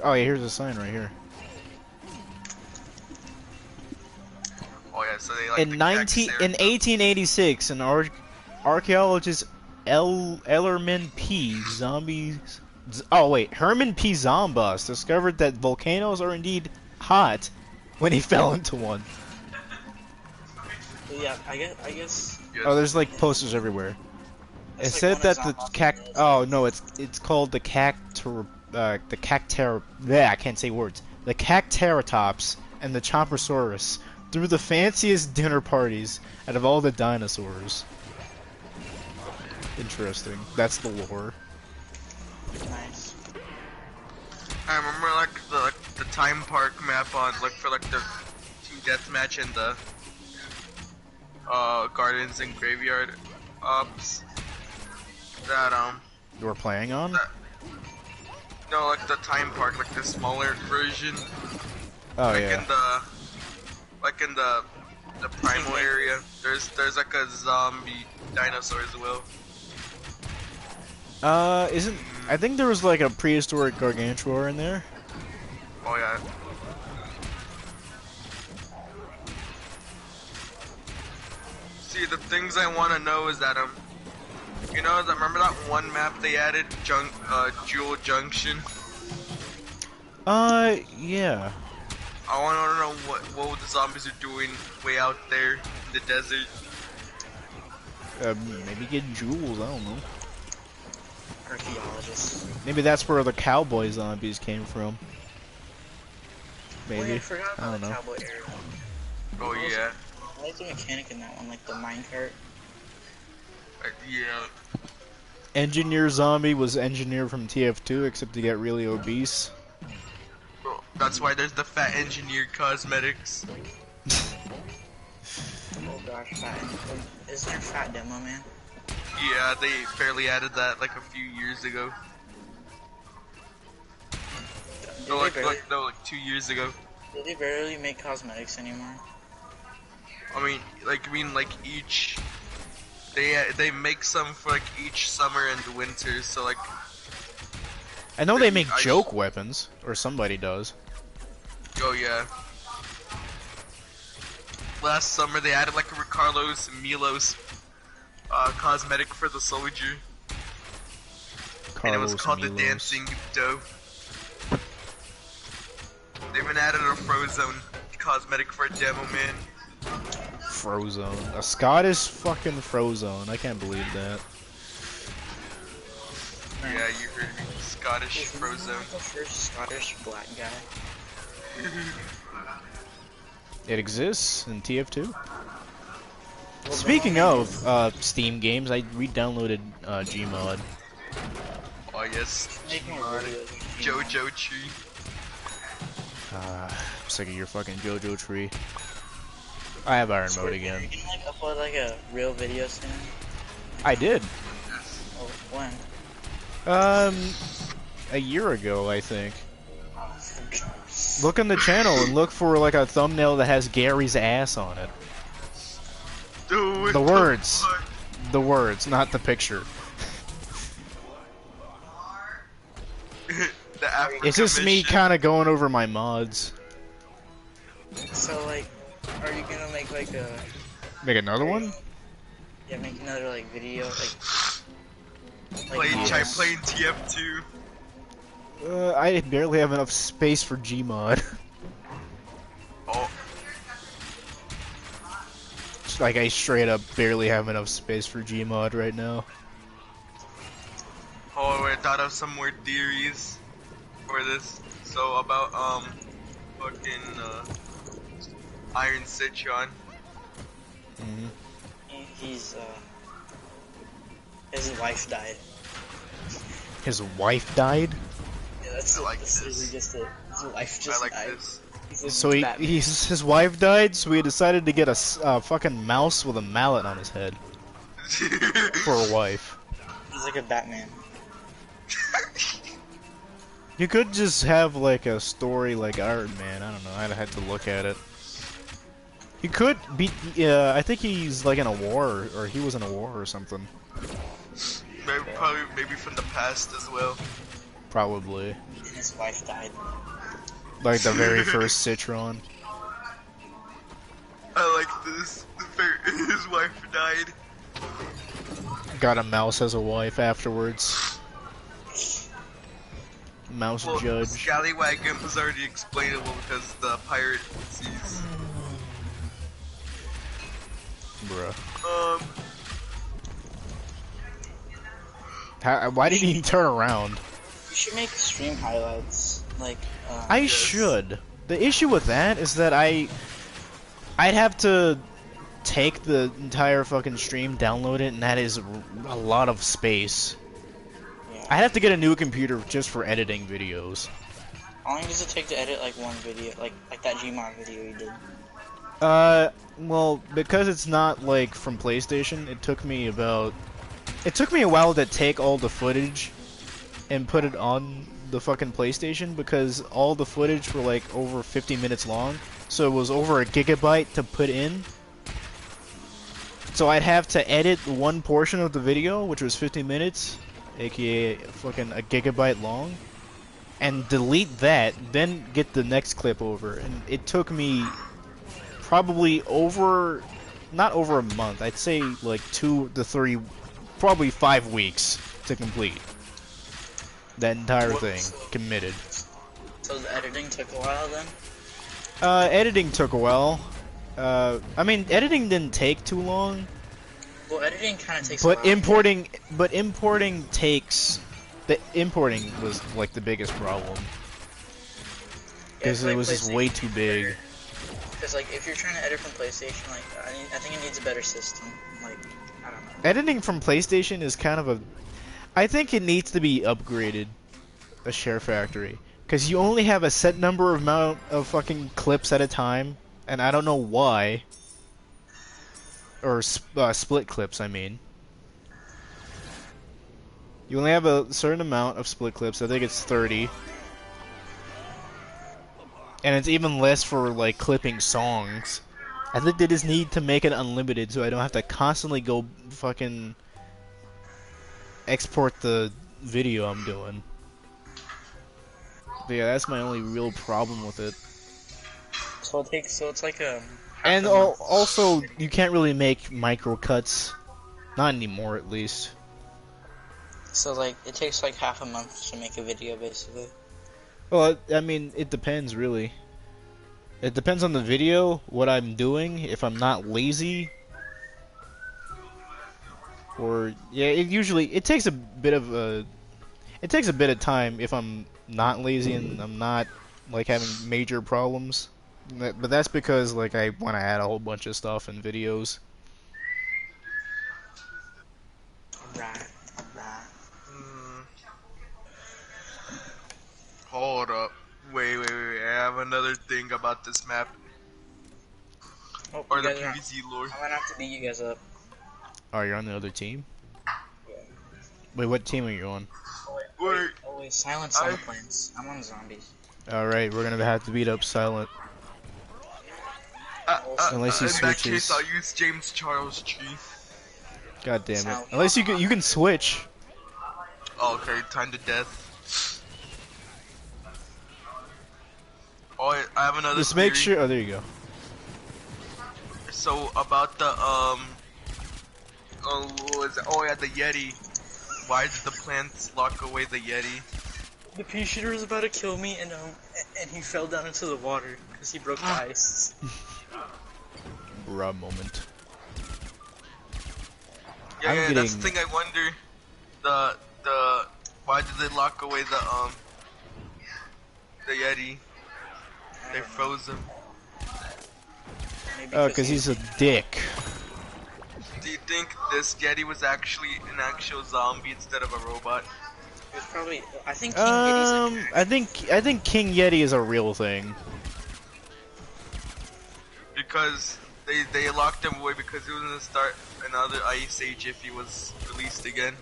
Oh yeah, here's a sign right here. Oh yeah, so they like In the 1886, an archaeologist Herman P. Zombas discovered that volcanoes are indeed hot when he fell into one. But yeah, I guess. Oh, there's like posters everywhere. It That's said like that one the of Zombas' cac. videos. Oh no, it's called the I can't say words. The Cacteratops and the Chomposaurus threw the fanciest dinner parties out of all the dinosaurs. Interesting. That's the lore. Nice. I remember like the Time Park map on like for like the team deathmatch and the gardens and graveyard ops that You were playing on? no, like the time park, like the smaller version. Oh like yeah. in the primal area. There's like a zombie dinosaur as well. Isn't I think there was like a prehistoric gargantuar in there. Oh yeah. See, the things I want to know is that you know, remember that one map they added, Jewel Junction? Yeah. I want to know what the zombies are doing way out there in the desert. Maybe get jewels, I don't know. Archaeologists. Maybe that's where the cowboy zombies came from. Oh, yeah, Maybe. I forgot I about don't the know. cowboy area. Oh yeah. I like the mechanic in that one, like the minecart. Yeah. Engineer zombie was engineered from TF2 except to get really obese. Well, that's why there's the fat engineered cosmetics. Oh gosh, fat. Isn't there fat demo man? Yeah, they barely added that like a few years ago. No, like 2 years ago. Do they barely make cosmetics anymore? I mean, each. They make some for like each summer and winter. So like. I know they make joke weapons, or somebody does. Oh yeah. Last summer they added like a Carlos Milos cosmetic for the soldier. And it was called the Dancing Dough. They even added a Frozone cosmetic for Demo Man. Frozone. A Scottish fucking Frozone. I can't believe that. Yeah, you heard me. Scottish Frozone. The first Scottish black guy. It exists in TF2. Well, Speaking Demo of Man Steam games, I re-downloaded Gmod. Oh yes, making a Chriztomatic. video. JoJo Tree. I'm sick of your fucking JoJo tree. I have Iron Mode again. You can like upload like a real video soon. I did. Oh, when? A year ago, I think. Oh, Look on the channel and look for like a thumbnail that has Gary's ass on it. Dude, The words. The words, not the picture. The Africa It's just me mission. kind of going over my mods. So like, are you gonna make like a? Make another one? Yeah, make another like video like. Try playing TF2. I barely have enough space for Gmod. Oh, Like, I straight up barely have enough space for Gmod right now. oh, I thought of some more theories for this. So about fucking Iron Citron. He's his wife died. His wife died? Yeah, that's I like that's this. literally just it. His wife just I like died. this. He's So his wife died, so he decided to get a fucking mouse with a mallet on his head for a wife. He's like a Batman. You could just have like a story like Iron Man. I don't know. I'd have to look at it. He could be. I think he's like in a war, or he was in a war or something. Maybe from the past as well. Probably. And his wife died. Like the very first Citron. I like this. His wife died. Got a mouse as a wife afterwards. Mouse Well, judge. Scallywag was already explainable because the pirate sees. Bruh. Why did he turn around? You should make stream highlights, like. I Yes. should. The issue with that is that I'd have to take the entire fucking stream, download it, and that is a lot of space. Yeah. I'd have to get a new computer just for editing videos. How long does it take to edit like one video, like that Gmod video you did? Well, because it's not like from PlayStation, it took me a while to take all the footage and put it on the fucking PlayStation because all the footage were like over 50 minutes long, so it was over a gigabyte to put in. So I'd have to edit one portion of the video, which was 50 minutes, aka fucking a gigabyte long, and delete that, then get the next clip over. And it took me probably not over a month, I'd say like 2 to 3, probably 5 weeks to complete that entire thing, committed. So the editing took a while then? Editing took a while. I mean, editing didn't take too long. Well, editing kind of takes But a while. importing takes... The importing was, like, the biggest problem. Because it was just way too big. Because, like, if you're trying to edit from PlayStation, like, I think it needs a better system. Like, I don't know. Editing from PlayStation is kind of a... I think it needs to be upgraded. A share factory. Because you only have a set number of amount of fucking clips at a time. And I don't know why. Or split clips, I mean. You only have a certain amount of split clips. I think it's 30. And it's even less for, like, clipping songs. I think they just need to make it unlimited so I don't have to constantly go fucking export the video I'm doing. But yeah, that's my only real problem with it. So it's like a... And also, you can't really make micro cuts. Not anymore, at least. So, like, it takes like half a month to make a video, basically. Well, I mean, it depends, really. It depends on the video, what I'm doing, if I'm not lazy. Or, yeah, it takes a bit of time if I'm not lazy and I'm not, like, having major problems. But that's because, like, I want to add a whole bunch of stuff in videos. Right. Hold up. Wait. I have another thing about this map. Oh, Or you the guys are- PVZ lore. I'm gonna have to beat you guys up. Oh, you're on the other team? Yeah. Wait, what team are you on? Wait. Oh wait, silence on the planes. I'm on zombies. Alright, we're gonna have to beat up Silent. Unless he in that switches. case, I'll use James Charles G. God damn it. Silent. Unless you can switch. Oh, okay, time to death. Oh, I have another Just make theory. sure. Oh, there you go. So about the what was it? Oh yeah, the Yeti. Why did the plants lock away the Yeti? The pea shooter was about to kill me, and he fell down into the water because he broke the ice. Raw moment. Yeah, that's the thing I wonder. The why did they lock away the Yeti? They froze him. Oh, because he's a dick. Do you think this Yeti was actually an actual zombie instead of a robot? It was probably. I think King Yeti's I think King Yeti is a real thing. Because they locked him away because he was gonna start another ice age if he was released again.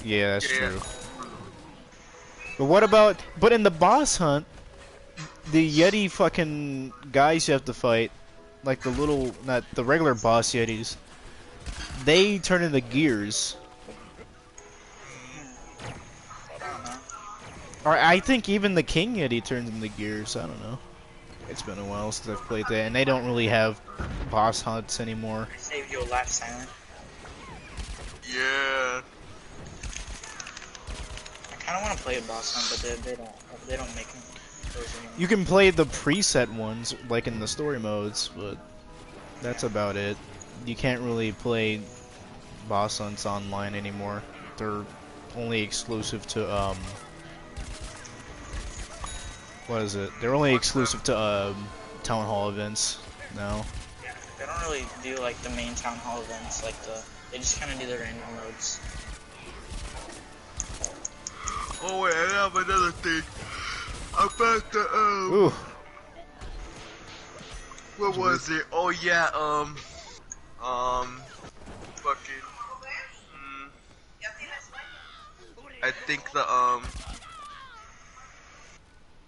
Yeah, that's true. But what about? But in the boss hunt, the Yeti fucking guys you have to fight, like the little, not the regular boss Yetis, they turn into gears. Or I think even the King Yeti turns into gears. I don't know. It's been a while since I've played that, and they don't really have boss hunts anymore. I saved your life, Silent. Yeah. I kind of want to play a boss hunt, but they don't make them those anymore. You can play the preset ones, like in the story modes, but that's about it. You can't really play boss hunts online anymore. They're only exclusive to what is it? They're only exclusive to town hall events now. Yeah, they don't really do like the main town hall events, like they just kind of do the random modes. Oh wait, I have another thing about the Ooh. What was it? Oh yeah, fucking. I think the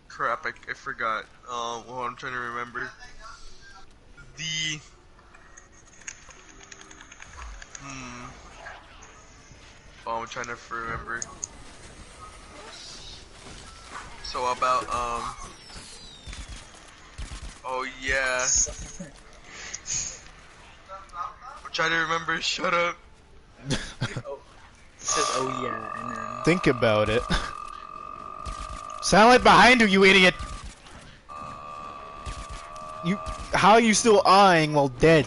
crap. I forgot. Well, I'm trying to remember. The Oh, I'm trying to remember. So about oh yeah. I'm trying to remember. Shut up. Oh, it says oh yeah, and then Think about it. Silent behind you, you idiot! How are you still eyeing while dead?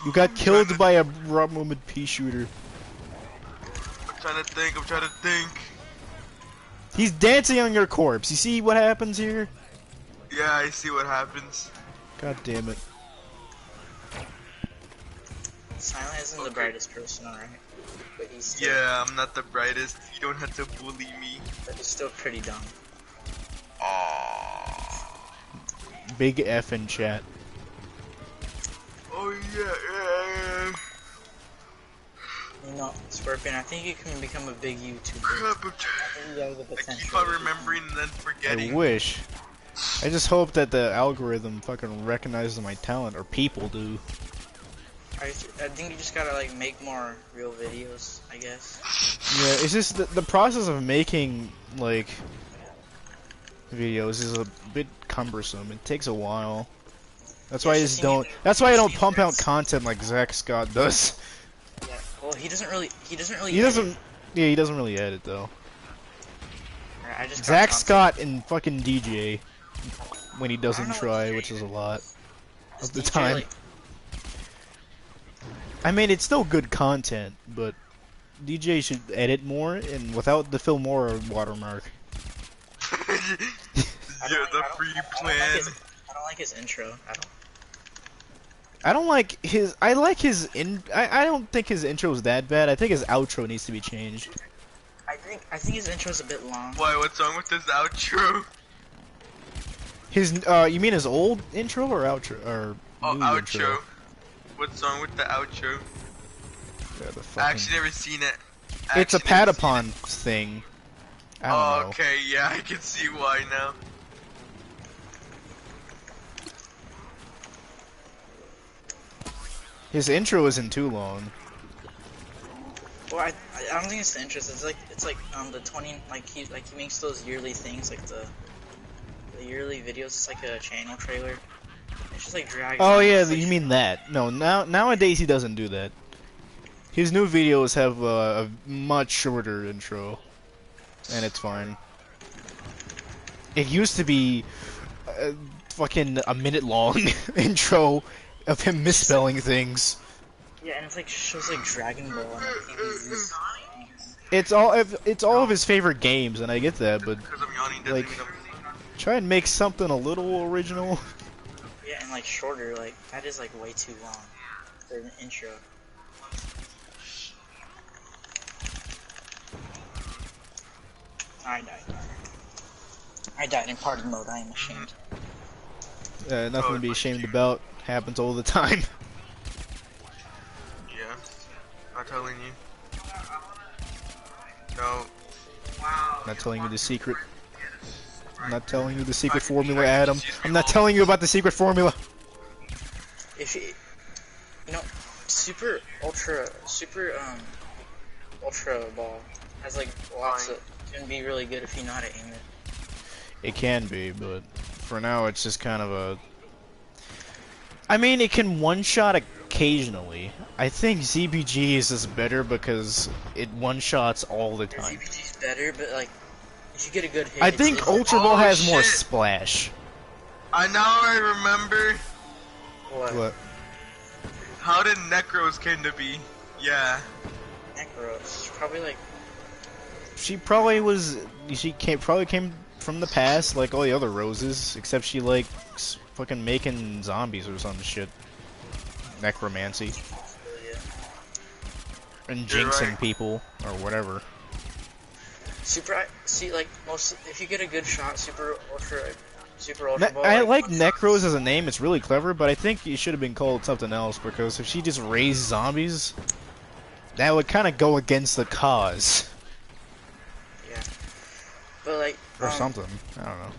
You got killed by a Romulan pea shooter. I'm trying to think. I'm trying to think. He's dancing on your corpse. You see what happens here? Yeah, I see what happens. God damn it. Silent isn't the brightest person, alright? But he's still, Yeah, I'm not the brightest. You don't have to bully me. but he's still pretty dumb. Big F in chat. Oh yeah. You know, Scorpion, I think you can become a big YouTuber. Crap, I think you have the I potential. keep on remembering and then I forgetting. wish. I just hope that the algorithm fucking recognizes my talent, or people do. I think you just gotta like make more real videos, I guess. Yeah, it's just the process of making, like, videos is a bit cumbersome. It takes a while. That's why I just don't. That's why I don't pump out content like Zach Scott does. Yeah. Well, he doesn't really. He doesn't. edit. Yeah, he doesn't really edit though. Alright, I just got Zach content. Scott and fucking DJ when he I doesn't don't know try, what which is a lot Is of the DJ, time. like- I mean, it's still good content, but DJ should edit more and without the Filmora watermark. You're the free plan. I don't like his intro. I don't like his. I like his in. I don't think his intro is that bad. I think his outro needs to be changed. I think his intro's a bit long. Why? What's wrong with this outro? His. You mean his old intro or outro or Oh, new outro. intro? What's wrong with the outro? Yeah, the I fucking- actually never seen it. It's a Actually never seen Patapon thing. I don't Oh, know. okay, yeah, I can see why now. His intro isn't too long. Well, I don't think it's the interest. It's like the 20 he makes those yearly things like the yearly videos. It's like a channel trailer. It's just like dragging. Oh on. yeah, It's like- you mean that? No, nowadays he doesn't do that. His new videos have a much shorter intro, and it's fine. It used to be fucking a minute long intro of him misspelling things. Yeah, and it's like shows like Dragon Ball and PVZ. It's all of his favorite games, and I get that, but Because I'm yawning doesn't like, mean I'm... try and make something a little original. Yeah, and like shorter. Like that is like way too long for an intro. I died in party mode. I am ashamed. Nothing to be ashamed about. Happens all the time. Yeah, I'm telling you. No. I'm not telling you the secret. I'm not telling you the secret formula, Adam. I'm not telling you about the secret formula. If you know, super ultra ball has like lots of. Can be really good if you know how to aim it. It can be, but for now it's just kind of a... I mean, it can one-shot occasionally. I think ZBG's is better because it one-shots all the time. ZBG's better, but like, if you get a good hit, I it's- think it's- Ultra Ball Oh, has more shit. splash. I remember What? how did Necros came to be. Yeah. Necros. Probably like. She probably was... probably came from the past, like all the other Roses, except she like fucking making zombies or some shit. Necromancy. Yeah. And You're jinxing right. people, or whatever. See, like most, if you get a good shot, super ultra Super Ultra Ball. I like Necros as a name, it's really clever, but I think it should have been called something else, because if she just raised zombies, that would kind of go against the cause. Yeah. But like. Or something. I don't know.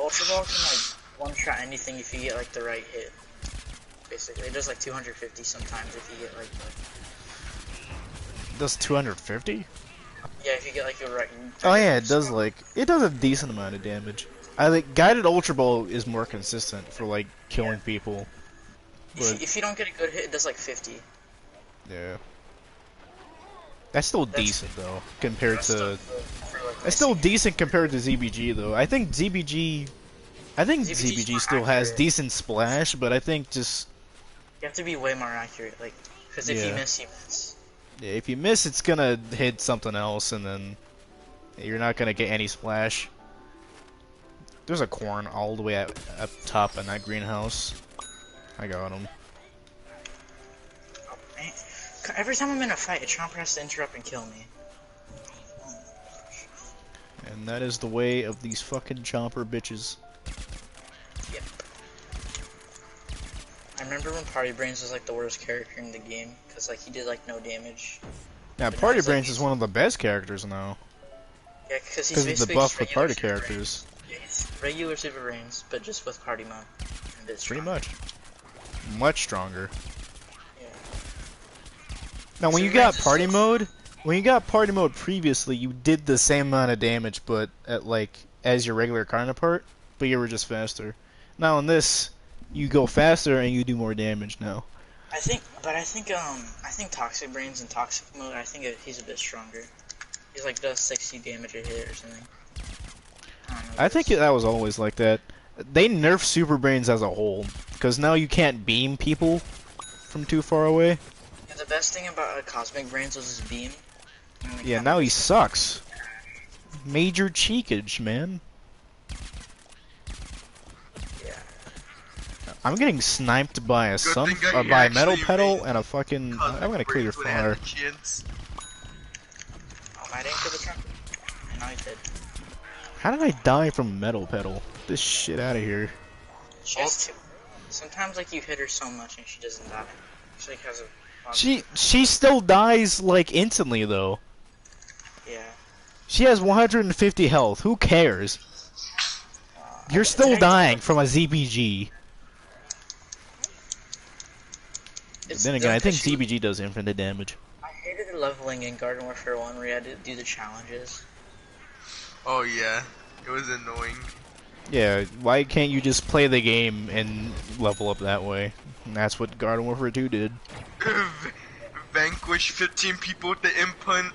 Ultra Ball can like one-shot anything if you get like the right hit. Basically, it does like 250 sometimes if you get like the... It does 250? Yeah, if you get like the right... Oh yeah, it does a decent amount of damage. I think Guided Ultra Ball is more consistent for like killing people. But... If you don't get a good hit, it does like 50. Yeah. That's still decent though, compared to... That's still decent compared to ZBG though. I think ZBG still has decent splash, but I think just... You have to be way more accurate, like, because if you miss, you miss. Yeah, if you miss, it's gonna hit something else, and then you're not gonna get any splash. There's a corn all the way up top in that greenhouse. I got him. Oh, man. Every time I'm in a fight, a chomper has to interrupt and kill me. And that is the way of these fucking chomper bitches. Yep. I remember when Party Brains was like the worst character in the game, because like he did like no damage. Yeah, But Party now Brains he's, is one of the best characters now. Yeah, because he's Because of basically the buff just with regular party Super characters. Brains. Yeah, he's regular Super Brains, but just with party mode. And it's Pretty strong. much. Much stronger. Yeah. Now when you Super got Brains is party so- mode, when you got party mode previously, you did the same amount of damage, but at like as your regular counterpart, but you were just faster. Now in this, you go faster and you do more damage now. I think Toxic Brains in Toxic mode, he's a bit stronger. He's like does 60 damage a hit or something. I don't know. I think that was always like that. They nerfed Super Brains as a whole, because now you can't beam people from too far away. Yeah, the best thing about Cosmic Brains was his beam. Yeah, now he sucks. Major cheekage, man. Yeah. I'm getting sniped by a thing I by a metal actually pedal made and a fucking. I'm gonna kill your Brains when I had father. the chance. Oh, I didn't kill the truck. And now he did. How did I die from a metal pedal? This shit out of here. She has two. Sometimes like you hit her so much and she doesn't die. She like has a. She still dies like instantly though. Yeah. She has 150 health. Who cares? You're still dying from a ZBG. Then again, I think ZBG does infinite damage. I hated the leveling in Garden Warfare 1 where you had to do the challenges. Oh yeah, it was annoying. Yeah, why can't you just play the game and level up that way? And that's what Garden Warfare 2 did. Vanquish 15 people with the input.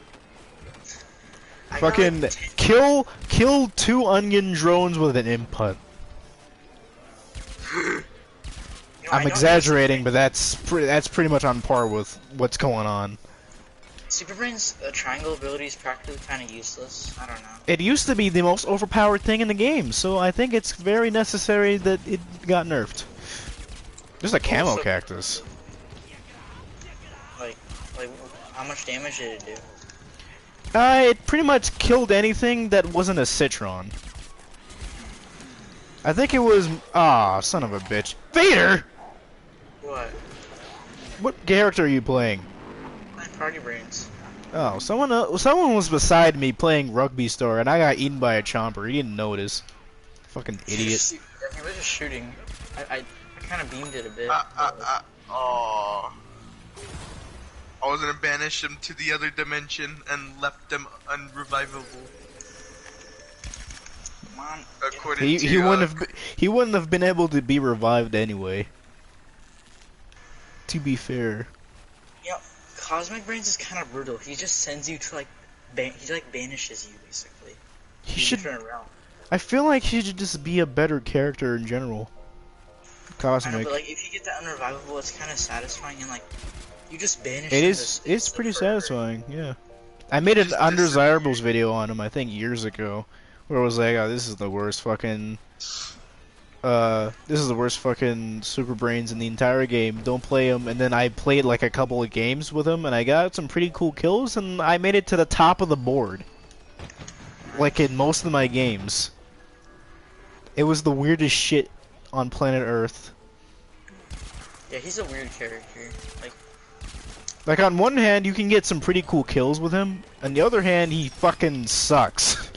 I got, Fucking like, kill 2 onion drones with an input. you know, I'm exaggerating, but that's pretty much on par with what's going on. Super Brain's triangle ability is practically kind of useless. I don't know. It used to be the most overpowered thing in the game, so I think it's very necessary that it got nerfed. There's a camo Also- cactus. Like, how much damage did it do? It pretty much killed anything that wasn't a Citron. I think it was... son of a bitch. Vader! What? What character are you playing? Party Brains. Oh, someone was beside me playing Rugby Star, and I got eaten by a chomper. He didn't notice. Fucking idiot. He was just shooting. I kind of beamed it a bit. Oh. I was gonna banish him to the other dimension and left him unrevivable. Come on. According to He wouldn't have been able to be revived anyway. To be fair. You know, Cosmic Brains is kind of brutal. He just sends you to like, he like banishes you basically. He You should. turn around. I feel like he should just be a better character in general. I know, Cosmic. but like if you get that unrevivable, it's kind of satisfying and like you just banish. It him is. to- It's pretty satisfying. Yeah. I made an undesirables video on him, I think years ago, where it was like, "Oh, this is the worst fucking. This is the worst fucking Super Brains in the entire game. Don't play him." And then I played like a couple of games with him, and I got some pretty cool kills, and I made it to the top of the board. Like in most of my games. It was the weirdest shit on planet Earth. Yeah, he's a weird character. Like on one hand, you can get some pretty cool kills with him. On the other hand, he fucking sucks.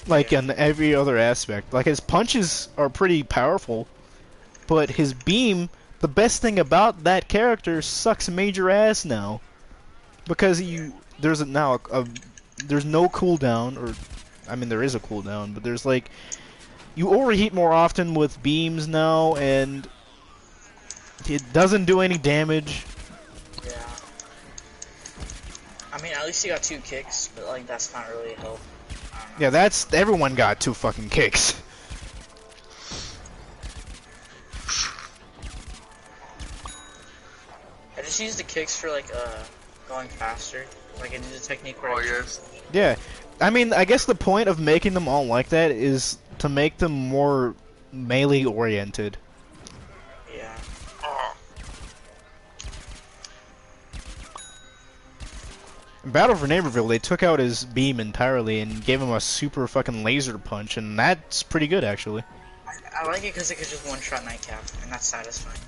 Like in every other aspect. Like his punches are pretty powerful, but his beam, the best thing about that character, sucks major ass now. Because there's no cooldown, or I mean there is a cooldown, but there's like you overheat more often with beams now, and it doesn't do any damage. Yeah. I mean, at least he got 2 kicks, but like that's not really a help. Yeah, everyone got 2 fucking kicks. I just use the kicks for like going faster. Like I do the technique where Yeah, I mean, I guess the point of making them all like that is to make them more melee oriented. Yeah. In Battle for Neighborville, they took out his beam entirely and gave him a super fucking laser punch, and that's pretty good actually. I like it because it could just one-shot Nightcap, and that's satisfying.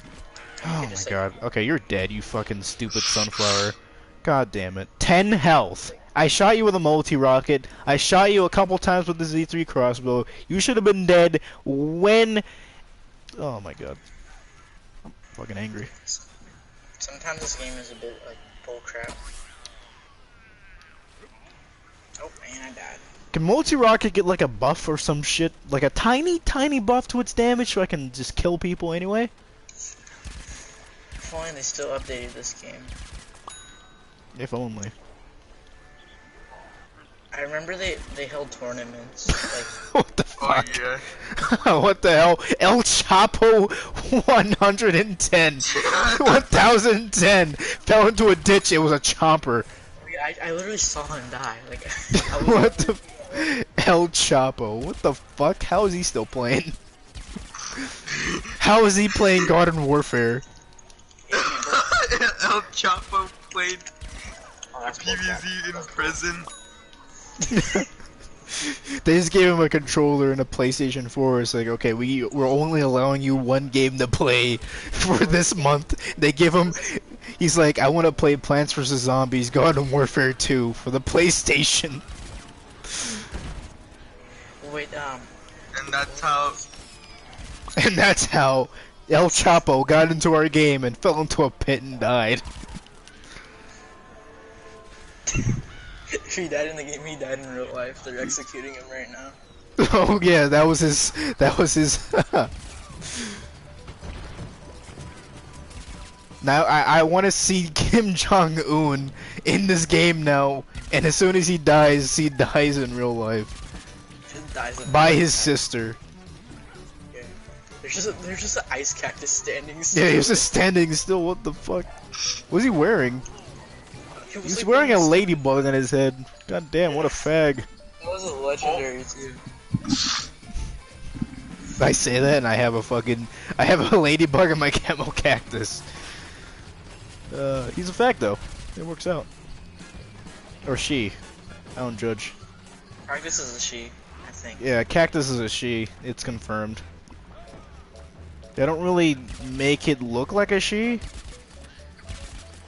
Oh my god. Okay, you're dead, you fucking stupid sunflower. God damn it. 10 health. I shot you with a multi-rocket. I shot you a couple times with the Z3 crossbow. You should have been dead when... Oh my god. I'm fucking angry. Sometimes this game is a bit like bullcrap. Oh man, I died. Can multi-rocket get like a buff or some shit? Like a tiny, tiny buff to its damage so I can just kill people anyway? If only they still updated this game. If only. I remember they held tournaments. Like, What the fuck? Oh yeah. What the hell? El Chapo 110. 1010 fell into a ditch. It was a chomper. I literally saw him die. Like, What the? El Chapo. What the fuck? How is he still playing? How is he playing Garden Warfare? El Chapo played that's PVZ in prison. They just gave him a controller and a PlayStation 4. It's like, okay, we're only allowing you 1 game to play for this month. They give him. He's like, I want to play Plants vs Zombies Garden Warfare 2 for the PlayStation. Wait, And that's how. And that's how El Chapo got into our game and fell into a pit and died. if he died in the game, he died in real life. They're executing him right now. Oh yeah, that was his. Now I want to see Kim Jong-un in this game now, and as soon as he dies in real life. Just dies in By real his life. sister. Yeah. There's just an ice cactus standing still. Yeah, he was just standing still. What the fuck? What was he wearing? He was He's like wearing a this- ladybug on his head. God damn, what a fag. That was a legendary too. I say that and I have a ladybug in my camo cactus. He's a fag though. It works out. Or she. I don't judge. Argus is a she, I think. Yeah, cactus is a she. It's confirmed. They don't really make it look like a she.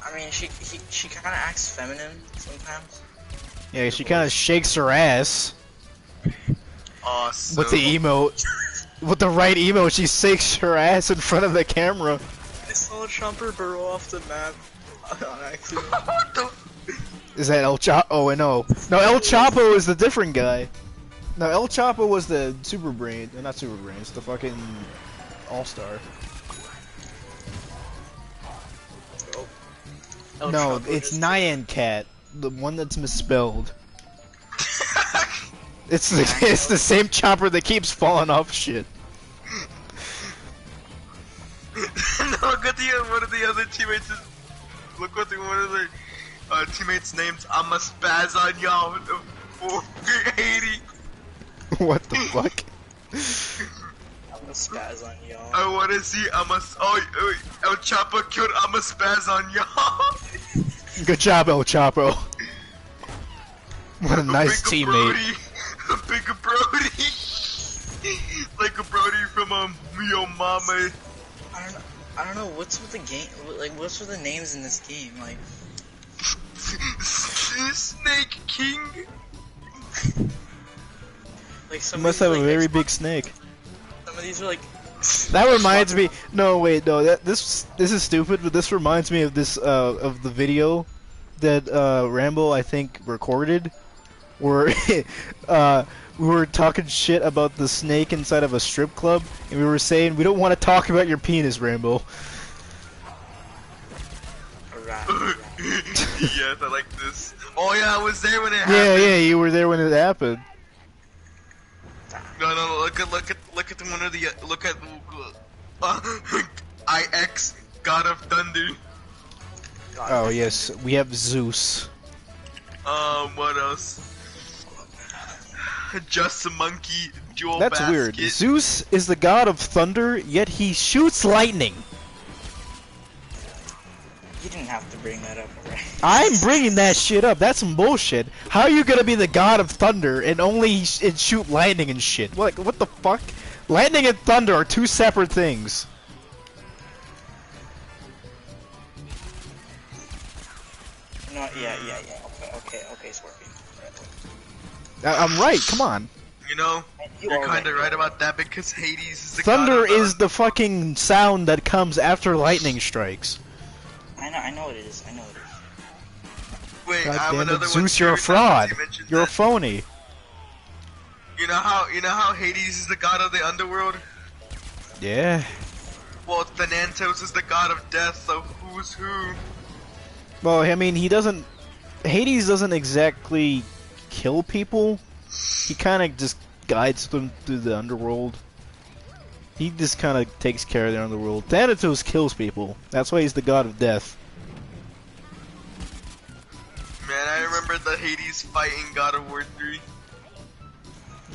I mean, she kind of acts feminine sometimes. Yeah, she kind of shakes her ass Awesome. with the emote. With the right emote, she shakes her ass in front of the camera. I saw Chomper burrow off the map on accident. What the? Is that El Chapo? Oh, I know. No, El Chapo is the different guy. No, El Chapo was the Super Brain. Not Super Brains, the fucking All-Star. El No, Chapo it's just- Nyan Cat, the one that's misspelled. It's the same chopper that keeps falling off shit. No, look at one of the other teammates. Look what one of the teammates' names. I'm a spaz on y'all with the 480. What the fuck? I'm gonna spaz on y'all. I wanna see El Chapo killed I'm a spaz on y'all. Good job, El Chapo. What a nice Big teammate. Brody. Big Brody. like a Brody from Yo Mama. I don't know what's with the game. Like, what's with the names in this game? Like, Snake King. like You some must of have these, a like, very Xbox- big snake. Some of these are like. That reminds me. No, wait, no. This is stupid, but this reminds me of this of the video that Rambo I think recorded, where we were talking shit about the snake inside of a strip club, and we were saying we don't want to talk about your penis, Rambo. Alright. Yes, I like this. Oh yeah, I was there when it Yeah, happened. yeah, you were there when it happened. No, look at the one of the look at IX God of Thunder. Oh yes, we have Zeus. What else? Just a monkey. Dual That's basket. weird. Zeus is the god of thunder, yet he shoots lightning. You didn't have to bring that up, right? I'm bringing that shit up. That's some bullshit. How are you gonna be the god of thunder and only shoot lightning and shit? What the fuck? Lightning and thunder are two separate things. No, yeah. Okay, it's working. I'm right. Come on. You know, You you're are kind of right. right about that because Hades is the Thunder god of is the fucking sound that comes after lightning strikes. I know it is. Wait, God I have damn another it, one. Zeus, you're a too, fraud. you mentioned You're a that. phony. You know how Hades is the god of the underworld? Yeah. Well, Thanatos is the god of death, so who's who? Well, I mean, Hades doesn't exactly kill people. He kind of just guides them through the underworld. He just kind of takes care of the underworld. Thanatos kills people. That's why he's the god of death. Man, I remember the Hades fight in God of War 3.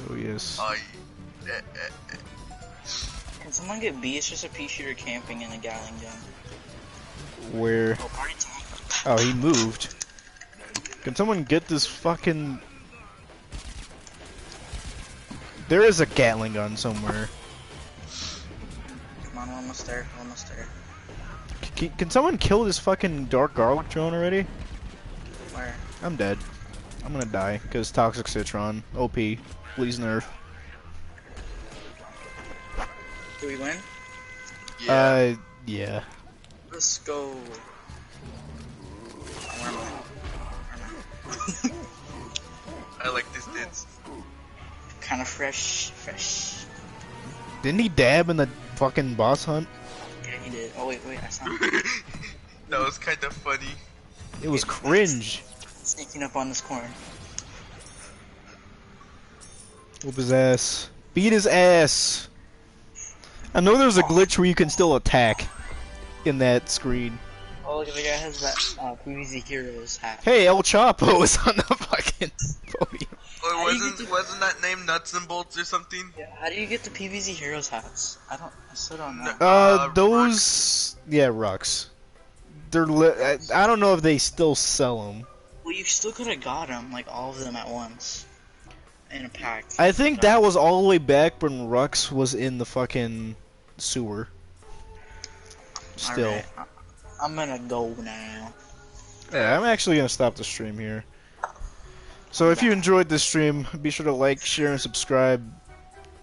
Oh yes. Can someone get B? It's just a pea shooter camping in a Gatling gun. Where? Oh, party time. Oh, he moved. Can someone get this fucking... There is a Gatling gun somewhere. Come on, we're almost there. Can someone kill this fucking dark garlic drone already? Where? I'm dead. I'm gonna die because toxic citron. OP. Please nerf. Do we win? Yeah. Yeah. Let's go. Where am I? I like this dance. Kind of fresh. Didn't he dab in the fucking boss hunt? Yeah, he did. Oh wait, I saw him That was kind of funny. It was cringe. sneaking up on this corner. Whoop his ass. Beat his ass. I know there's a glitch where you can still attack in that screen. Oh, look at the guy has that PVZ Heroes hat. Hey, El Chapo is on the fucking podium. Or wasn't that name Nuts and Bolts or something? Yeah, how do you get the PVZ Heroes hats? I still don't know. Those... Yeah, Rux. They're I don't know if they still sell them. Well, you still could have got them, like all of them at once. In a pack. I think that was all the way back when Rux was in the fucking sewer. Still. Alright, I'm gonna go now. Yeah, I'm actually gonna stop the stream here. So if you enjoyed this stream, be sure to like, share, and subscribe.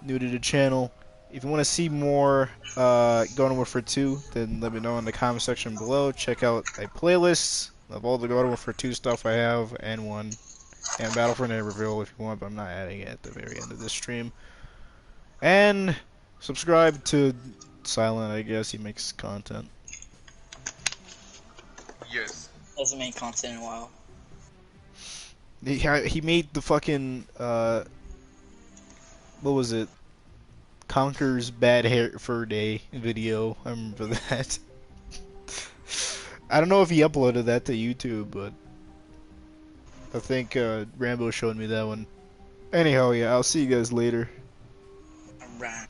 New to the channel. If you want to see more Garden Warfare 2, then let me know in the comment section below. Check out a playlist of all the Garden Warfare 2 stuff I have, and 1. And Battlefront Reveal if you want, but I'm not adding it at the very end of this stream. And subscribe to Silent, I guess he makes content. Yes. Hasn't made content in a while. He made the fucking, what was it? Conker's Bad Hair Fur Day video. I remember that. I don't know if he uploaded that to YouTube, but I think Rambo showed me that one. Anyhow, yeah, I'll see you guys later. Alright.